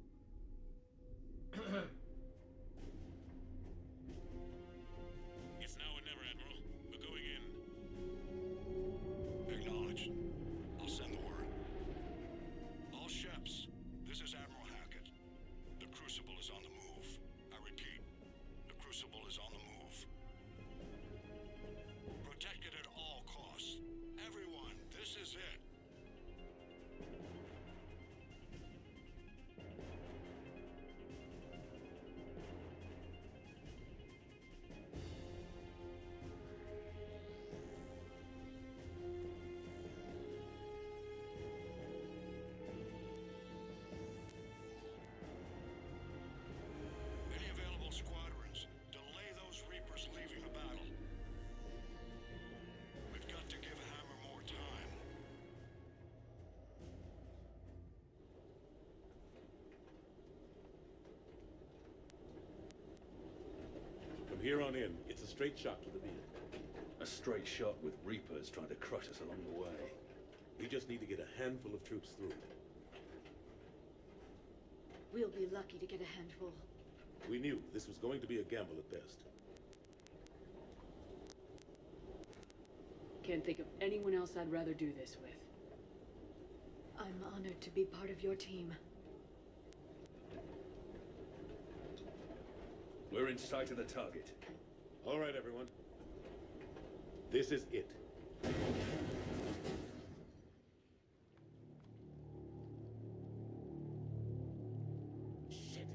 Speaker 9: It's now or never, Admiral. We're going in. Acknowledged. I'll send the word. All ships, this is Admiral Hackett. The Crucible is on the move. I repeat, the Crucible is on the move. Protect it at all costs. Everyone, this is it. Any available squadrons, delay those Reapers leaving the battle. We've got to give Hammer more time.
Speaker 11: From here on in, it's a straight shot to the beam.
Speaker 2: A straight shot with Reapers trying to crush us along the way.
Speaker 11: We just need to get a handful of troops through.
Speaker 4: We'll be lucky to get a handful.
Speaker 11: We knew this was going to be a gamble at best.
Speaker 3: Can't think of anyone else I'd rather do this with.
Speaker 4: I'm honored to be part of your team.
Speaker 2: We're in sight of the target.
Speaker 11: All right, everyone. This is it. Shit.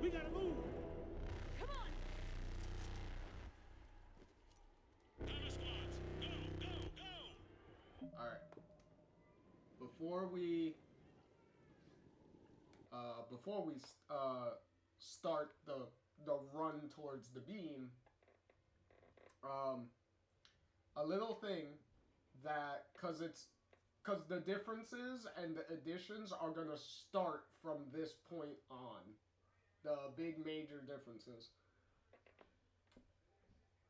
Speaker 11: We gotta move!
Speaker 3: Come on!
Speaker 9: Hammer squads, go, go, go!
Speaker 1: Alright. Before we start the run towards the beam, a little thing that, cause the differences and the additions are gonna start from this point on. The big major differences.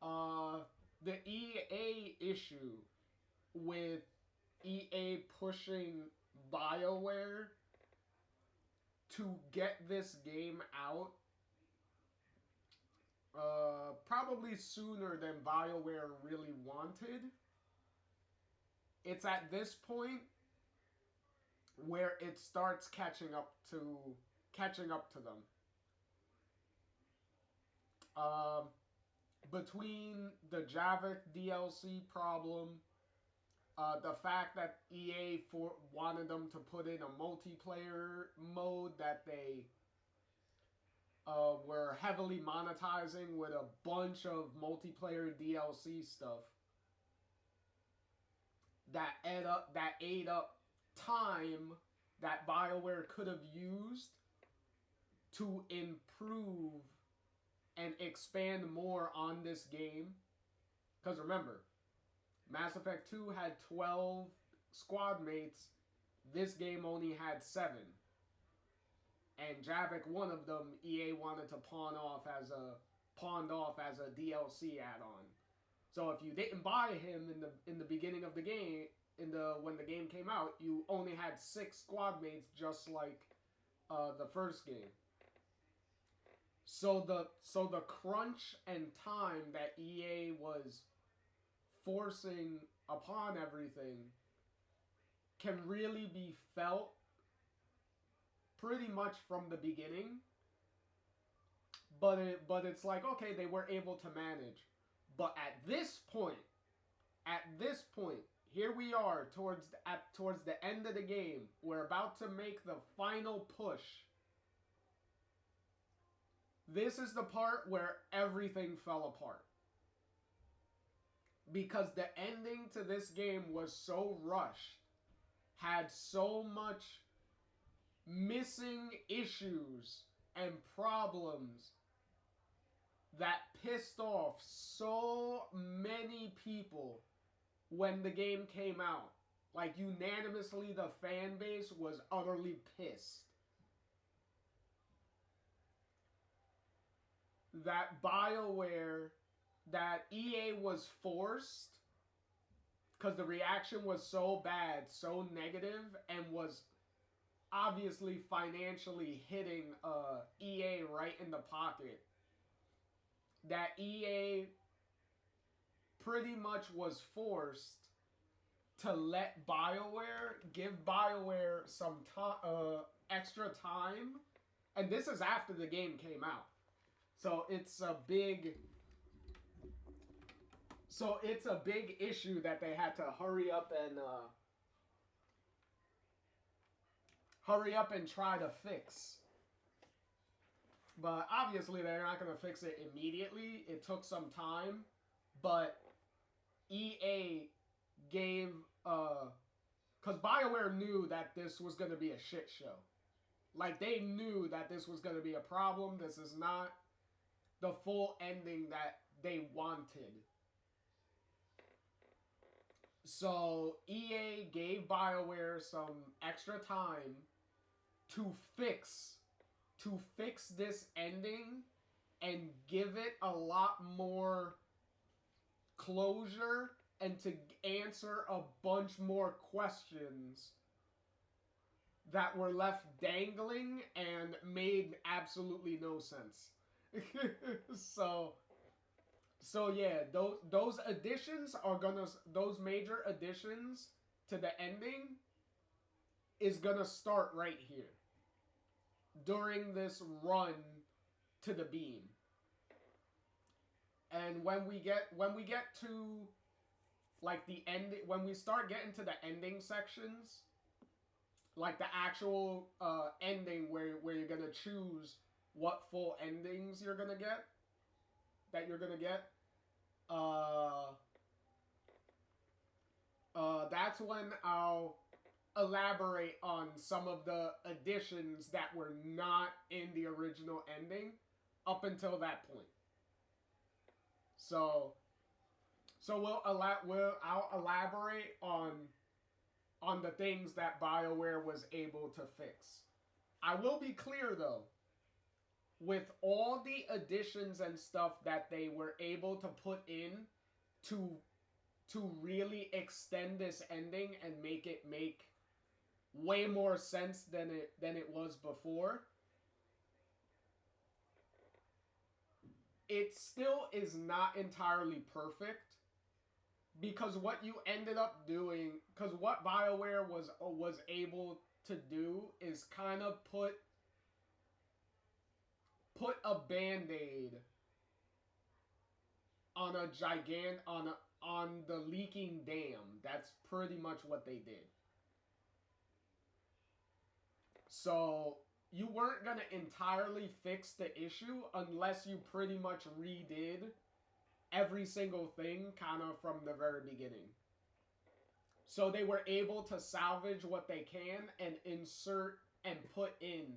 Speaker 1: The EA issue with EA pushing BioWare to get this game out probably sooner than BioWare really wanted. It's at this point where it starts catching up to them. Between the Javik DLC problem, the fact that EA wanted them to put in a multiplayer mode that they were heavily monetizing with a bunch of multiplayer DLC stuff that ate up time that BioWare could have used to improve and expand more on this game. Because remember, Mass Effect 2 had 12 squad mates. This game only had 7. And Javik, one of them, EA wanted to pawned off as a DLC add-on. So if you didn't buy him in the beginning of the game, when the game came out, you only had 6 squad mates, just like the first game. So the crunch and time that EA was forcing upon everything can really be felt pretty much from the beginning. But it's like, okay, they were able to manage. But at this point, here we are towards the end of the game. We're about to make the final push. This is the part where everything fell apart. Because the ending to this game was so rushed, had so much missing issues and problems that pissed off so many people when the game came out. Like, unanimously, the fan base was utterly pissed that BioWare, that EA was forced, because the reaction was so bad, so negative, and was obviously financially hitting EA right in the pocket, that EA pretty much was forced to let BioWare, give BioWare some extra time. And this is after the game came out. So it's a big issue that they had to hurry up and try to fix. But obviously they're not going to fix it immediately. It took some time. But EA gave... because BioWare knew that this was going to be a shit show. Like, they knew that this was going to be a problem. This is not the full ending that they wanted. So EA gave BioWare some extra time to fix this ending and give it a lot more closure and to answer a bunch more questions that were left dangling and made absolutely no sense. So yeah, those additions are gonna, those major additions to the ending is gonna start right here during this run to the beam. And when we get to like the end, when we start getting to the ending sections, like the actual ending where you're gonna choose what full endings you're gonna get, that's when I'll elaborate on some of the additions that were not in the original ending up until that point. So I'll elaborate on the things that BioWare was able to fix. I will be clear though, with all the additions and stuff that they were able to put in to really extend this ending and make it make way more sense than it was before, it still is not entirely perfect, because what you ended up doing, because what BioWare was able to do is kind of put a band-aid on on the leaking dam. That's pretty much what they did. So you weren't gonna entirely fix the issue unless you pretty much redid every single thing kind of from the very beginning. So they were able to salvage what they can and insert and put in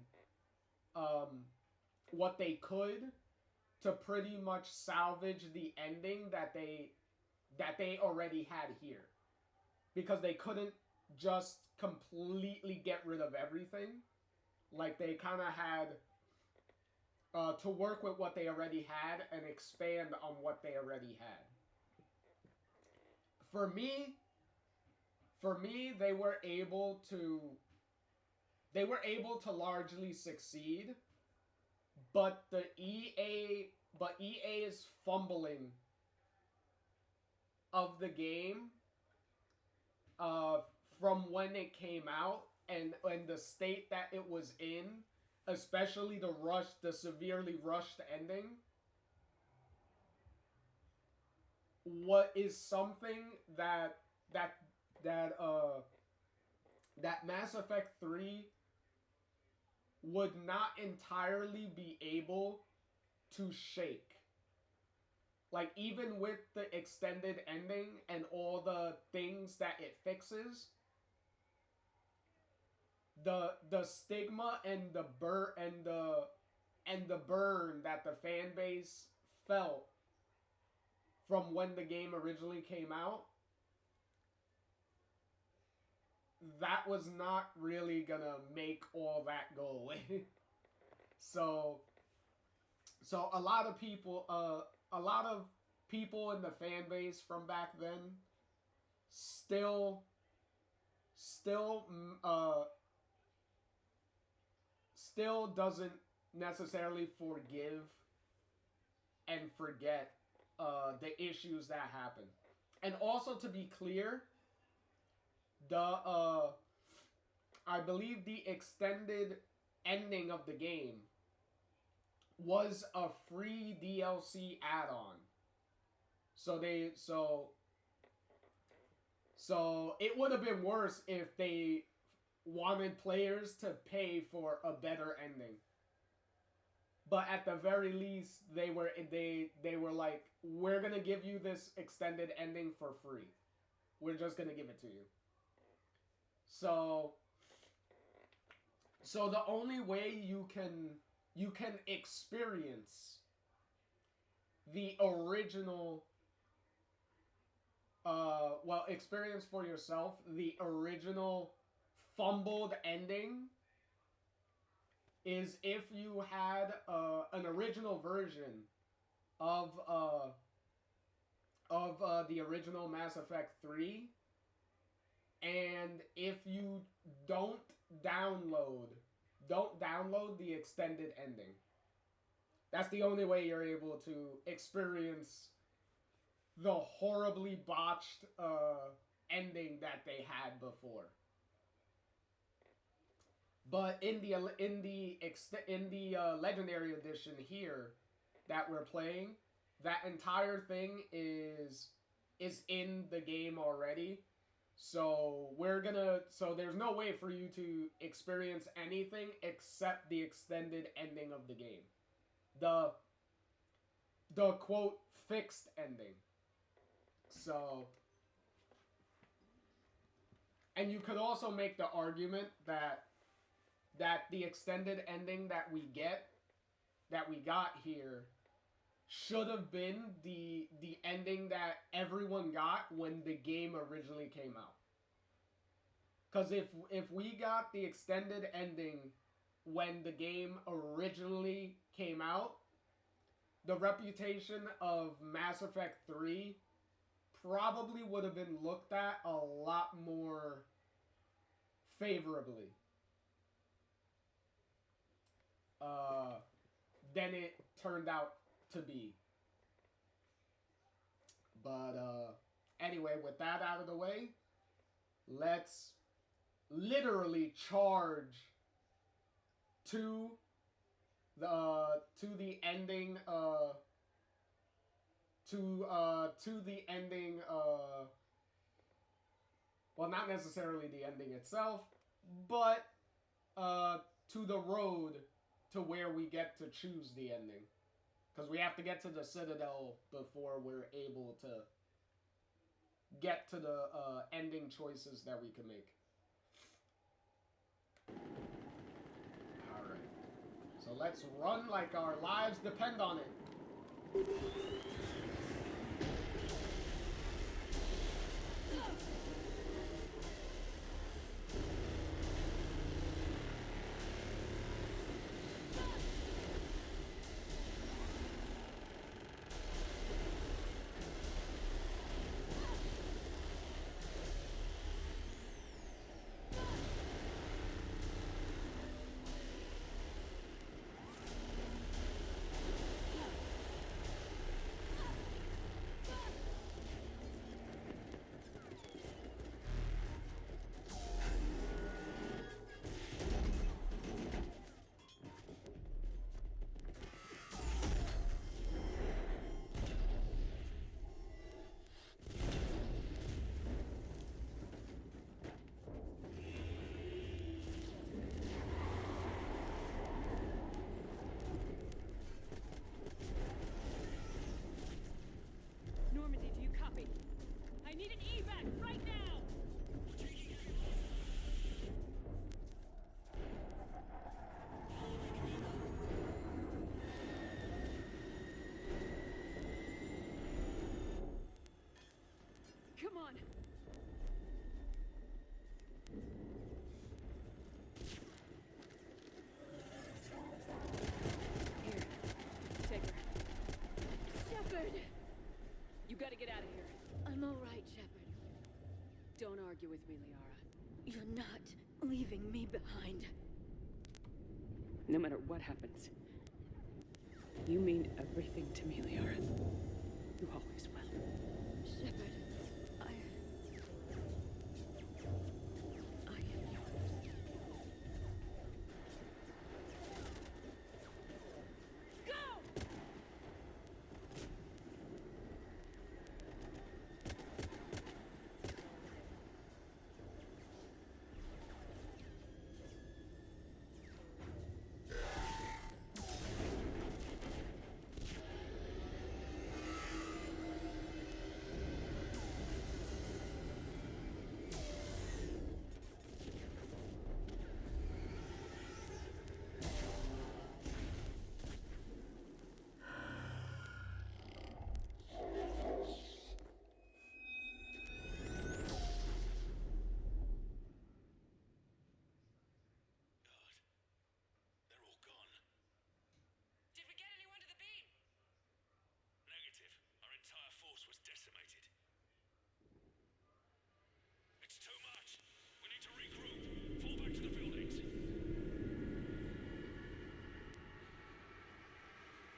Speaker 1: what they could to pretty much salvage the ending that that they already had here. Because they couldn't just completely get rid of everything. Like, they kind of had to work with what they already had and expand on what they already had. For me, they were able to largely succeed, but EA's fumbling of the game from when it came out and the state that it was in, especially the severely rushed ending, what is something that Mass Effect 3 would not entirely be able to shake. Like, even with the extended ending and all the things that it fixes, the stigma and the burn that the fan base felt from when the game originally came out, that was not really gonna make all that go away. So a lot of people in the fan base from back then still doesn't necessarily forgive and forget the issues that happened. And also, to be clear, I believe the extended ending of the game was a free DLC add-on. So it would have been worse if they wanted players to pay for a better ending. But at the very least, they were like, we're gonna give you this extended ending for free. We're just gonna give it to you. So the only way you can experience the original, experience for yourself the original fumbled ending is if you had an original version of the original Mass Effect 3, and if you don't download the extended ending. That's the only way you're able to experience the horribly botched ending that they had before. But in the Legendary Edition here that we're playing, that entire thing is in the game already. So there's no way for you to experience anything except the extended ending of the game. The quote fixed ending. So, and you could also make the argument that the extended ending that we got here should have been the ending that everyone got when the game originally came out. Because if we got the extended ending when the game originally came out, the reputation of Mass Effect 3 probably would have been looked at a lot more favorably than it turned out to be. But anyway, with that out of the way, let's literally charge to the ending well, not necessarily the ending itself, but to the road to where we get to choose the ending. Because we have to get to the Citadel before we're able to get to the ending choices that we can make. Alright. So let's run like our lives depend on it.
Speaker 8: Normandy, do you copy? I need an evac right now! Come on! Here, take her.
Speaker 4: Shepard!
Speaker 3: You gotta get out of here.
Speaker 4: I'm all right, Shepard.
Speaker 3: Don't argue with me, Liara.
Speaker 4: You're not leaving me behind.
Speaker 3: No matter what happens. You mean everything to me, Liara. You always will.
Speaker 4: Shepard, I am yours.
Speaker 8: Go!
Speaker 2: They're all gone.
Speaker 8: Did we get anyone to the beam?
Speaker 2: Negative. Our entire force was decimated. It's too much. We need to regroup. Fall back to the buildings.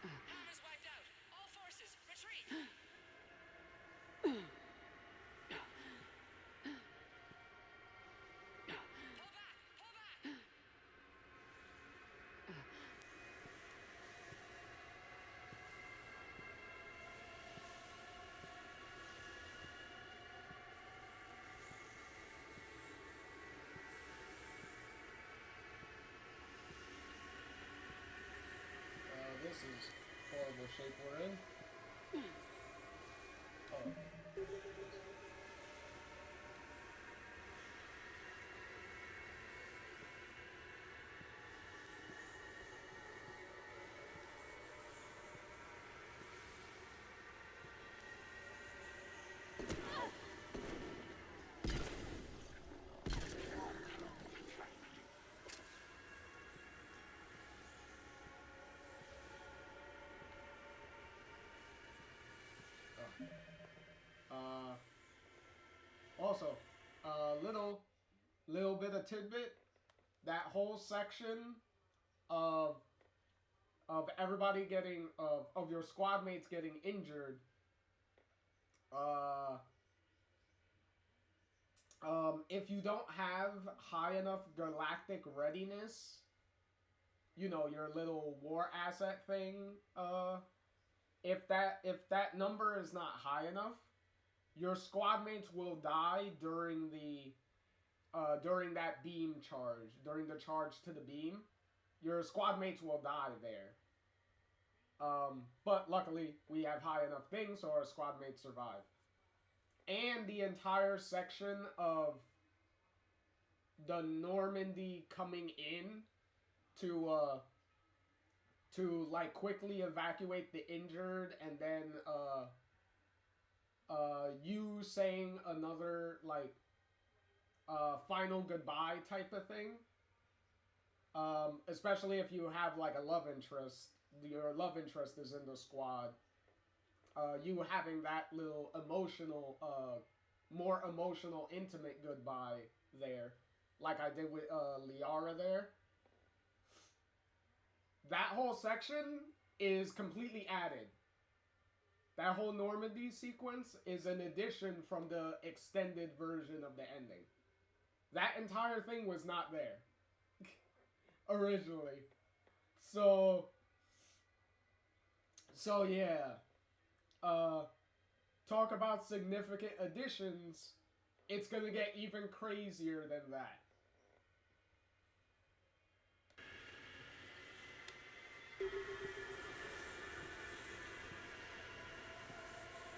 Speaker 8: Hammer's wiped out. All forces, retreat! Pull back! Pull back!
Speaker 1: This is horrible shape we're in. Oh. Also, little bit of tidbit. That whole section of everybody getting of your squad mates getting injured. If you don't have high enough galactic readiness, you know, your little war asset thing, if that number is not high enough, your squad mates will die during during that beam charge, during the charge to the beam. Your squad mates will die there. But luckily, we have high enough things, so our squad mates survive. And the entire section of the Normandy coming in to like quickly evacuate the injured and then you saying another, like, final goodbye type of thing. Especially if you have, like, a love interest. Your love interest is in the squad. You having that little emotional, more emotional, intimate goodbye there. Like I did with, Liara there. That whole section is completely added. That whole Normandy sequence is an addition from the extended version of the ending. That entire thing was not there originally. So yeah. Talk about significant additions. It's gonna get even crazier than that.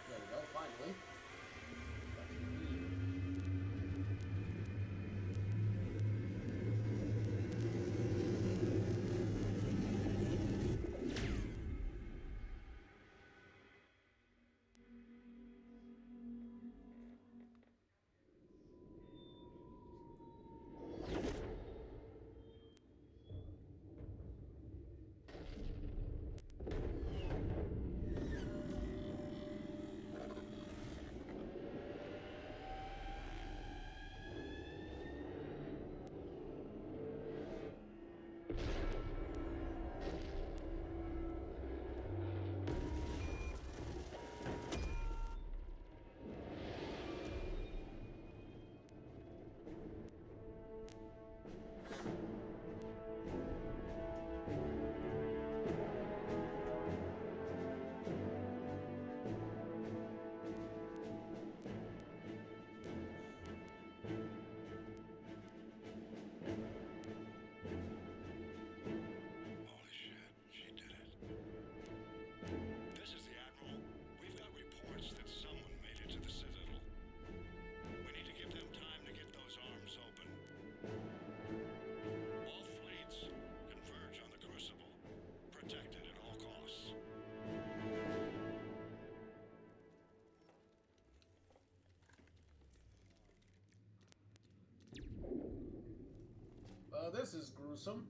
Speaker 1: There we go, finally. This is gruesome.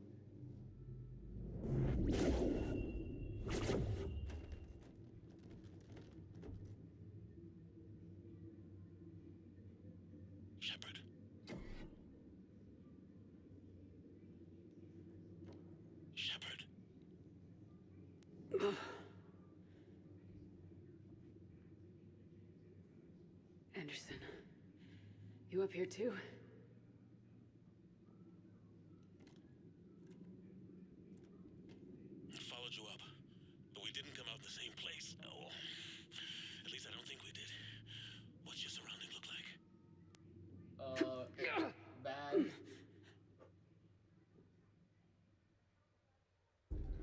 Speaker 16: Shepard. Shepard.
Speaker 3: Anderson, you up here too?
Speaker 16: Followed you up, but we didn't come out the same place. Oh, at least I don't think we did. What's your surrounding look like?
Speaker 1: Bad.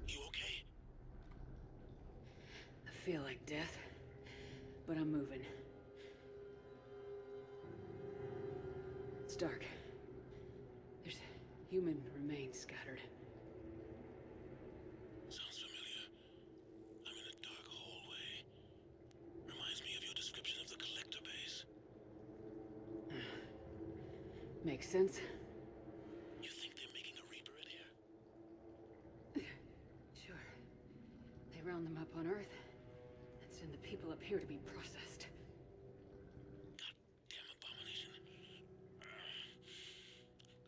Speaker 16: You okay?
Speaker 3: I feel like death, but I'm moving. It's dark. There's human remains scattered.
Speaker 16: Sounds familiar. I'm in a dark hallway. Reminds me of your description of the collector base.
Speaker 3: Makes sense.
Speaker 16: You think they're making a Reaper in here?
Speaker 3: Sure. They round them up on Earth and send the people up here to be processed.
Speaker 16: Goddamn abomination.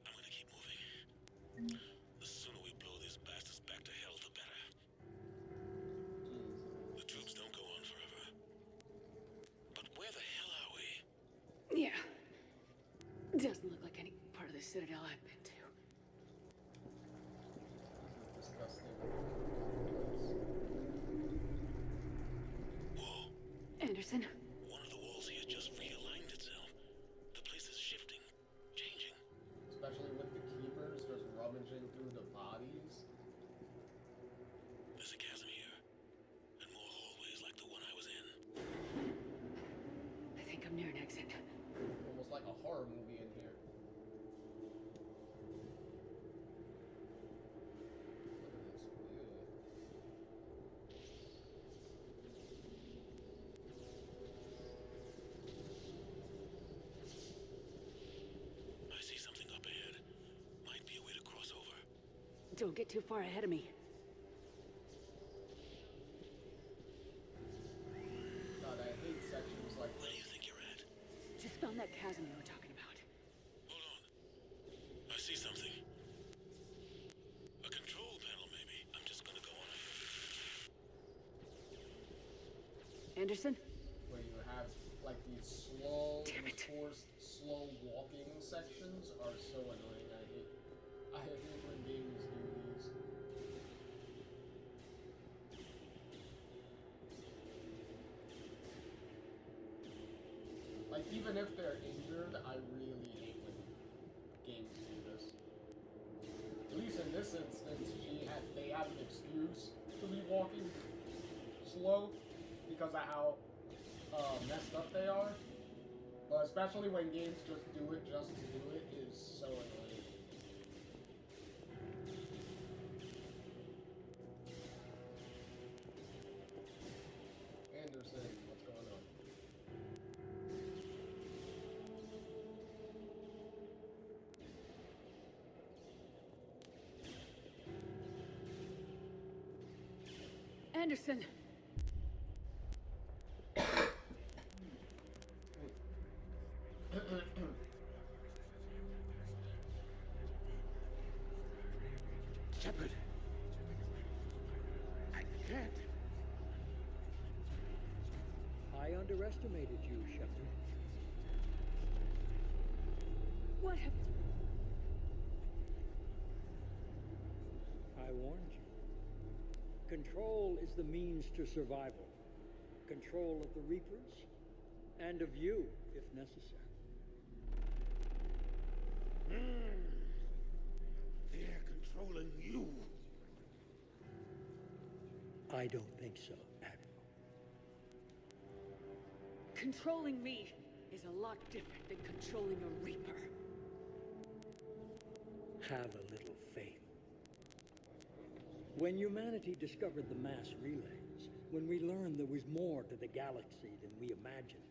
Speaker 16: I'm gonna keep moving. The sooner we blow these bastards back to hell, the better. The troops don't go on forever. But where the hell are we?
Speaker 3: Yeah. Doesn't look like any part of the Citadel I've been to.
Speaker 1: Disgusting.
Speaker 16: Whoa.
Speaker 3: Anderson?
Speaker 16: One of the walls here just realigned itself. The place is shifting, changing.
Speaker 1: Especially with the keepers just rummaging through the bodies.
Speaker 16: There's a chasm here, and more hallways like the one I was in.
Speaker 3: I think I'm near an exit.
Speaker 1: Almost like a horror movie in here. Look at this. Ew.
Speaker 3: Don't get too far ahead of me.
Speaker 1: God, I hate sections like this.
Speaker 11: Where do you think you're at?
Speaker 3: Just found that chasm you were talking about.
Speaker 11: Hold on. I see something. A control panel, maybe. I'm just gonna go on ahead.
Speaker 3: Anderson?
Speaker 1: Where you have like these slow, enforced, slow walking sections are so annoying. I hate when games do these. Like even if they're injured, I really hate when games do this. At least in this instance, they have an excuse to be walking slow because of how messed up they are. But especially when games just do it just to do it is so annoying. Anderson, what's going on?
Speaker 3: Anderson!
Speaker 16: Shepard. I can't.
Speaker 10: I underestimated you, Shepard.
Speaker 3: What have...
Speaker 10: I warned you. Control is the means to survival. Control of the Reapers, and of you, if necessary.
Speaker 16: They're controlling you.
Speaker 10: I don't think so, Admiral.
Speaker 3: Controlling me is a lot different than controlling a Reaper.
Speaker 10: Have a little faith. When humanity discovered the mass relays, when we learned there was more to the galaxy than we imagined,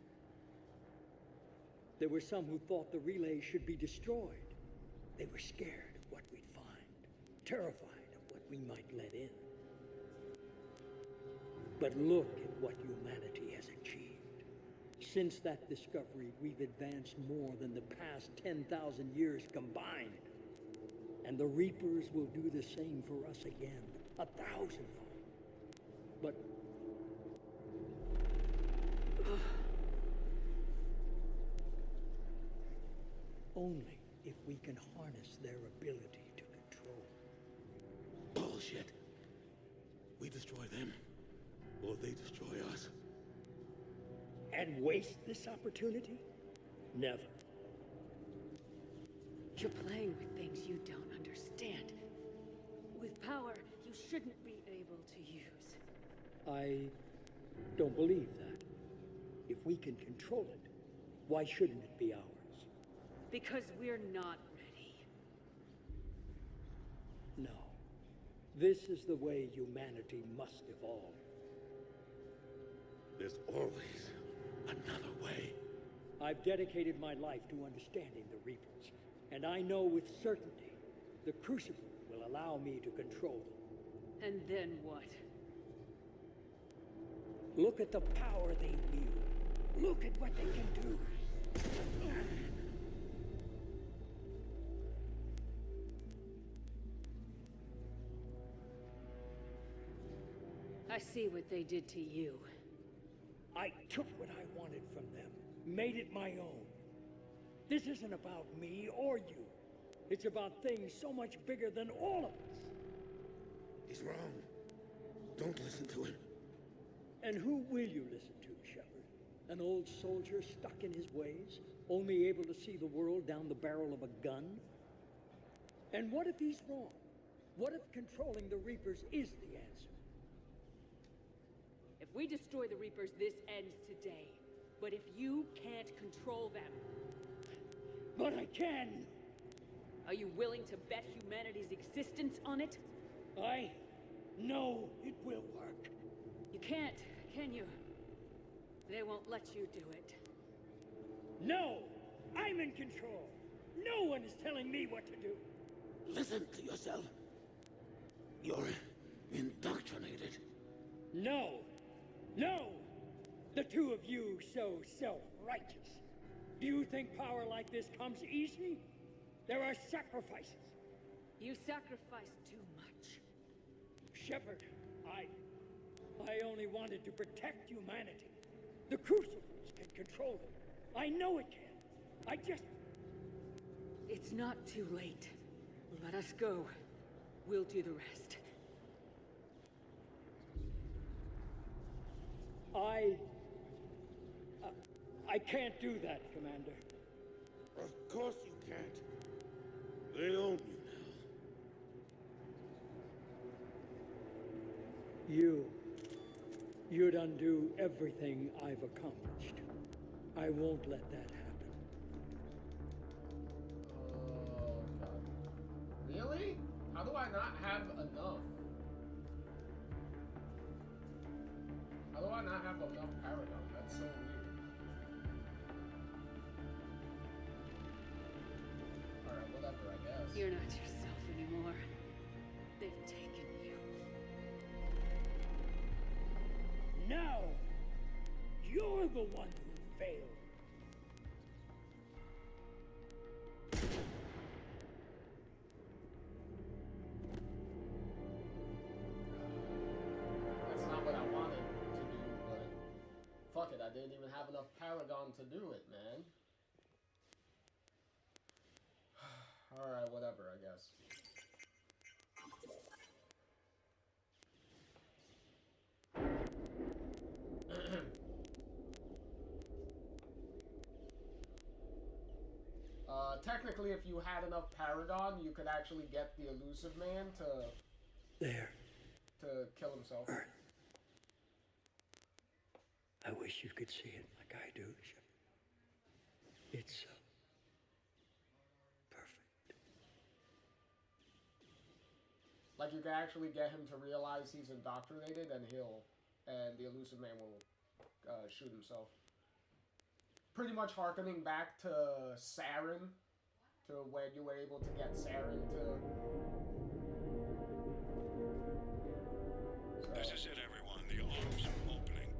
Speaker 10: there were some who thought the relays should be destroyed. They were scared of what we'd find, terrified of what we might let in. But look at what humanity has achieved. Since that discovery, we've advanced more than the past 10,000 years combined. And the Reapers will do the same for us again, 1,000-fold. But... only if we can harness their ability to control.
Speaker 11: Bullshit. We destroy them, or they destroy us.
Speaker 10: And waste this opportunity? Never.
Speaker 3: You're playing with things you don't understand. With power you shouldn't be able to use.
Speaker 10: I don't believe that. If we can control it, why shouldn't it be ours?
Speaker 3: Because we're not ready.
Speaker 10: No. This is the way humanity must evolve.
Speaker 11: There's always another way.
Speaker 10: I've dedicated my life to understanding the Reapers, and I know with certainty the Crucible will allow me to control them.
Speaker 3: And then what?
Speaker 10: Look at the power they wield. Look at what they can do.
Speaker 3: I see what they did to you.
Speaker 10: I took what I wanted from them, made it my own. This isn't about me or you. It's about things so much bigger than all of us.
Speaker 11: He's wrong. Don't listen to him.
Speaker 10: And who will you listen to, Shepard? An old soldier stuck in his ways, only able to see the world down the barrel of a gun? And what if he's wrong? What if controlling the Reapers is the answer?
Speaker 3: If we destroy the Reapers, this ends today. But if you can't control them...
Speaker 10: But I can!
Speaker 3: Are you willing to bet humanity's existence on it?
Speaker 10: I know it will work.
Speaker 3: You can't, can you? They won't let you do it.
Speaker 10: No! I'm in control! No one is telling me what to do!
Speaker 11: Listen to yourself.
Speaker 10: You're indoctrinated. No! No! The two of you so self-righteous. Do you think power like this comes easy? There are sacrifices.
Speaker 3: You sacrifice too much.
Speaker 10: Shepard, I only wanted to protect humanity. The Crucibles can control it. I know it can. I just...
Speaker 3: It's not too late. Let us go. We'll do the rest.
Speaker 10: I can't do that, Commander.
Speaker 11: Of course you can't. They own you now.
Speaker 10: You'd undo everything I've accomplished. I won't let that happen.
Speaker 1: Oh, God. Really? How do I not have enough? How do I not have enough Paragon? That's so weird. Alright, whatever, I guess.
Speaker 3: You're not yourself anymore. They've taken you.
Speaker 10: Now, you're the one who failed.
Speaker 1: That's not what I wanted to do, but fuck it, I didn't even have enough Paragon to do it, man. Alright, whatever, I guess. Technically, if you had enough Paragon, you could actually get the Elusive Man to kill himself.
Speaker 10: Earth. I wish you could see it like I do, Shepard. It's perfect.
Speaker 1: Like, you can actually get him to realize he's indoctrinated, and the Elusive Man will shoot himself. Pretty much harkening back to Saren, to when you were able to get Saren to...
Speaker 15: This is it, everyone. The alarms are opening.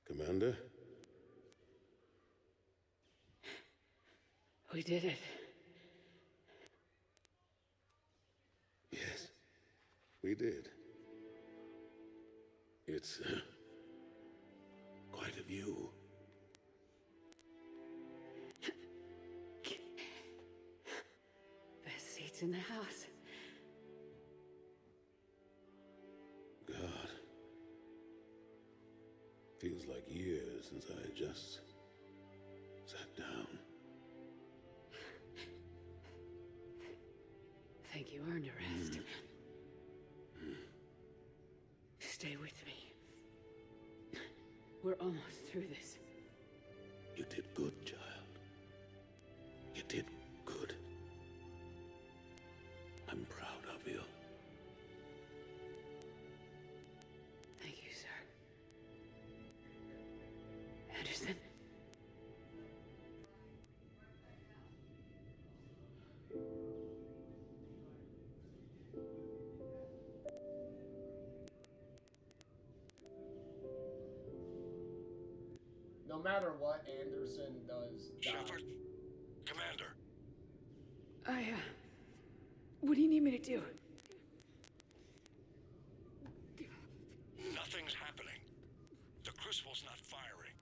Speaker 11: Commander?
Speaker 3: We did it.
Speaker 11: Yes, we did. It's quite a view.
Speaker 3: Best seats in the house.
Speaker 11: God. Feels like years since I just sat down.
Speaker 3: Think you earned a rest. Stay with me. We're almost through this.
Speaker 11: You did good, child. You did good. I'm proud of you.
Speaker 3: Thank you, sir. Anderson?
Speaker 1: No matter what Anderson does,
Speaker 15: Shepard? Commander.
Speaker 3: What do you need me to do?
Speaker 16: Nothing's happening. The Crucible's not firing.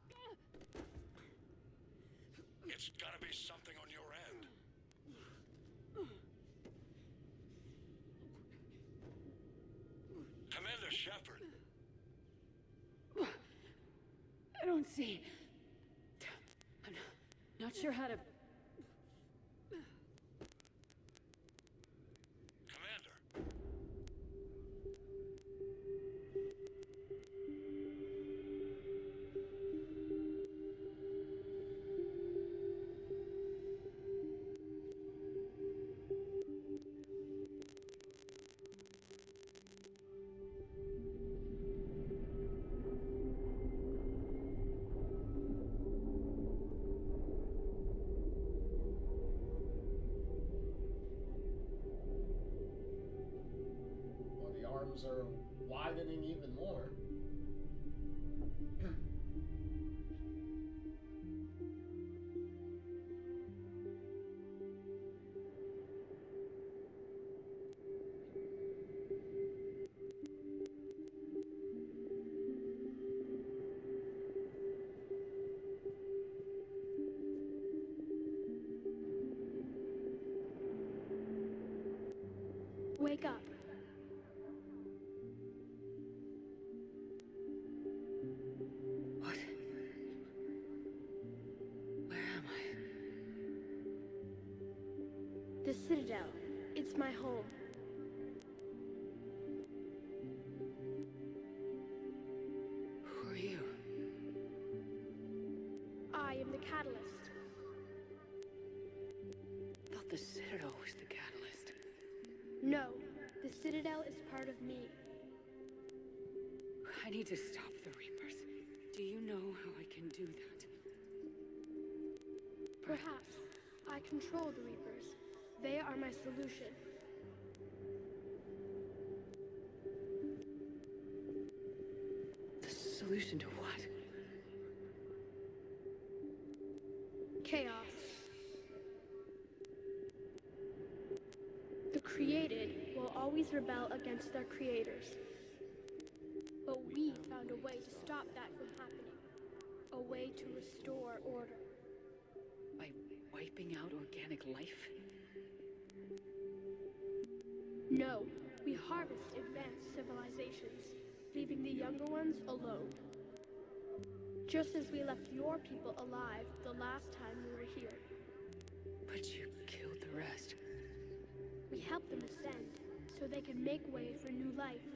Speaker 16: It's gotta be something on your end. Commander Shepard.
Speaker 3: I don't see. I'm not sure how to...
Speaker 1: Arms are widening even more.
Speaker 19: Wake up.
Speaker 3: What? Where am I?
Speaker 19: The Citadel. It's my home.
Speaker 3: Who are you?
Speaker 19: I am the Catalyst.
Speaker 3: I thought the Citadel was the catalyst.
Speaker 19: No, the Citadel is part of me.
Speaker 3: I need to stop the Reapers. Do you know how I can do that?
Speaker 19: Perhaps. I control the Reapers. They are my solution.
Speaker 3: The solution to what?
Speaker 19: Chaos. The created will always rebel against their creators. But we found a way to stop that from happening. A way to restore order.
Speaker 3: By wiping out organic life?
Speaker 19: No, we harvest advanced civilizations, leaving the younger ones alone. Just as we left your people alive the last time we were here.
Speaker 3: But you killed the rest.
Speaker 19: We help them ascend, so they can make way for new life,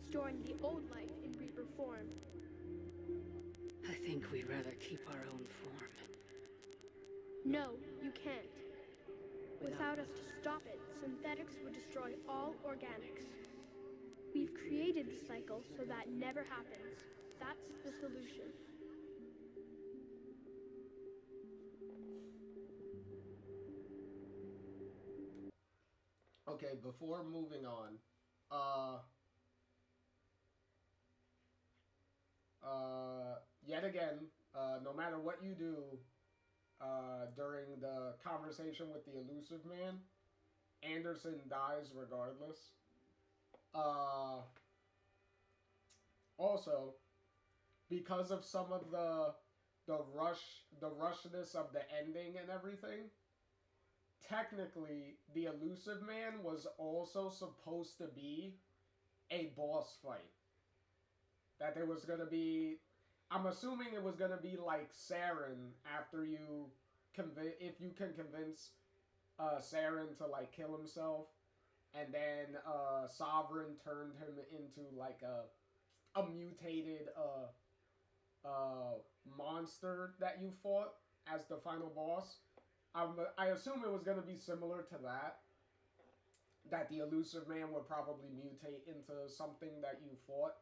Speaker 19: storing the old life in Reaper form.
Speaker 3: I think we'd rather keep our own form.
Speaker 19: No, you can't. Without us to stop it, synthetics would destroy all organics. We've created the cycle so that never happens. That's the solution.
Speaker 1: Okay, before moving on, yet again, no matter what you do, during the conversation with the elusive man, Anderson dies regardless. Also, because of some of the rushness of the ending and everything, technically, the elusive man was also supposed to be a boss fight. That there was gonna be, I'm assuming it was gonna be like Saren after you if you can convince Saren to like kill himself, and then Sovereign turned him into like a mutated monster that you fought as the final boss. I assume it was going to be similar to that. That the elusive man would probably mutate into something that you fought.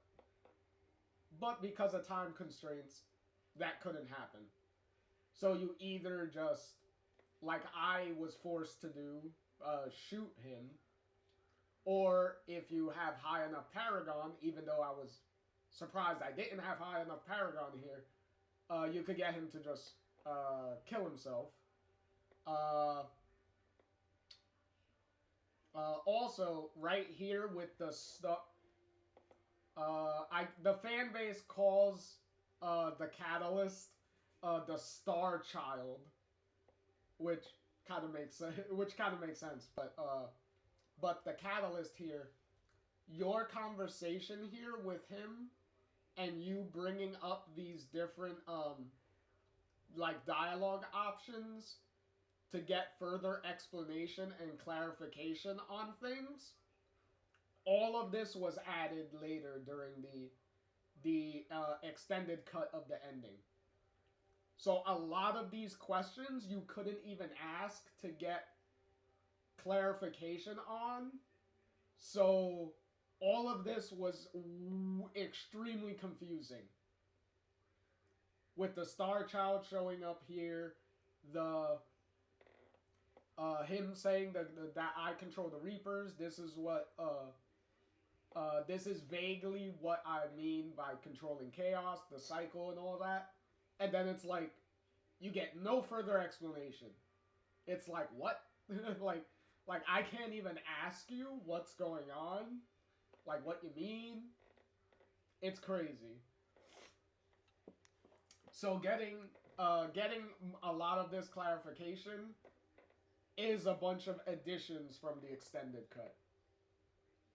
Speaker 1: But because of time constraints, that couldn't happen. So you either just, like I was forced to do, shoot him. Or if you have high enough Paragon, even though I was surprised I didn't have high enough Paragon here, you could get him to just kill himself. Also, right here with the stuff, I the fan base calls the Catalyst the Star Child, which kind of makes sense. But the Catalyst here, your conversation here with him, and you bringing up these different like dialogue options to get further explanation and clarification on things. All of this was added later during the extended cut of the ending. So a lot of these questions you couldn't even ask to get clarification on. So all of this was extremely confusing. With the Star Child showing up here, the him saying that I control the Reapers. This is what this is vaguely what I mean by controlling chaos, the cycle, and all that. And then it's like you get no further explanation. It's like, what? like I can't even ask you what's going on, like what you mean. It's crazy. So getting a lot of this clarification is a bunch of additions from the extended cut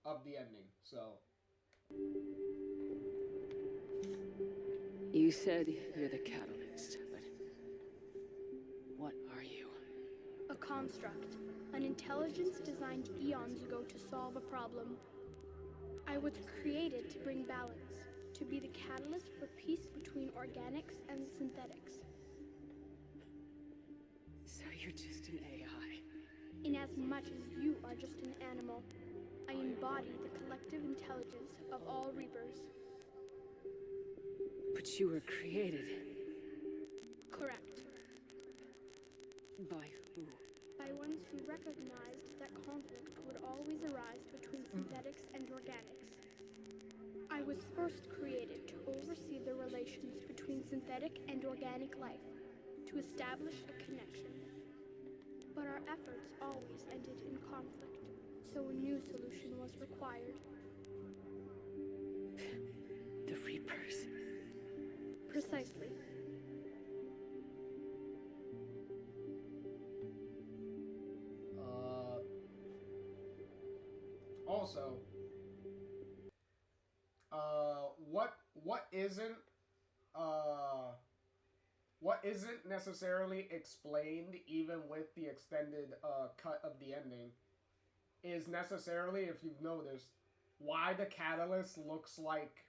Speaker 1: of the ending. So
Speaker 3: You said you're the Catalyst, but what are you?
Speaker 21: A construct. An intelligence designed eons ago to solve a problem. I was created to bring balance, to be the catalyst for peace between organics and synthetics.
Speaker 3: So you're just an AI?
Speaker 21: In as much as you are just an animal, I embody the collective intelligence of all Reapers.
Speaker 3: But you were created.
Speaker 21: Correct.
Speaker 3: By who?
Speaker 21: By ones who recognized that conflict would always arise between synthetics and organics. I was first created to oversee the relations between synthetic and organic life, to establish a connection. But our efforts always ended in conflict, so a new solution was required.
Speaker 3: The Reapers.
Speaker 21: Precisely.
Speaker 1: Also, what isn't necessarily explained even with the extended cut of the ending is necessarily, if you've noticed, why the Catalyst looks like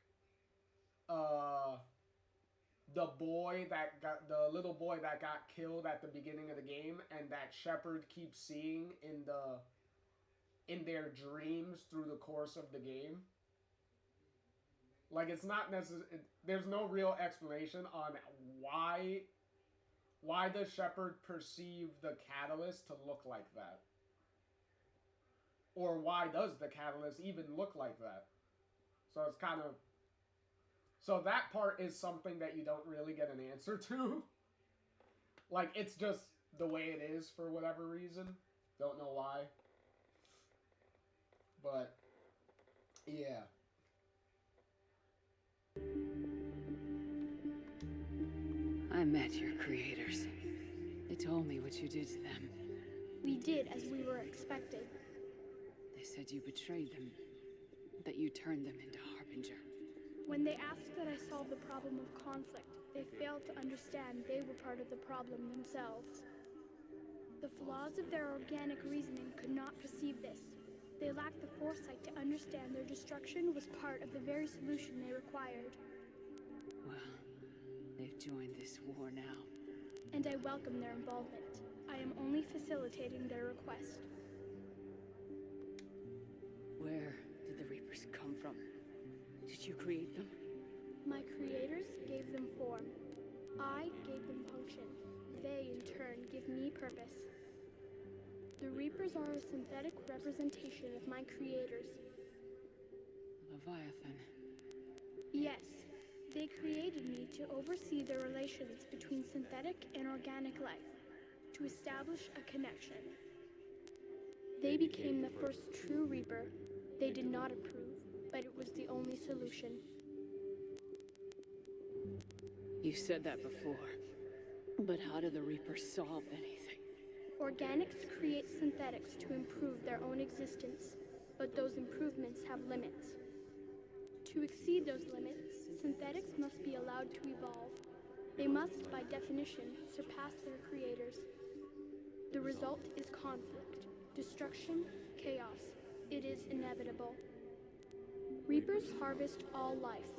Speaker 1: the little boy that got killed at the beginning of the game, and that Shepard keeps seeing in their dreams through the course of the game. Like, it's not necessary. There's no real explanation on why does Shepard perceive the Catalyst to look like that, or why does the Catalyst even look like that? So it's kind of, so that part is something that you don't really get an answer to. Like, it's just the way it is for whatever reason. Don't know why. But, yeah.
Speaker 3: I met your creators. They told me what you did to them.
Speaker 21: We did as we were expected.
Speaker 3: They said you betrayed them, that you turned them into Harbinger.
Speaker 21: When they asked that I solve the problem of conflict, they failed to understand they were part of the problem themselves. The flaws of their organic reasoning could not perceive this. They lacked the foresight to understand their destruction was part of the very solution they required.
Speaker 3: Well, they've joined this war now.
Speaker 21: And I welcome their involvement. I am only facilitating their request.
Speaker 3: Where did the Reapers come from? Did you create them?
Speaker 21: My creators gave them form. I gave them function. They, in turn, give me purpose. The Reapers are a synthetic representation of my creators.
Speaker 3: Leviathan.
Speaker 21: Yes. They created me to oversee the relations between synthetic and organic life, to establish a connection. They became the first true Reaper. They did not approve, but it was the only solution.
Speaker 3: You said that before. But how do the Reapers solve anything?
Speaker 21: Organics create synthetics to improve their own existence, but those improvements have limits. To exceed those limits, synthetics must be allowed to evolve. They must, by definition, surpass their creators. The result is conflict, destruction, chaos. It is inevitable. Reapers harvest all life,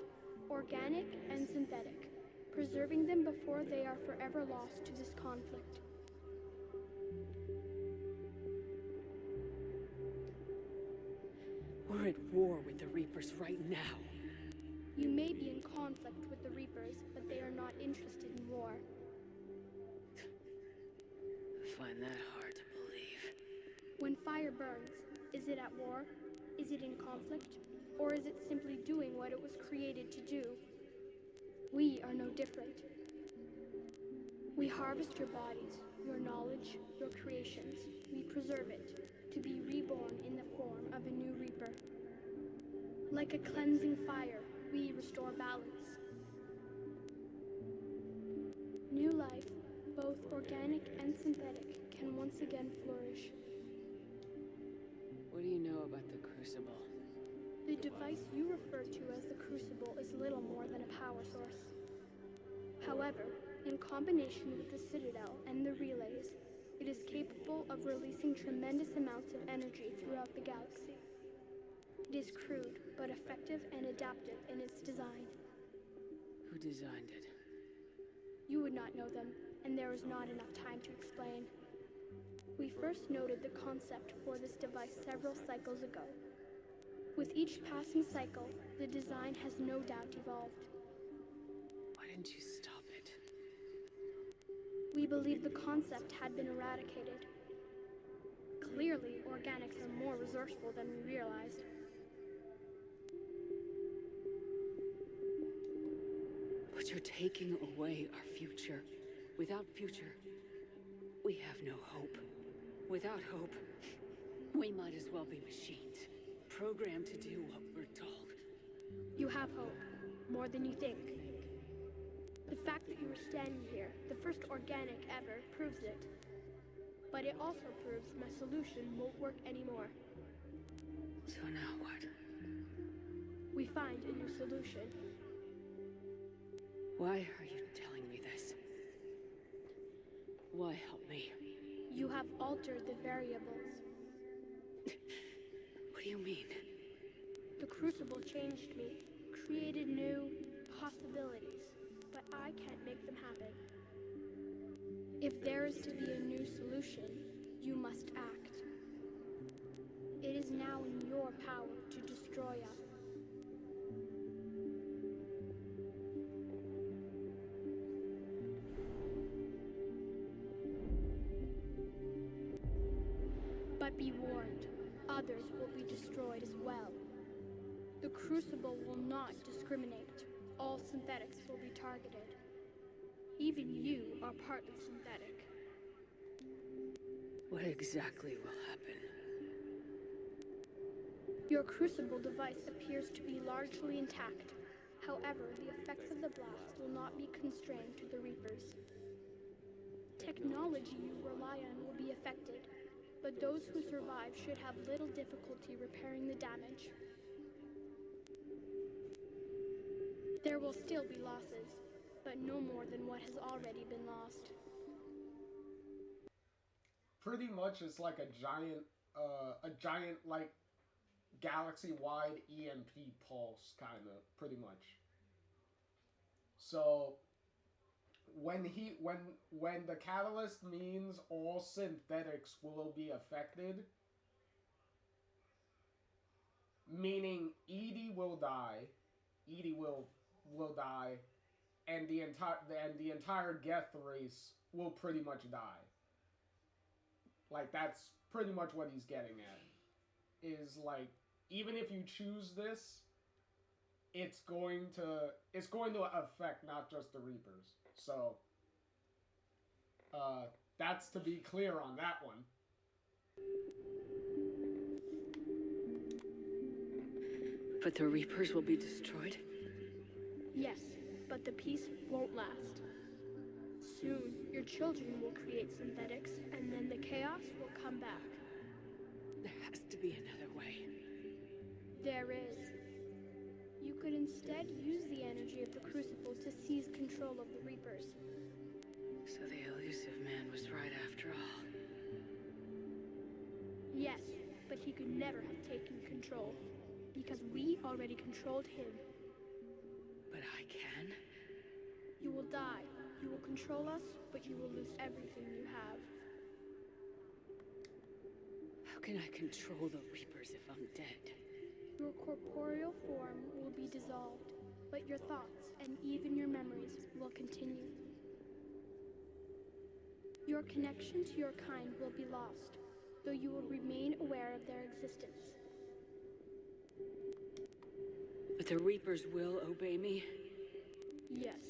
Speaker 21: organic and synthetic, preserving them before they are forever lost to this conflict.
Speaker 3: We're at war with the Reapers right now.
Speaker 21: You may be in conflict with the Reapers, but they are not interested in war.
Speaker 3: I find that hard to believe.
Speaker 21: When fire burns, is it at war? Is it in conflict? Or is it simply doing what it was created to do? We are no different. We harvest your bodies, your knowledge, your creations. We preserve it, to be reborn in the form of a new Reaper. Like a cleansing fire, we restore balance. New life, both organic and synthetic, can once again flourish.
Speaker 3: What do you know about the Crucible?
Speaker 21: The device you refer to as the Crucible is little more than a power source. However, in combination with the Citadel and the relays, it is capable of releasing tremendous amounts of energy throughout the galaxy. It is crude, but effective and adaptive in its design.
Speaker 3: Who designed it?
Speaker 21: You would not know them, and there is not enough time to explain. We first noted the concept for this device several cycles ago. With each passing cycle, the design has no doubt evolved.
Speaker 3: Why didn't you stop it?
Speaker 21: We believed the concept had been eradicated. Clearly, organics are more resourceful than we realized.
Speaker 3: But you're taking away our future. Without future, we have no hope. Without hope, we might as well be machines, programmed to do what we're told.
Speaker 21: You have hope, more than you think. The fact that you are standing here, the first organic ever, proves it. But it also proves my solution won't work anymore.
Speaker 3: So now what?
Speaker 21: We find a new solution.
Speaker 3: Why are you telling me this? Why help me?
Speaker 21: You have altered the variables.
Speaker 3: What do you mean?
Speaker 21: The Crucible changed me, created new possibilities, but I can't make them happen. If there is to be a new solution, you must act. It is now in your power to destroy us. But be warned, others will be destroyed as well. The Crucible will not discriminate. All synthetics will be targeted. Even you are partly synthetic.
Speaker 3: What exactly will happen?
Speaker 21: Your Crucible device appears to be largely intact. However, the effects of the blast will not be constrained to the Reapers. Technology you rely on will be affected, but those who survive should have little difficulty repairing the damage. There will still be losses, but no more than what has already been lost.
Speaker 1: Pretty much it's like a giant like galaxy-wide EMP pulse, kind of, pretty much. So when the catalyst means all synthetics will be affected, meaning Edie will die, and the entire Geth race will pretty much die. Like, that's pretty much what he's getting at. Is like, even if you choose this, it's going to affect not just the Reapers. So that's to be clear on that one.
Speaker 3: But the Reapers will be destroyed?
Speaker 21: Yes, but but the peace won't last. Soon, your children will create synthetics, and then the chaos will come back.
Speaker 3: There has to be another way.
Speaker 21: There is. You could instead use the energy of the Crucible to seize control of the Reapers.
Speaker 3: So the elusive man was right after all.
Speaker 21: Yes, but he could never have taken control, because we already controlled him.
Speaker 3: But I can?
Speaker 21: You will die. You will control us, but you will lose everything you have.
Speaker 3: How can I control the Reapers if I'm dead?
Speaker 21: Your corporeal form will be dissolved, but your thoughts and even your memories will continue. Your connection to your kind will be lost, though you will remain aware of their existence.
Speaker 3: But the Reapers will obey me?
Speaker 21: Yes.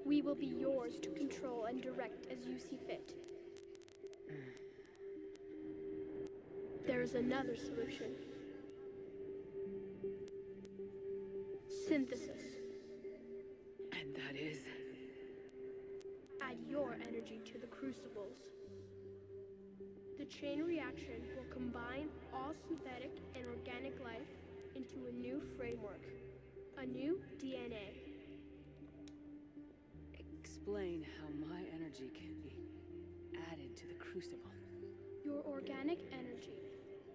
Speaker 21: We will be yours to control and direct as you see fit. There is another solution. Synthesis.
Speaker 3: And that is?
Speaker 21: Add your energy to the crucibles. The chain reaction will combine all synthetic and organic life into a new framework, a new DNA.
Speaker 3: Explain how my energy can be added to the Crucible.
Speaker 21: Your organic energy,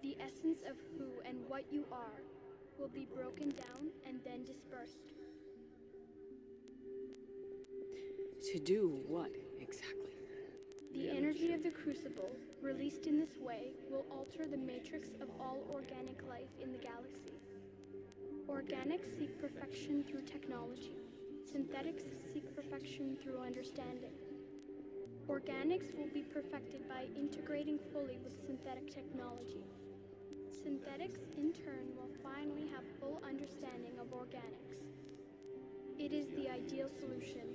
Speaker 21: the essence of who and what you are, will be broken down and then dispersed.
Speaker 3: To do what, exactly?
Speaker 21: The energy of the Crucible, released in this way, will alter the matrix of all organic life in the galaxy. Organics seek perfection through technology. Synthetics seek perfection through understanding. Organics will be perfected by integrating fully with synthetic technology. Synthetics, in turn, will finally have full understanding of organics. It is the ideal solution.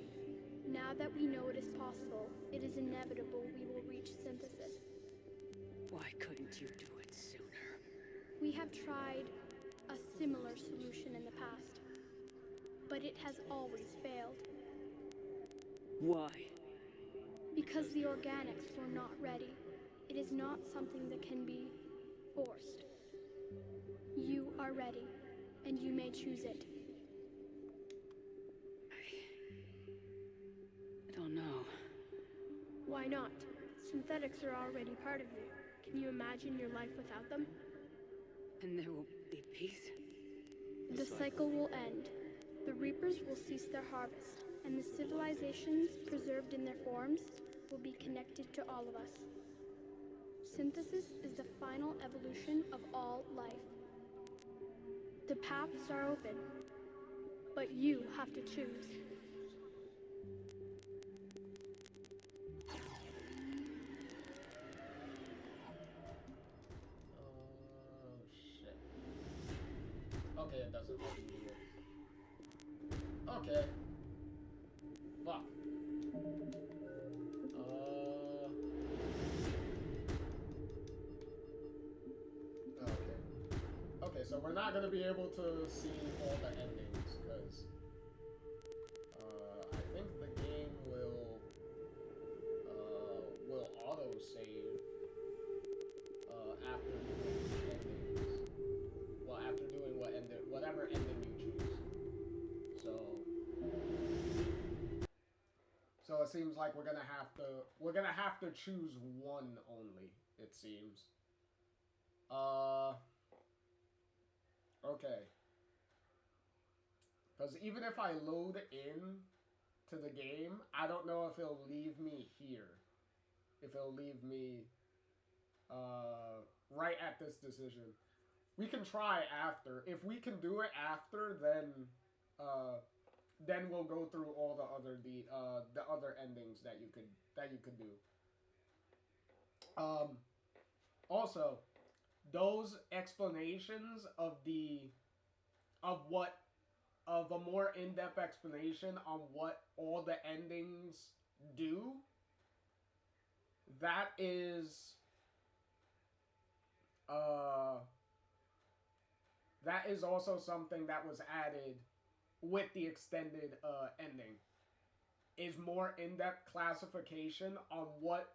Speaker 21: Now that we know it is possible, it is inevitable we will reach synthesis.
Speaker 3: Why couldn't you do it sooner?
Speaker 21: We have tried a similar solution in the past, but it has always failed.
Speaker 3: Why?
Speaker 21: Because the organics were not ready. It is not something that can be forced. You are ready, and you may choose it.
Speaker 3: I don't know.
Speaker 21: Why not? Synthetics are already part of you. Can you imagine your life without them?
Speaker 3: And there will be peace?
Speaker 21: The cycle will end. The Reapers will cease their harvest, and the civilizations preserved in their forms will be connected to all of us. Synthesis is the final evolution of all life. The paths are open, but you have to choose.
Speaker 1: Shit. Okay, it doesn't let me do it. Okay. Fuck. Okay, so we're not gonna be able to see all the endings, because I think the game will auto-save after doing the endings. Well, after doing whatever ending you choose. So it seems like we're gonna have to choose one only, it seems. Okay. Because even if I load in to the game, I don't know if it'll leave me here. If it'll leave me right at this decision. We can try after. If we can do it after, then we'll go through all the other endings that you could do. Also, those explanations of a more in-depth explanation on what all the endings do, that is also something that was added with the extended ending is more in-depth classification on what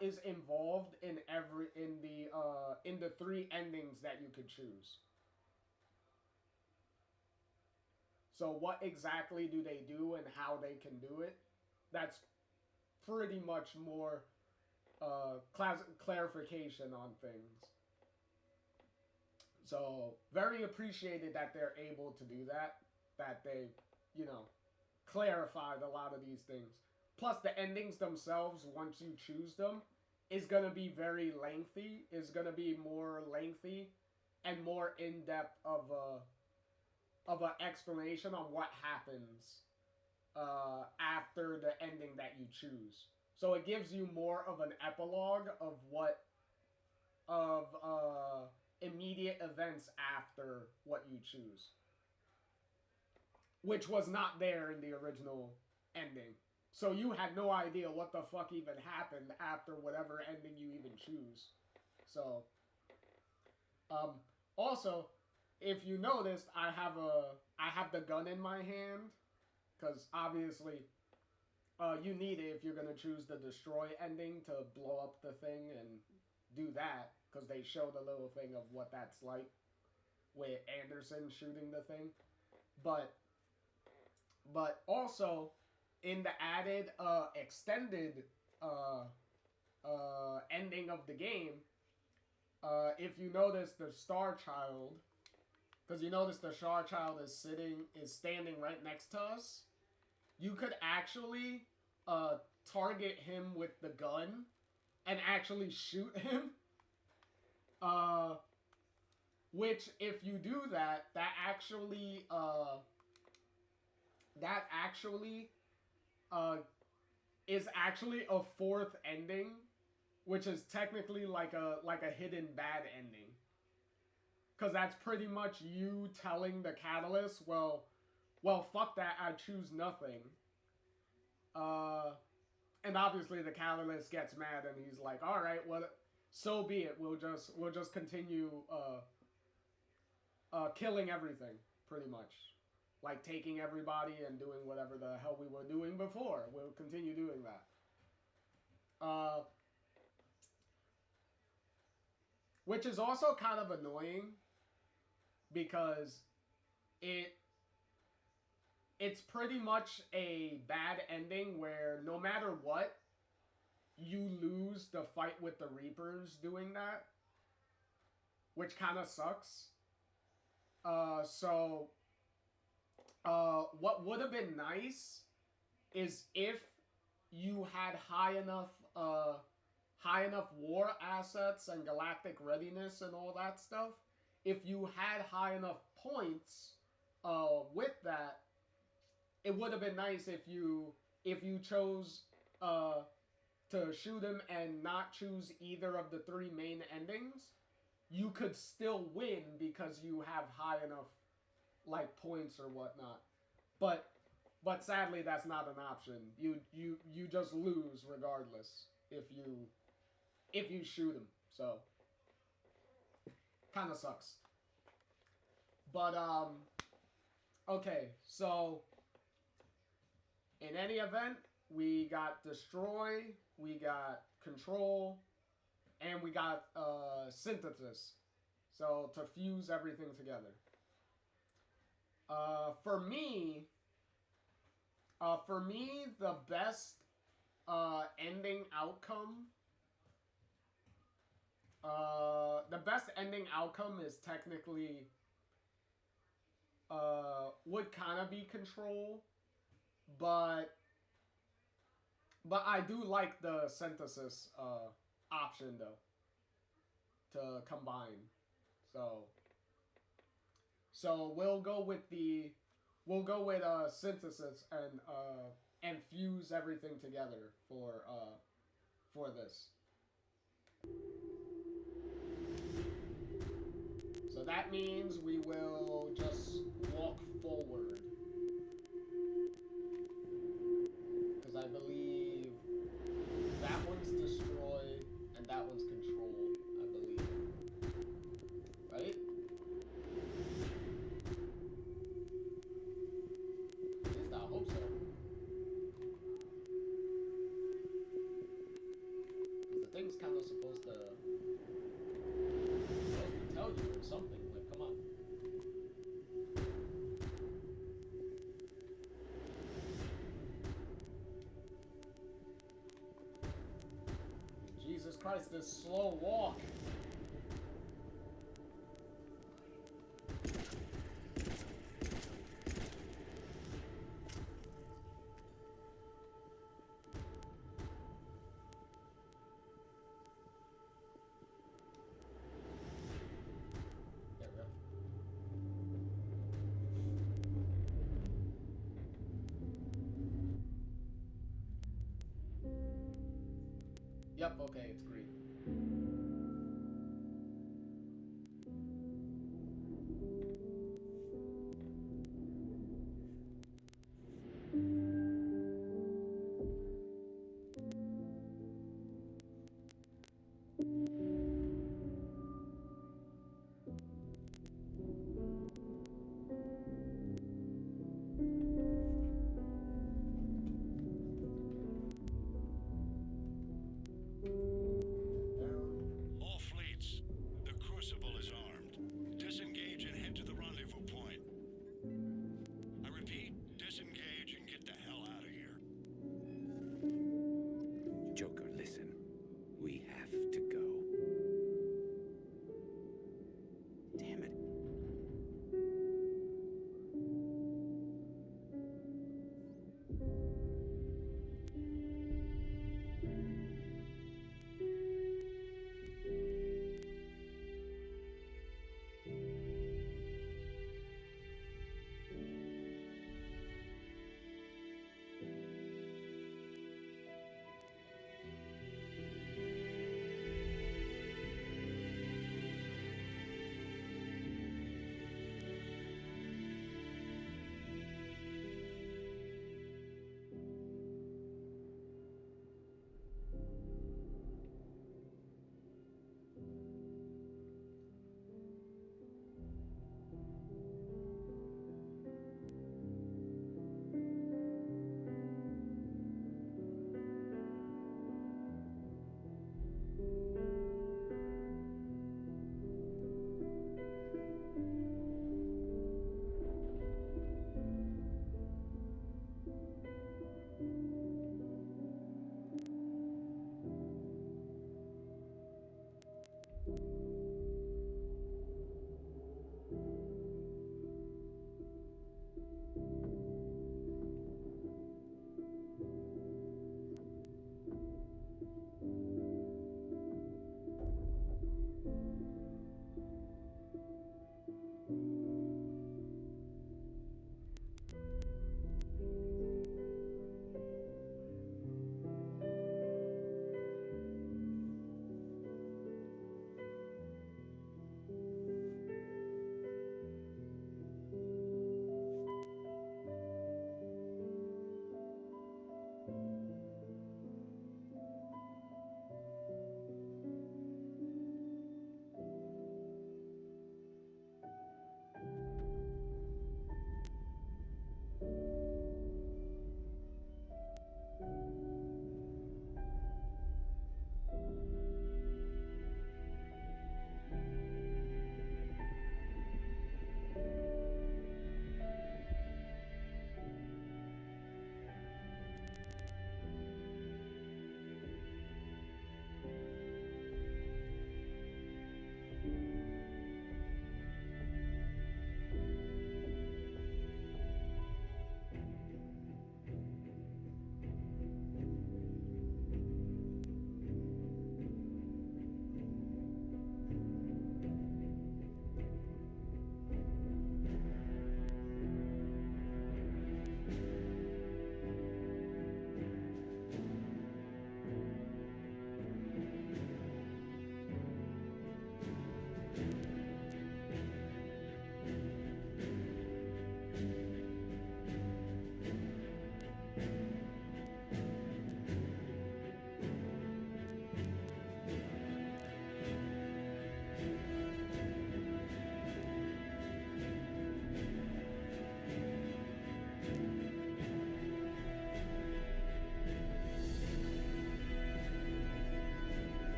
Speaker 1: is involved in the 3 endings that you could choose. So what exactly do they do and how they can do it? That's pretty much more clarification on things. So very appreciated that they're able to do that. That they, you know, clarified a lot of these things. Plus the endings themselves, once you choose them, is going to be very lengthy. Is going to be more lengthy and more in-depth of an explanation on what happens after the ending that you choose. So it gives you more of an epilogue of immediate events after what you choose, which was not there in the original ending. So you had no idea what the fuck even happened after whatever ending you even choose. So, also, if you noticed, I have the gun in my hand, because obviously, you need it if you're gonna choose the destroy ending to blow up the thing and do that, because they showed a little thing of what that's like with Anderson shooting the thing, but also in the added extended ending of the game, if you notice the Star Child, because you notice the Star Child is standing right next to us, you could actually target him with the gun and actually shoot him. Which, if you do that, that actually is actually a 4th ending, which is technically like a hidden bad ending. Because that's pretty much you telling the Catalyst, well, fuck that, I choose nothing. And obviously the Catalyst gets mad and he's like, all right, well, so be it. We'll just continue killing everything, pretty much. Like taking everybody and doing whatever the hell we were doing before. We'll continue doing that. Which is also kind of annoying, because it's pretty much a bad ending where no matter what, you lose the fight with the Reapers doing that, which kind of sucks. What would have been nice is if you had high enough war assets and galactic readiness and all that stuff. If you had high enough points with that, it would have been nice if you chose to shoot him and not choose either of the 3 main endings. You could still win because you have high enough like points or whatnot. But sadly that's not an option. You just lose regardless if you shoot him. So kind of sucks. But okay, so in any event, we got destroy, we got control, and we got synthesis. So to fuse everything together. For me, the best ending outcome. The best ending outcome is technically would kind of be control, but I do like the synthesis option though to combine. So we'll go with synthesis and fuse everything together for this. So that means we will just walk forward, because I believe that one's destroy and that one's control, I believe. Right? tries to slow walk. There we go. Yep, okay, it's green. Down.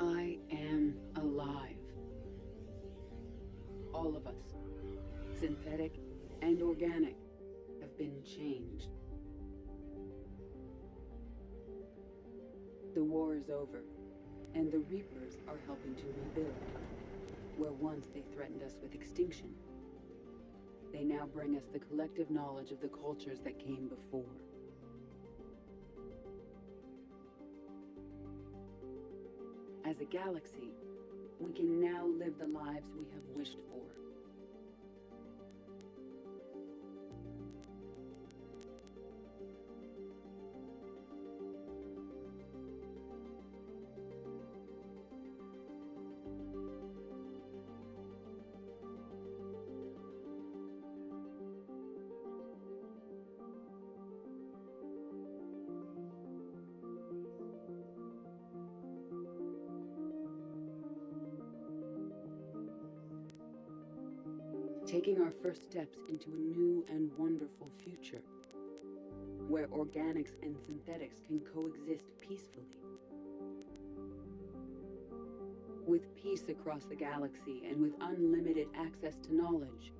Speaker 6: I am alive. All of us, synthetic and organic, have been changed. The war is over, and the Reapers are helping to rebuild. Where once they threatened us with extinction, they now bring us the collective knowledge of the cultures that came before. As a galaxy, we can now live the lives we have wished for. Taking our first steps into a new and wonderful future, where organics and synthetics can coexist peacefully. With peace across the galaxy and with unlimited access to knowledge.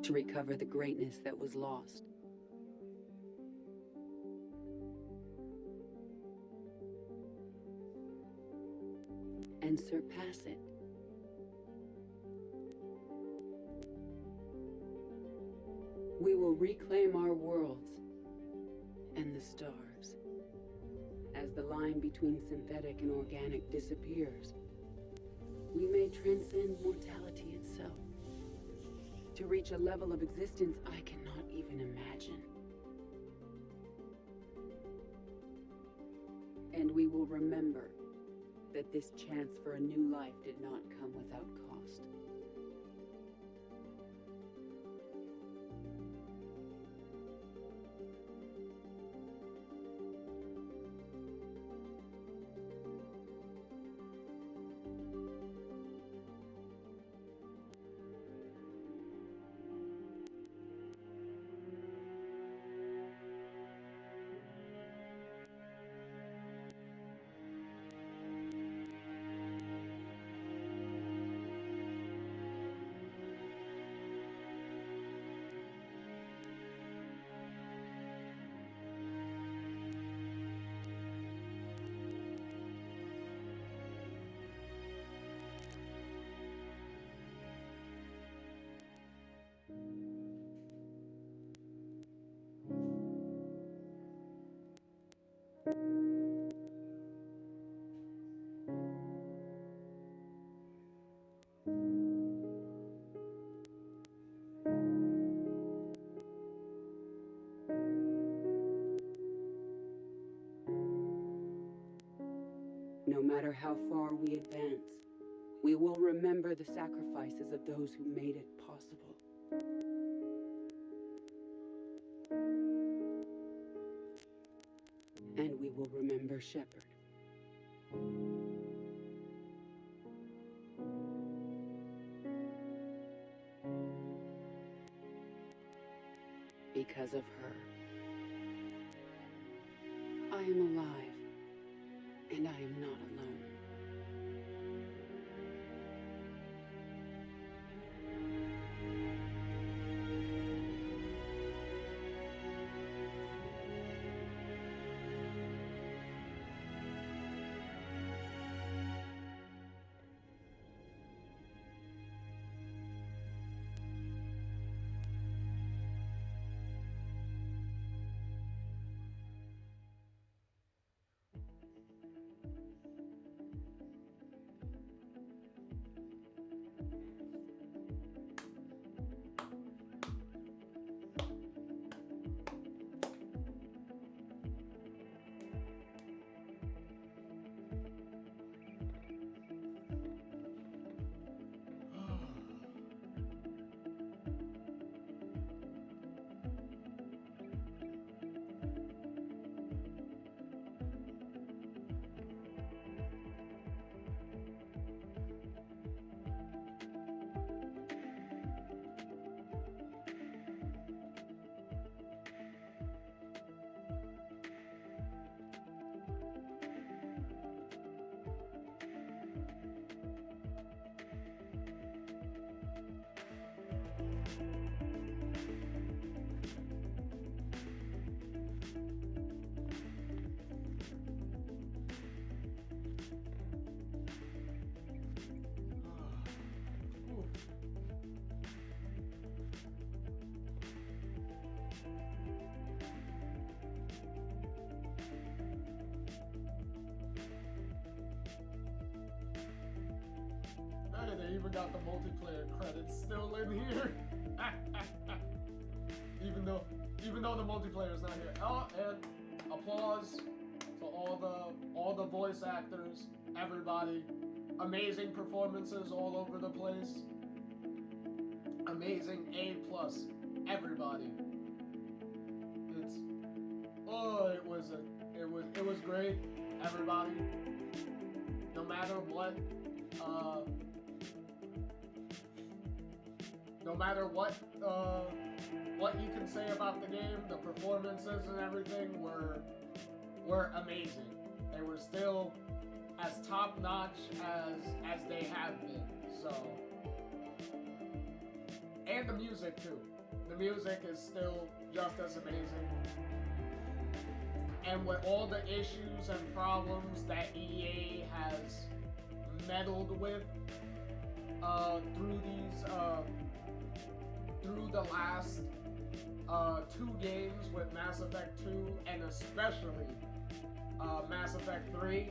Speaker 6: To recover the greatness that was lost. And surpass it. We will reclaim our worlds and the stars. As the line between synthetic and organic disappears, we may transcend mortality itself to reach a level of existence I cannot even imagine. And we will remember that this chance for a new life did not come without cost. No matter how far we advance, we will remember the sacrifices of those who made it possible. And we will remember Shepard. Because of her, I am alive, and I am not alone.
Speaker 1: They even got the multiplayer credits still in here. even though the multiplayer is not here. Oh, and applause to all the voice actors, everybody. Amazing performances all over the place. Amazing A+, everybody. It was great. Everybody, no matter what you can say about the game, the performances and everything were amazing. They were still as top notch as they have been. So, and the music too. The music is still just as amazing. And with all the issues and problems that EA has meddled with through the last 2 games with Mass Effect 2 and especially Mass Effect 3,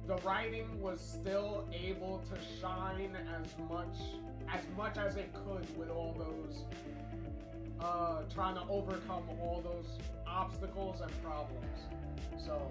Speaker 1: the writing was still able to shine as much as it could with all those trying to overcome all those obstacles and problems. So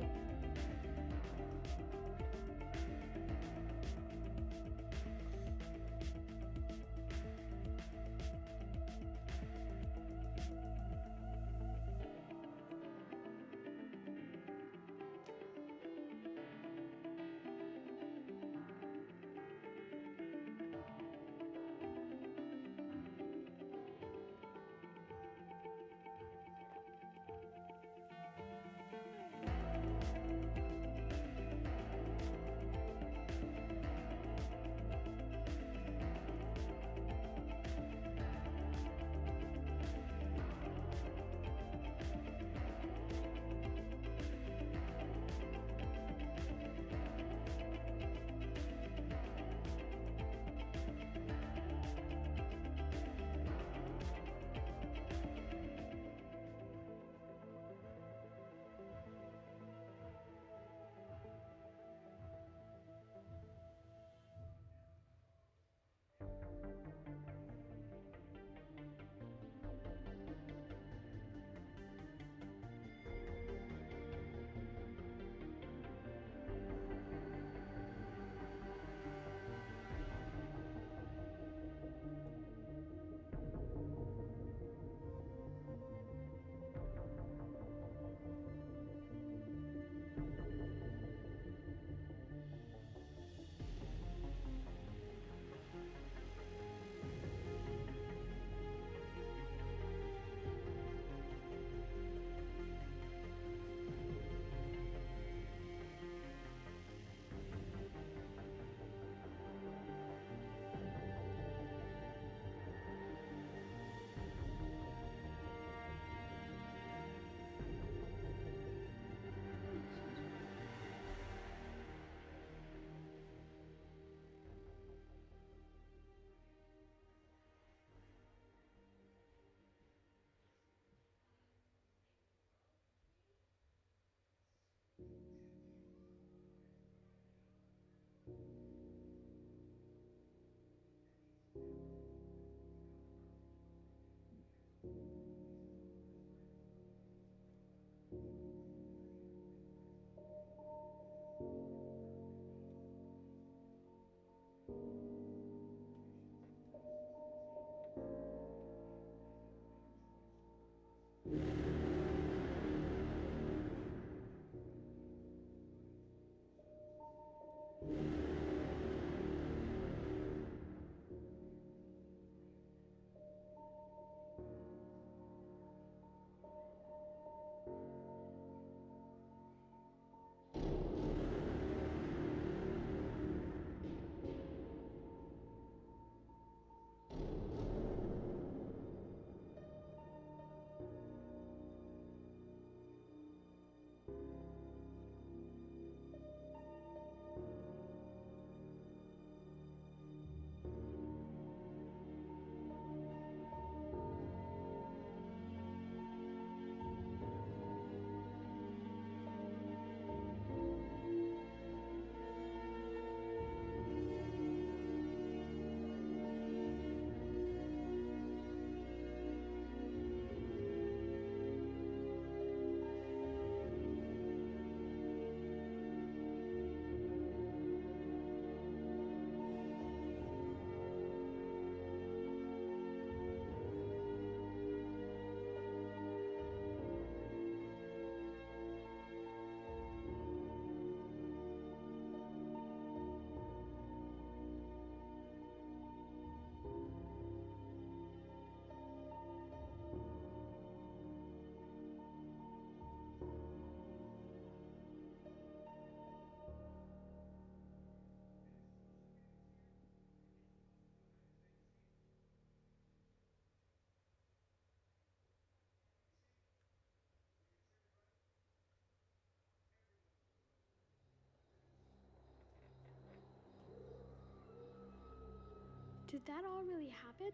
Speaker 21: Did that all really happen?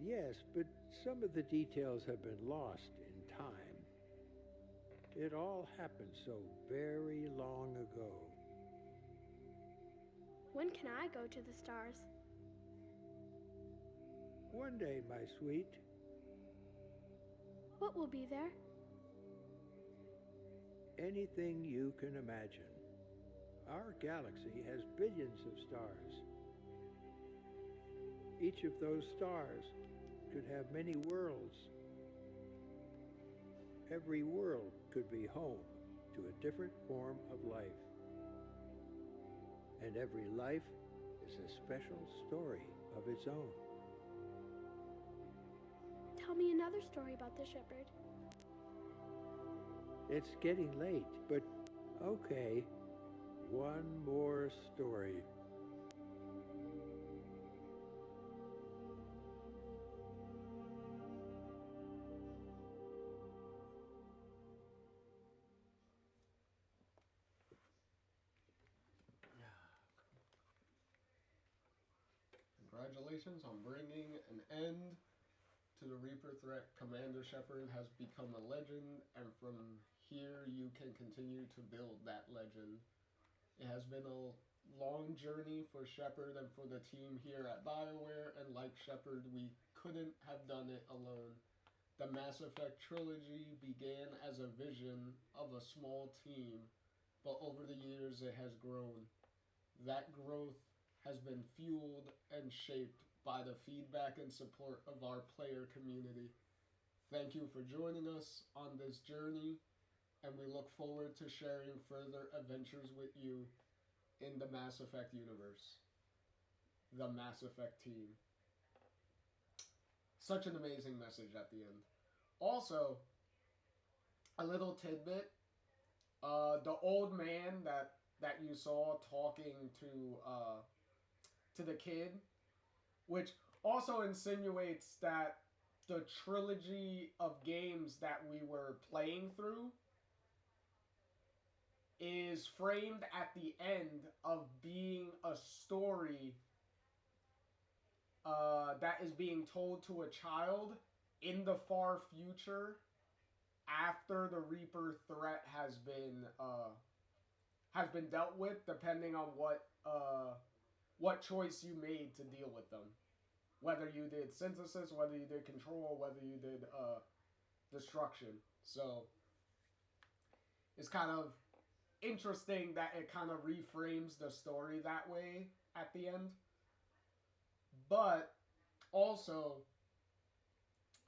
Speaker 5: Yes, but some of the details have been lost in time. It all happened so very long ago.
Speaker 21: When can I go to the stars?
Speaker 5: One day, my sweet.
Speaker 21: What will be there?
Speaker 5: Anything you can imagine. Our galaxy has billions of stars. Each of those stars could have many worlds. Every world could be home to a different form of life. And every life is a special story of its own.
Speaker 21: Tell me another story about the shepherd.
Speaker 5: It's getting late, but okay. One more story.
Speaker 1: Congratulations on bringing an end to the Reaper threat. Commander Shepard has become a legend, and from here you can continue to build that legend. It has been a long journey for Shepard and for the team here at BioWare, and like Shepard, we couldn't have done it alone. The Mass Effect trilogy began as a vision of a small team, but over the years it has grown. That growth has been fueled and shaped by the feedback and support of our player community. Thank you for joining us on this journey, and we look forward to sharing further adventures with you in the Mass Effect universe. The Mass Effect team. Such an amazing message at the end. Also, a little tidbit. The old man that you saw talking to the kid, which also insinuates that the trilogy of games that we were playing through is framed at the end of being a story that is being told to a child in the far future after the Reaper threat has been dealt with, depending on what choice you made to deal with them. Whether you did synthesis, whether you did control, whether you did destruction. So it's kind of interesting that it kind of reframes the story that way at the end. But also,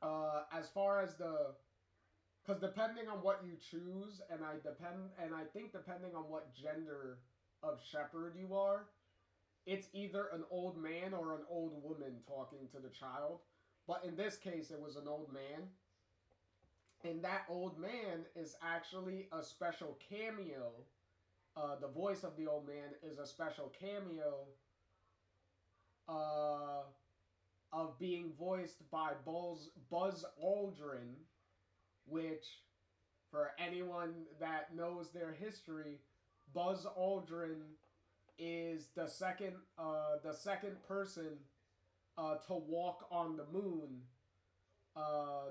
Speaker 1: as far as because depending on what you choose, and I think depending on what gender of Shepard you are, it's either an old man or an old woman talking to the child. But in this case, it was an old man. And that old man is actually a special cameo. The voice of the old man is a special cameo of being voiced by Buzz Aldrin, which, for anyone that knows their history, Buzz Aldrin is the second person to walk on the moon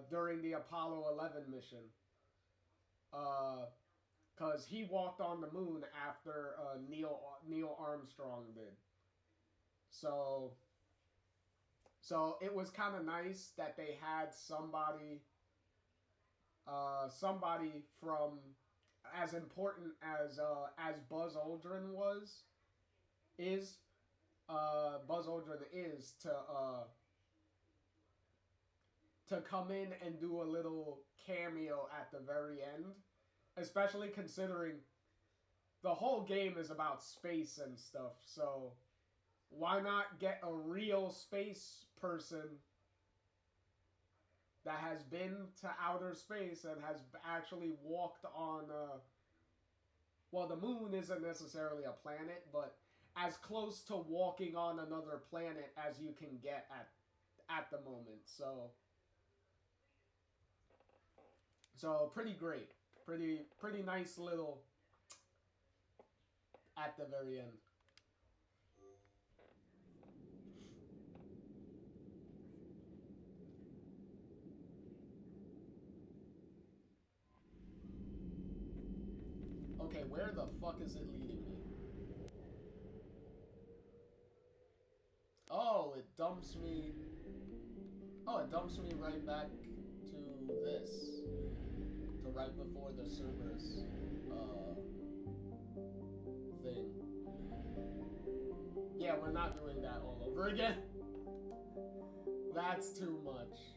Speaker 1: during the Apollo 11 mission. Because he walked on the moon after Neil Armstrong did. So it was kind of nice that they had somebody from as important as Buzz Aldrin is to come in and do a little cameo at the very end, especially considering the whole game is about space and stuff. So why not get a real space person that has been to outer space and has actually walked on well, the moon isn't necessarily a planet, but as close to walking on another planet as you can get at the moment. So pretty great. Pretty nice little at the very end. where the fuck is it leading me? Oh, it dumps me. Oh, it dumps me right back to this. To right before the Cerberus thing. Yeah, we're not doing that all over again. That's too much.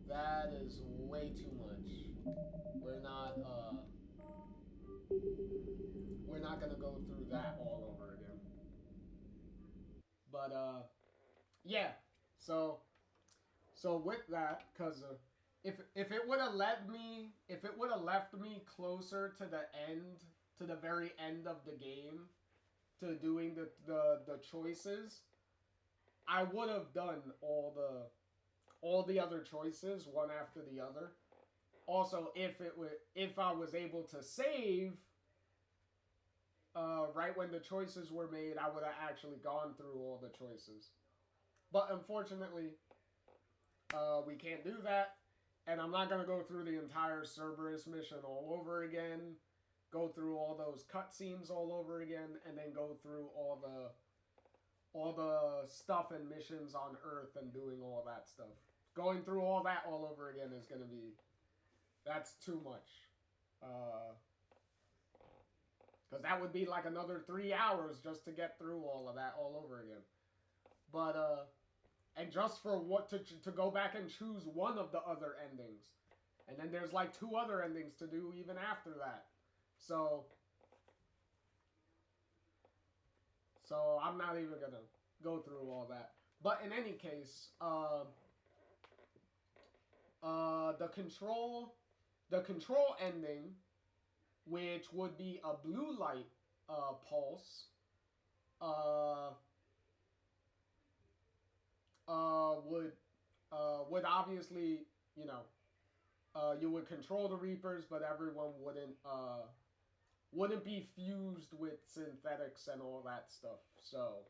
Speaker 1: That is way too much. We're not gonna go through that all over again. But yeah. So with that, cause if it would have left me closer to the end, to the very end of the game, to doing the choices, I would have done all the other choices one after the other. Also, if I was able to save right when the choices were made, I would have actually gone through all the choices. But unfortunately, we can't do that, and I'm not gonna go through the entire Cerberus mission all over again, go through all those cutscenes all over again, and then go through all the stuff and missions on Earth and doing all that stuff. Going through all that all over again is gonna be, that's too much. Because that would be like another 3 hours just to get through all of that all over again. But, and just for what to go back and choose one of the other endings. And then there's like 2 other endings to do even after that. So I'm not even gonna go through all that. But in any case, the control ending, which would be a blue light pulse, would obviously, you know, you would control the Reapers, but everyone wouldn't be fused with synthetics and all that stuff. So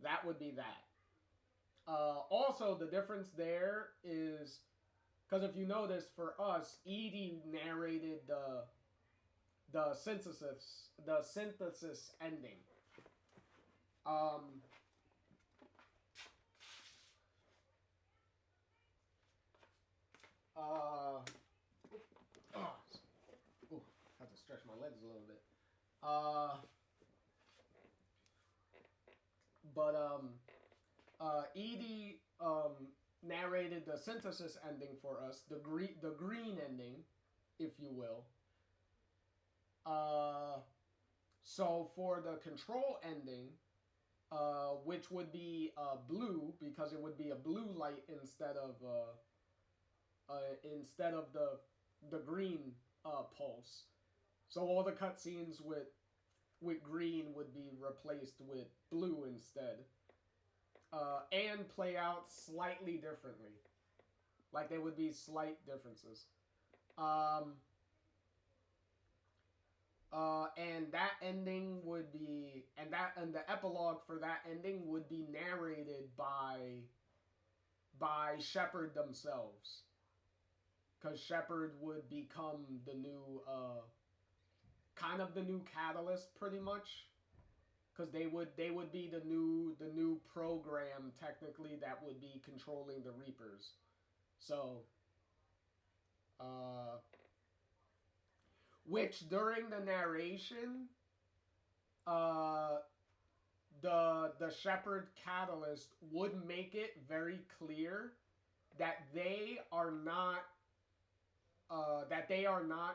Speaker 1: that would be that. Also, the difference there is, because if you notice, for us, Edie narrated the synthesis ending. Have to stretch my legs a little bit. Edie narrated the synthesis ending for us, the green ending, if you will. So for the control ending, which would be blue, because it would be a blue light instead of the green pulse. So all the cutscenes with green would be replaced with blue instead. And play out slightly differently. Like there would be slight differences. And that ending would be, and the epilogue for that ending would be narrated by Shepard themselves. Because Shepard would become the new, kind of the new Catalyst, pretty much. Because they would be the new program, technically, that would be controlling the Reapers. So, which during the narration, the Shepard Catalyst would make it very clear that they are not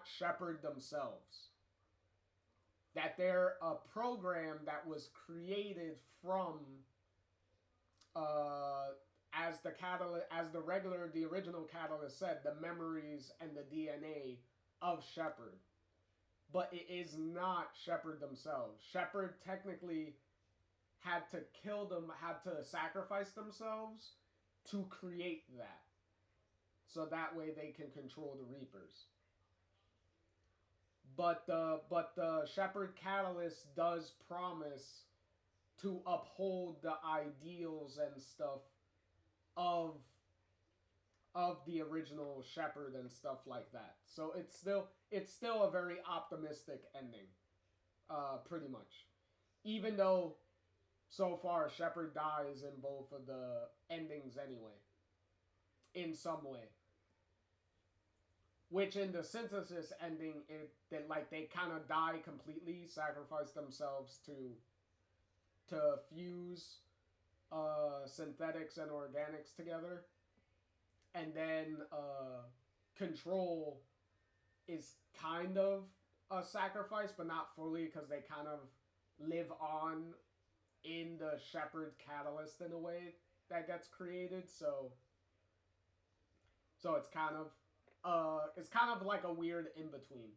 Speaker 1: Shepard themselves. That they're a program that was created from, as the original Catalyst said, the memories and the DNA of Shepard. But it is not Shepard themselves. Shepard technically had to kill them, had to sacrifice themselves to create that. So that way they can control the Reapers. But the Shepard Catalyst does promise to uphold the ideals and stuff of of the original Shepard and stuff like that. So it's still a very optimistic ending, pretty much. Even though so far Shepard dies in both of the endings anyway, in some way. Which in the Synthesis ending, they kind of die completely, sacrifice themselves to fuse synthetics and organics together. And then Control is kind of a sacrifice, but not fully, because they kind of live on in the Shepard catalyst in a way that gets created. So it's kind of like a weird in-between.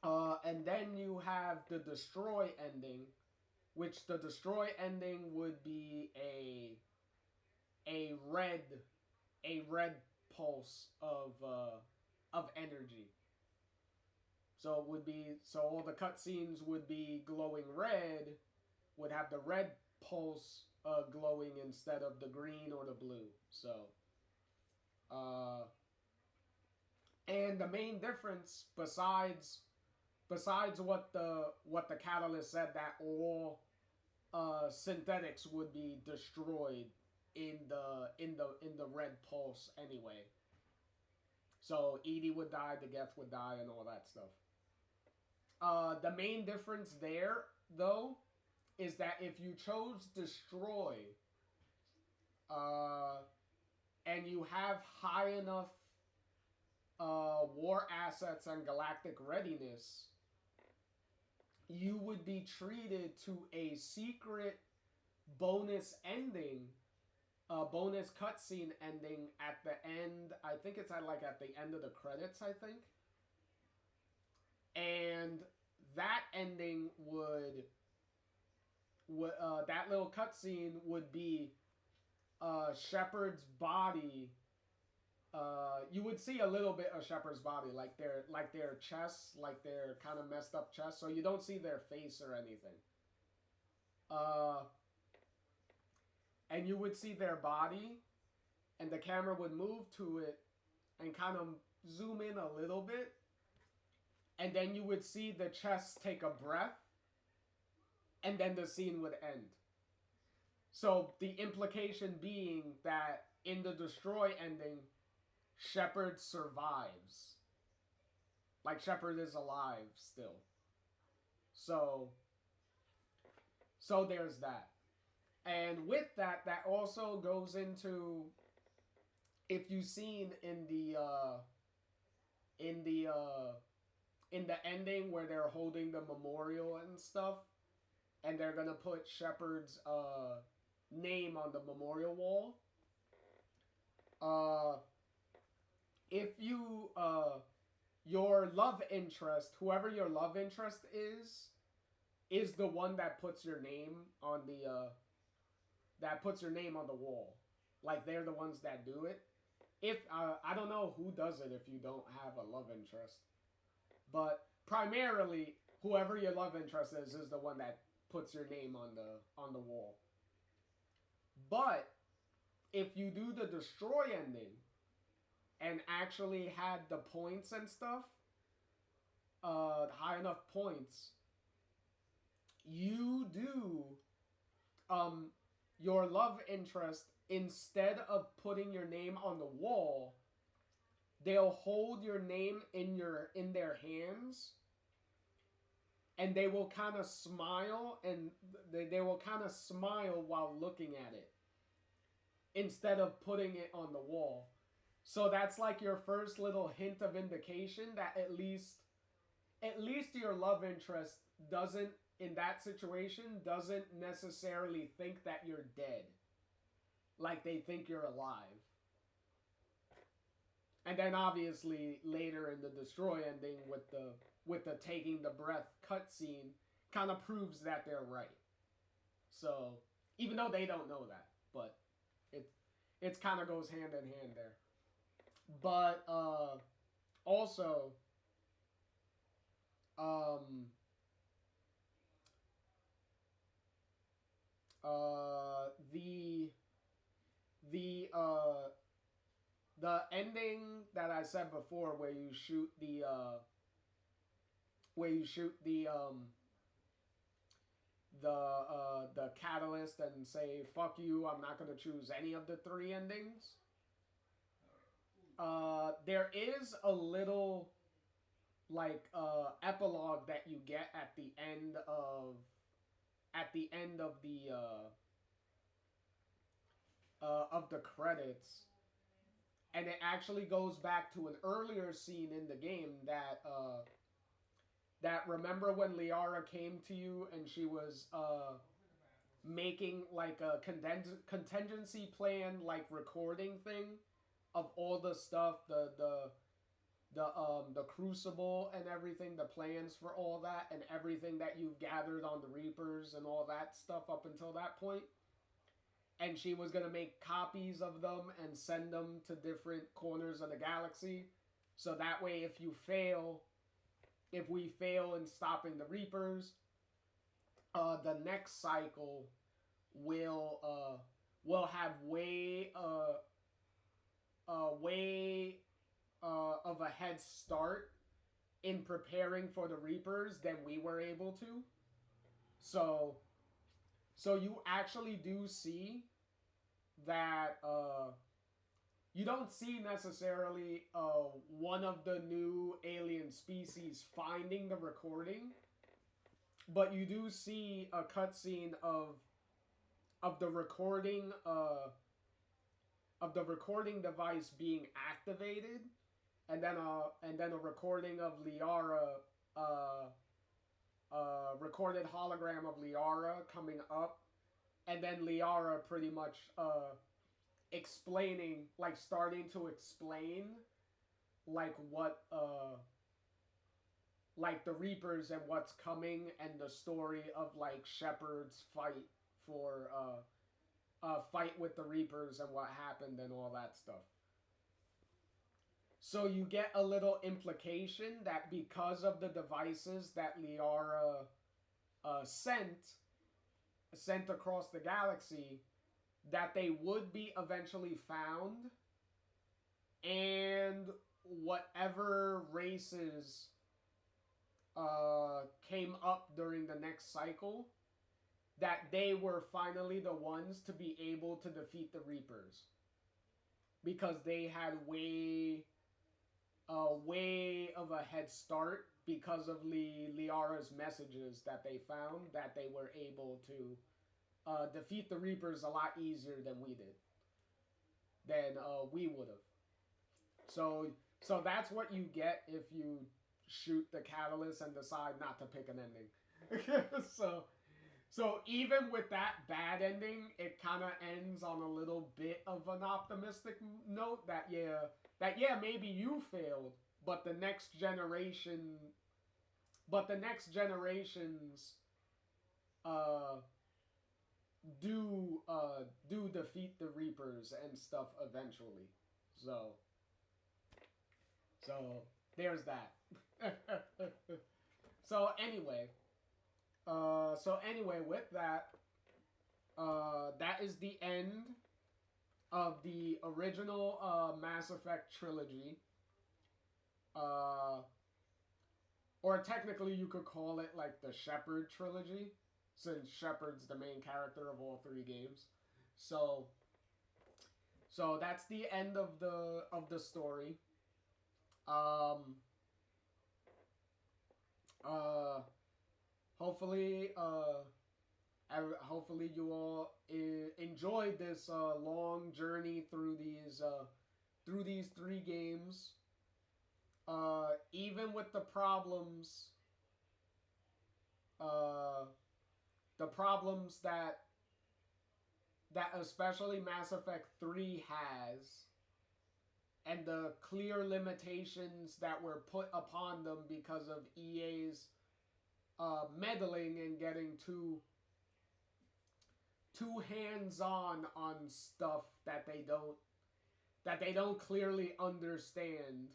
Speaker 1: And then you have the Destroy ending, which the Destroy ending would be a red pulse of energy. So it would be, so all the cutscenes would be glowing red, would have the red pulse glowing instead of the green or the blue. So and the main difference, besides what the catalyst said, that all synthetics would be destroyed in the red pulse anyway. So EDI would die, the Geth would die, and all that stuff. The main difference there, though, is that if you chose Destroy, and you have high enough war assets and galactic readiness, you would be treated to a secret bonus ending, bonus cutscene ending at the end. I think it's at the end of the credits, I think. And that ending would that little cutscene would be Shepard's body. You would see a little bit of Shepard's body, like their chests, like their kind of messed up chests. So you don't see their face or anything. And you would see their body, and the camera would move to it and kind of zoom in a little bit. And then you would see the chest take a breath, and then the scene would end. So the implication being that in the Destroy ending, Shepard survives. Like, Shepard is alive still. So there's that. And with that, that also goes into, if you've seen in the ending where they're holding the memorial and stuff, and they're gonna put Shepard's name on the memorial wall. If you your love interest, whoever your love interest is the one that puts your name on the wall. Like, they're the ones that do it. If I don't know who does it if you don't have a love interest, but primarily whoever your love interest is the one that puts your name on the wall. But if you do the Destroy ending and actually had the points and stuff, high enough points, you do your love interest, instead of putting your name on the wall, they'll hold your name in their hands, and they will kind of smile, and they will kind of smile while looking at it, instead of putting it on the wall. So that's like your first little hint of indication that at least your love interest doesn't, in that situation, doesn't necessarily think that you're dead. Like, they think you're alive. And then obviously later in the Destroy ending with the taking the breath cutscene kind of proves that they're right. So, even though they don't know that, but it kind of goes hand in hand there. But also the ending that I said before, where you shoot the the catalyst and say fuck you, I'm not gonna choose any of the 3 endings. There is a little like epilogue that you get at the end of the credits, and it actually goes back to an earlier scene in the game that remember when Liara came to you and she was making like a contingency plan, like recording thing of all the stuff, the crucible and everything, the plans for all that, and everything that you've gathered on the Reapers and all that stuff up until that point. And she was going to make copies of them and send them to different corners of the galaxy. So that way, if we fail in stopping the Reapers, the next cycle will have way of a head start in preparing for the Reapers than we were able to. So you actually do see that you don't see necessarily one of the new alien species finding the recording, but you do see a cutscene of the recording device being activated, and then a recording of Liara, recorded hologram of Liara coming up, and then Liara pretty much explaining, like starting to explain like what like the Reapers and what's coming, and the story of like Shepard's fight for fight with the Reapers and what happened and all that stuff. So you get a little implication that because of the devices that Liara sent across the galaxy, that they would be eventually found, and whatever races came up during the next cycle, that they were finally the ones to be able to defeat the Reapers, because they had way of a head start because of Liara's messages that they found, that they were able to defeat the Reapers a lot easier than we did, than we would have. So that's what you get if you shoot the catalyst and decide not to pick an ending. So even with that bad ending, it kind of ends on a little bit of an optimistic note that maybe you failed, but the next generations do defeat the Reapers and stuff eventually. So there's that. So anyway, with that, that is the end of the original Mass Effect trilogy. Or technically you could call it like the Shepard trilogy, since Shepard's the main character of all 3 games. So that's the end of the story. Hopefully you all enjoyed this long journey through these 3 games. Even with the problems that especially Mass Effect 3 has, and the clear limitations that were put upon them because of EA's meddling and getting too hands-on on stuff that they don't clearly understand.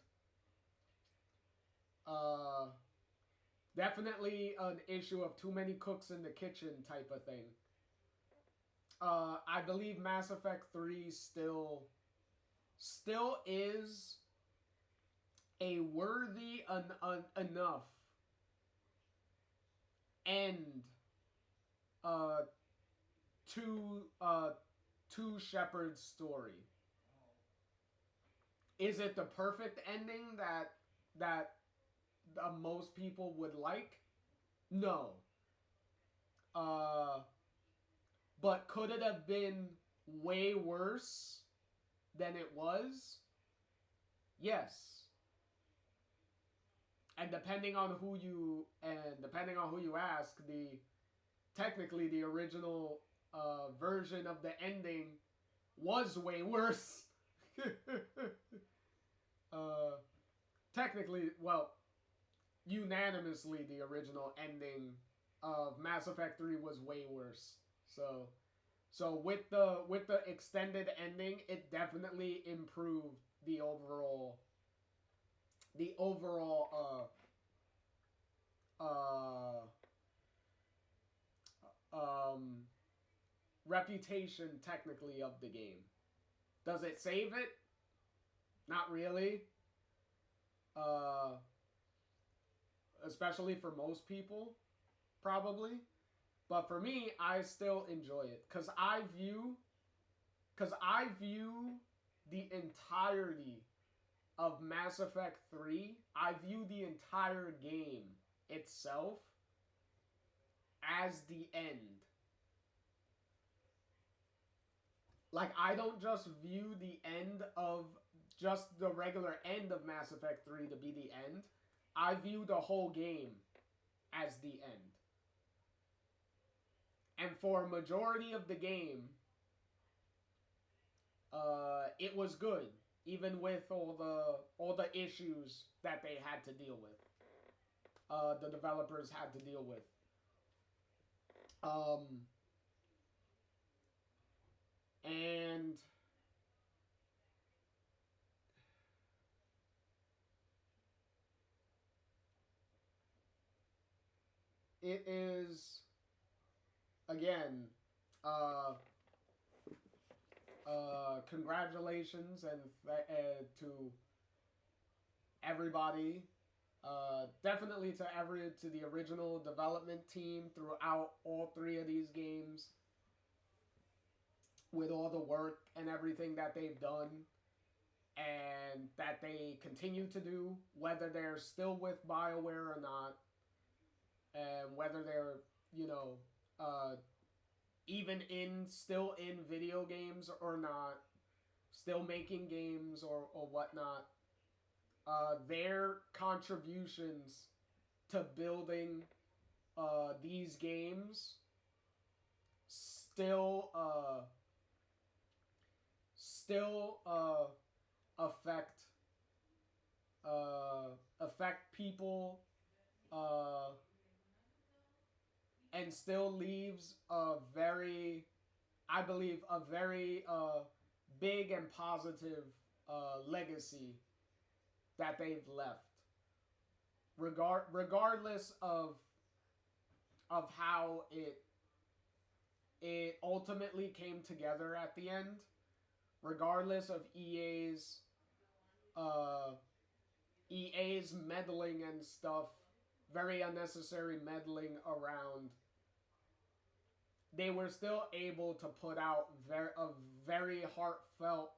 Speaker 1: Definitely an issue of too many cooks in the kitchen type of thing. I believe Mass Effect 3 still still is a worthy enough end to Shepard's story. Is it the perfect ending that most people would like? No. But could it have been way worse than it was? Yes. And depending on who you ask, technically the original version of the ending was way worse. Technically, well, unanimously, the original ending of Mass Effect 3 was way worse. So with the extended ending, it definitely improved the overall reputation technically of the game. Does it save it? Not really. Especially for most people, probably. But for me, I still enjoy it because I view the entirety of Mass Effect 3. I view the entire game itself as the end. Like, I don't just view the end of just the regular end of Mass Effect 3 to be the end. I view the whole game as the end. And for a majority of the game, it was good, even with all the issues that they had to deal with. The developers had to deal with. And it is, again, congratulations and to everybody, definitely to the original development team throughout all three of these games, with all the work and everything that they've done and that they continue to do, whether they're still with BioWare or not, and whether they're, even still in video games or not, still making games or whatnot. Their contributions to building these games still affect people, and still leaves a very big and positive legacy that they've left. Regardless of how it ultimately came together at the end, regardless of EA's meddling and stuff, very unnecessary meddling around, they were still able to put out very heartfelt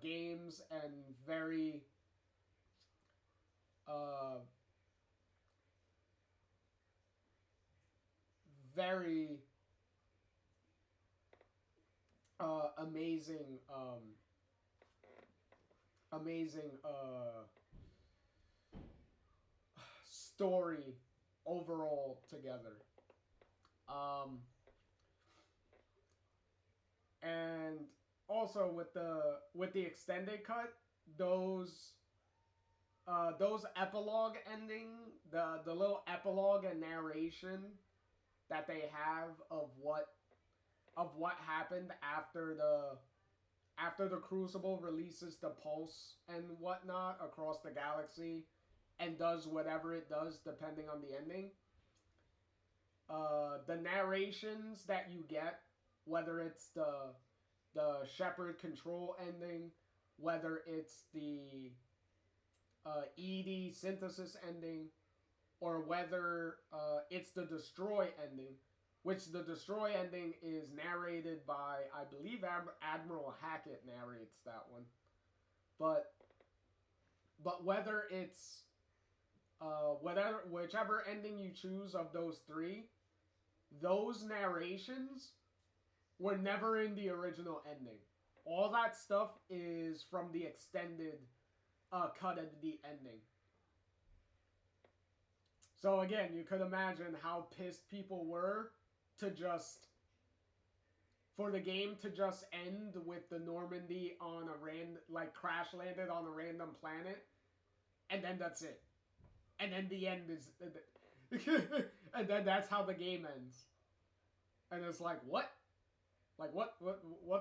Speaker 1: games and very amazing story overall together. And also with the extended cut, those epilogue ending, the little epilogue and narration that they have of what happened after the Crucible releases the pulse and whatnot across the galaxy and does whatever it does depending on the ending. The narrations that you get, whether it's the Shepard Control ending whether it's the ED synthesis ending, or whether it's the Destroy ending, which the Destroy ending is narrated by, I believe, Admiral Hackett narrates that one. But whether it's whichever ending you choose of those three, those narrations were never in the original ending. All that stuff is from the extended cut of the ending. So again, you could imagine how pissed people were to just, for the game to just end with the Normandy on a crash landed on a random planet, and then that's it. And then the end is, and then that's how the game ends. And it's like, what? Like, what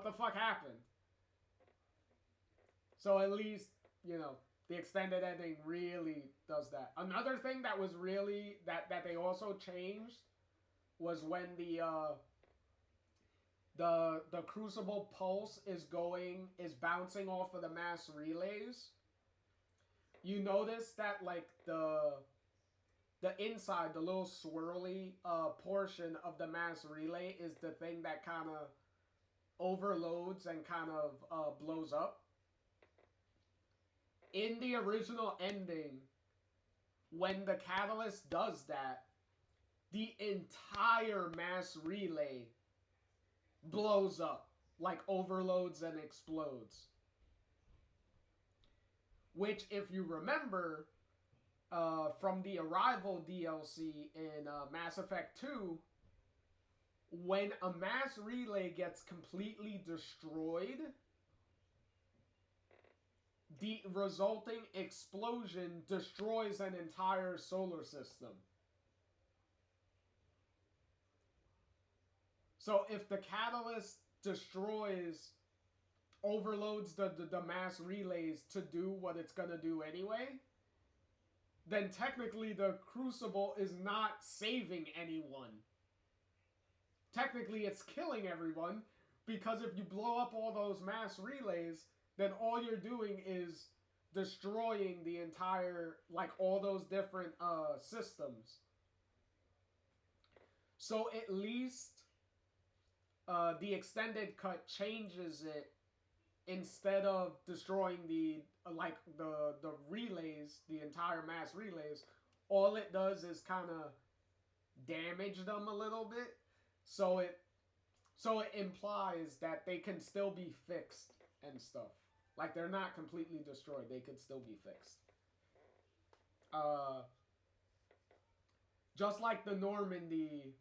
Speaker 1: the fuck happened? So at least, you know, the extended ending really does that. Another thing that was really, that they also changed was when the Crucible Pulse is bouncing off of the mass relays. You notice that, like, the inside, the little swirly portion of the mass relay is the thing that kind of overloads and kind of blows up. In the original ending, when the catalyst does that, the entire mass relay blows up, like overloads and explodes. Which, if you remember, from the Arrival DLC in Mass Effect 2, when a mass relay gets completely destroyed, the resulting explosion destroys an entire solar system. So if the catalyst overloads the mass relays to do what it's going to do anyway, then technically the Crucible is not saving anyone. Technically it's killing everyone, because if you blow up all those mass relays, then all you're doing is destroying the entire, like, all those different systems. So at least the extended cut changes it. Instead of destroying the relays, the entire mass relays, all it does is kind of damage them a little bit. So it implies that they can still be fixed and stuff. Like, they're not completely destroyed. They could still be fixed. Just like the Normandy,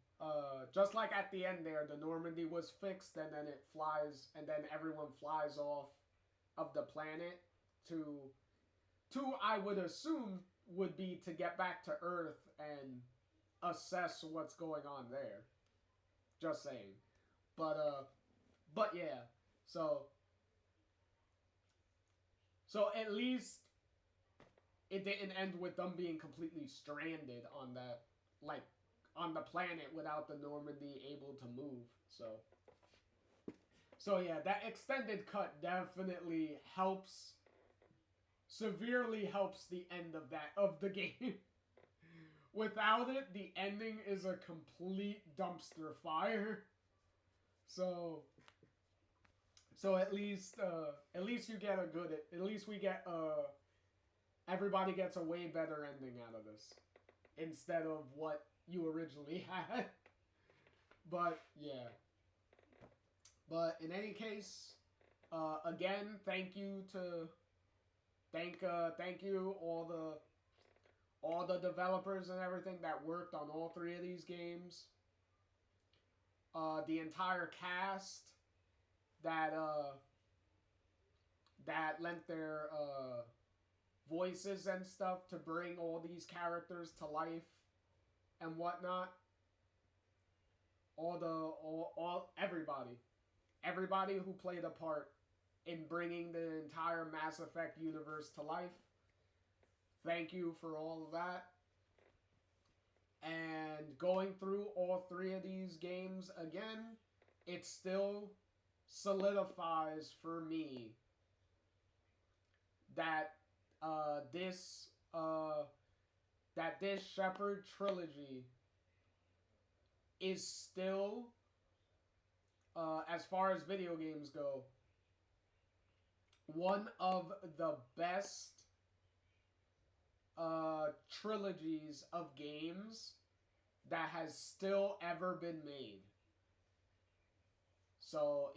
Speaker 1: just like at the end there, the Normandy was fixed, and then it flies, and then everyone flies off of the planet to I would assume would be to get back to Earth and assess what's going on there. Just saying. But yeah, so at least it didn't end with them being completely stranded on that, like, on the planet without the Normandy able to move. So yeah, that extended cut definitely helps, severely helps the end of the game. Without it, the ending is a complete dumpster fire. So at least you get at least we get everybody gets a way better ending out of this instead of what you originally had. But yeah. But in any case, again, thank you all the developers and everything that worked on all three of these games. The entire cast that lent their voices and stuff to bring all these characters to life and whatnot. Everybody who played a part in bringing the entire Mass Effect universe to life. Thank you for all of that. And going through all three of these games again, it still solidifies for me that this Shepard trilogy is still, as far as video games go, one of the best trilogies of games that has still ever been made. So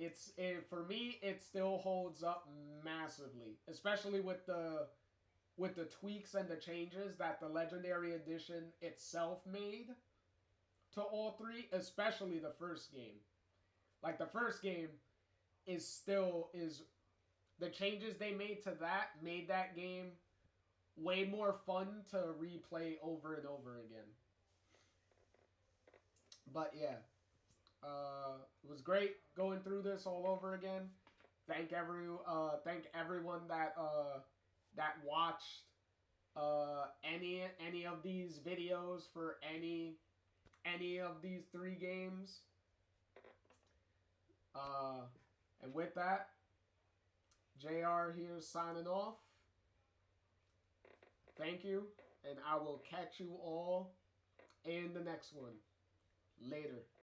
Speaker 1: for me, it still holds up massively, especially with the tweaks and the changes that the Legendary Edition itself made to all three, especially the first game. Like, the first game is the changes they made to that made that game way more fun to replay over and over again. But yeah, it was great going through this all over again. Thank everyone that watched any of these videos for any of these 3 games. And with that, JR here signing off. Thank you, and I will catch you all in the next one. Later.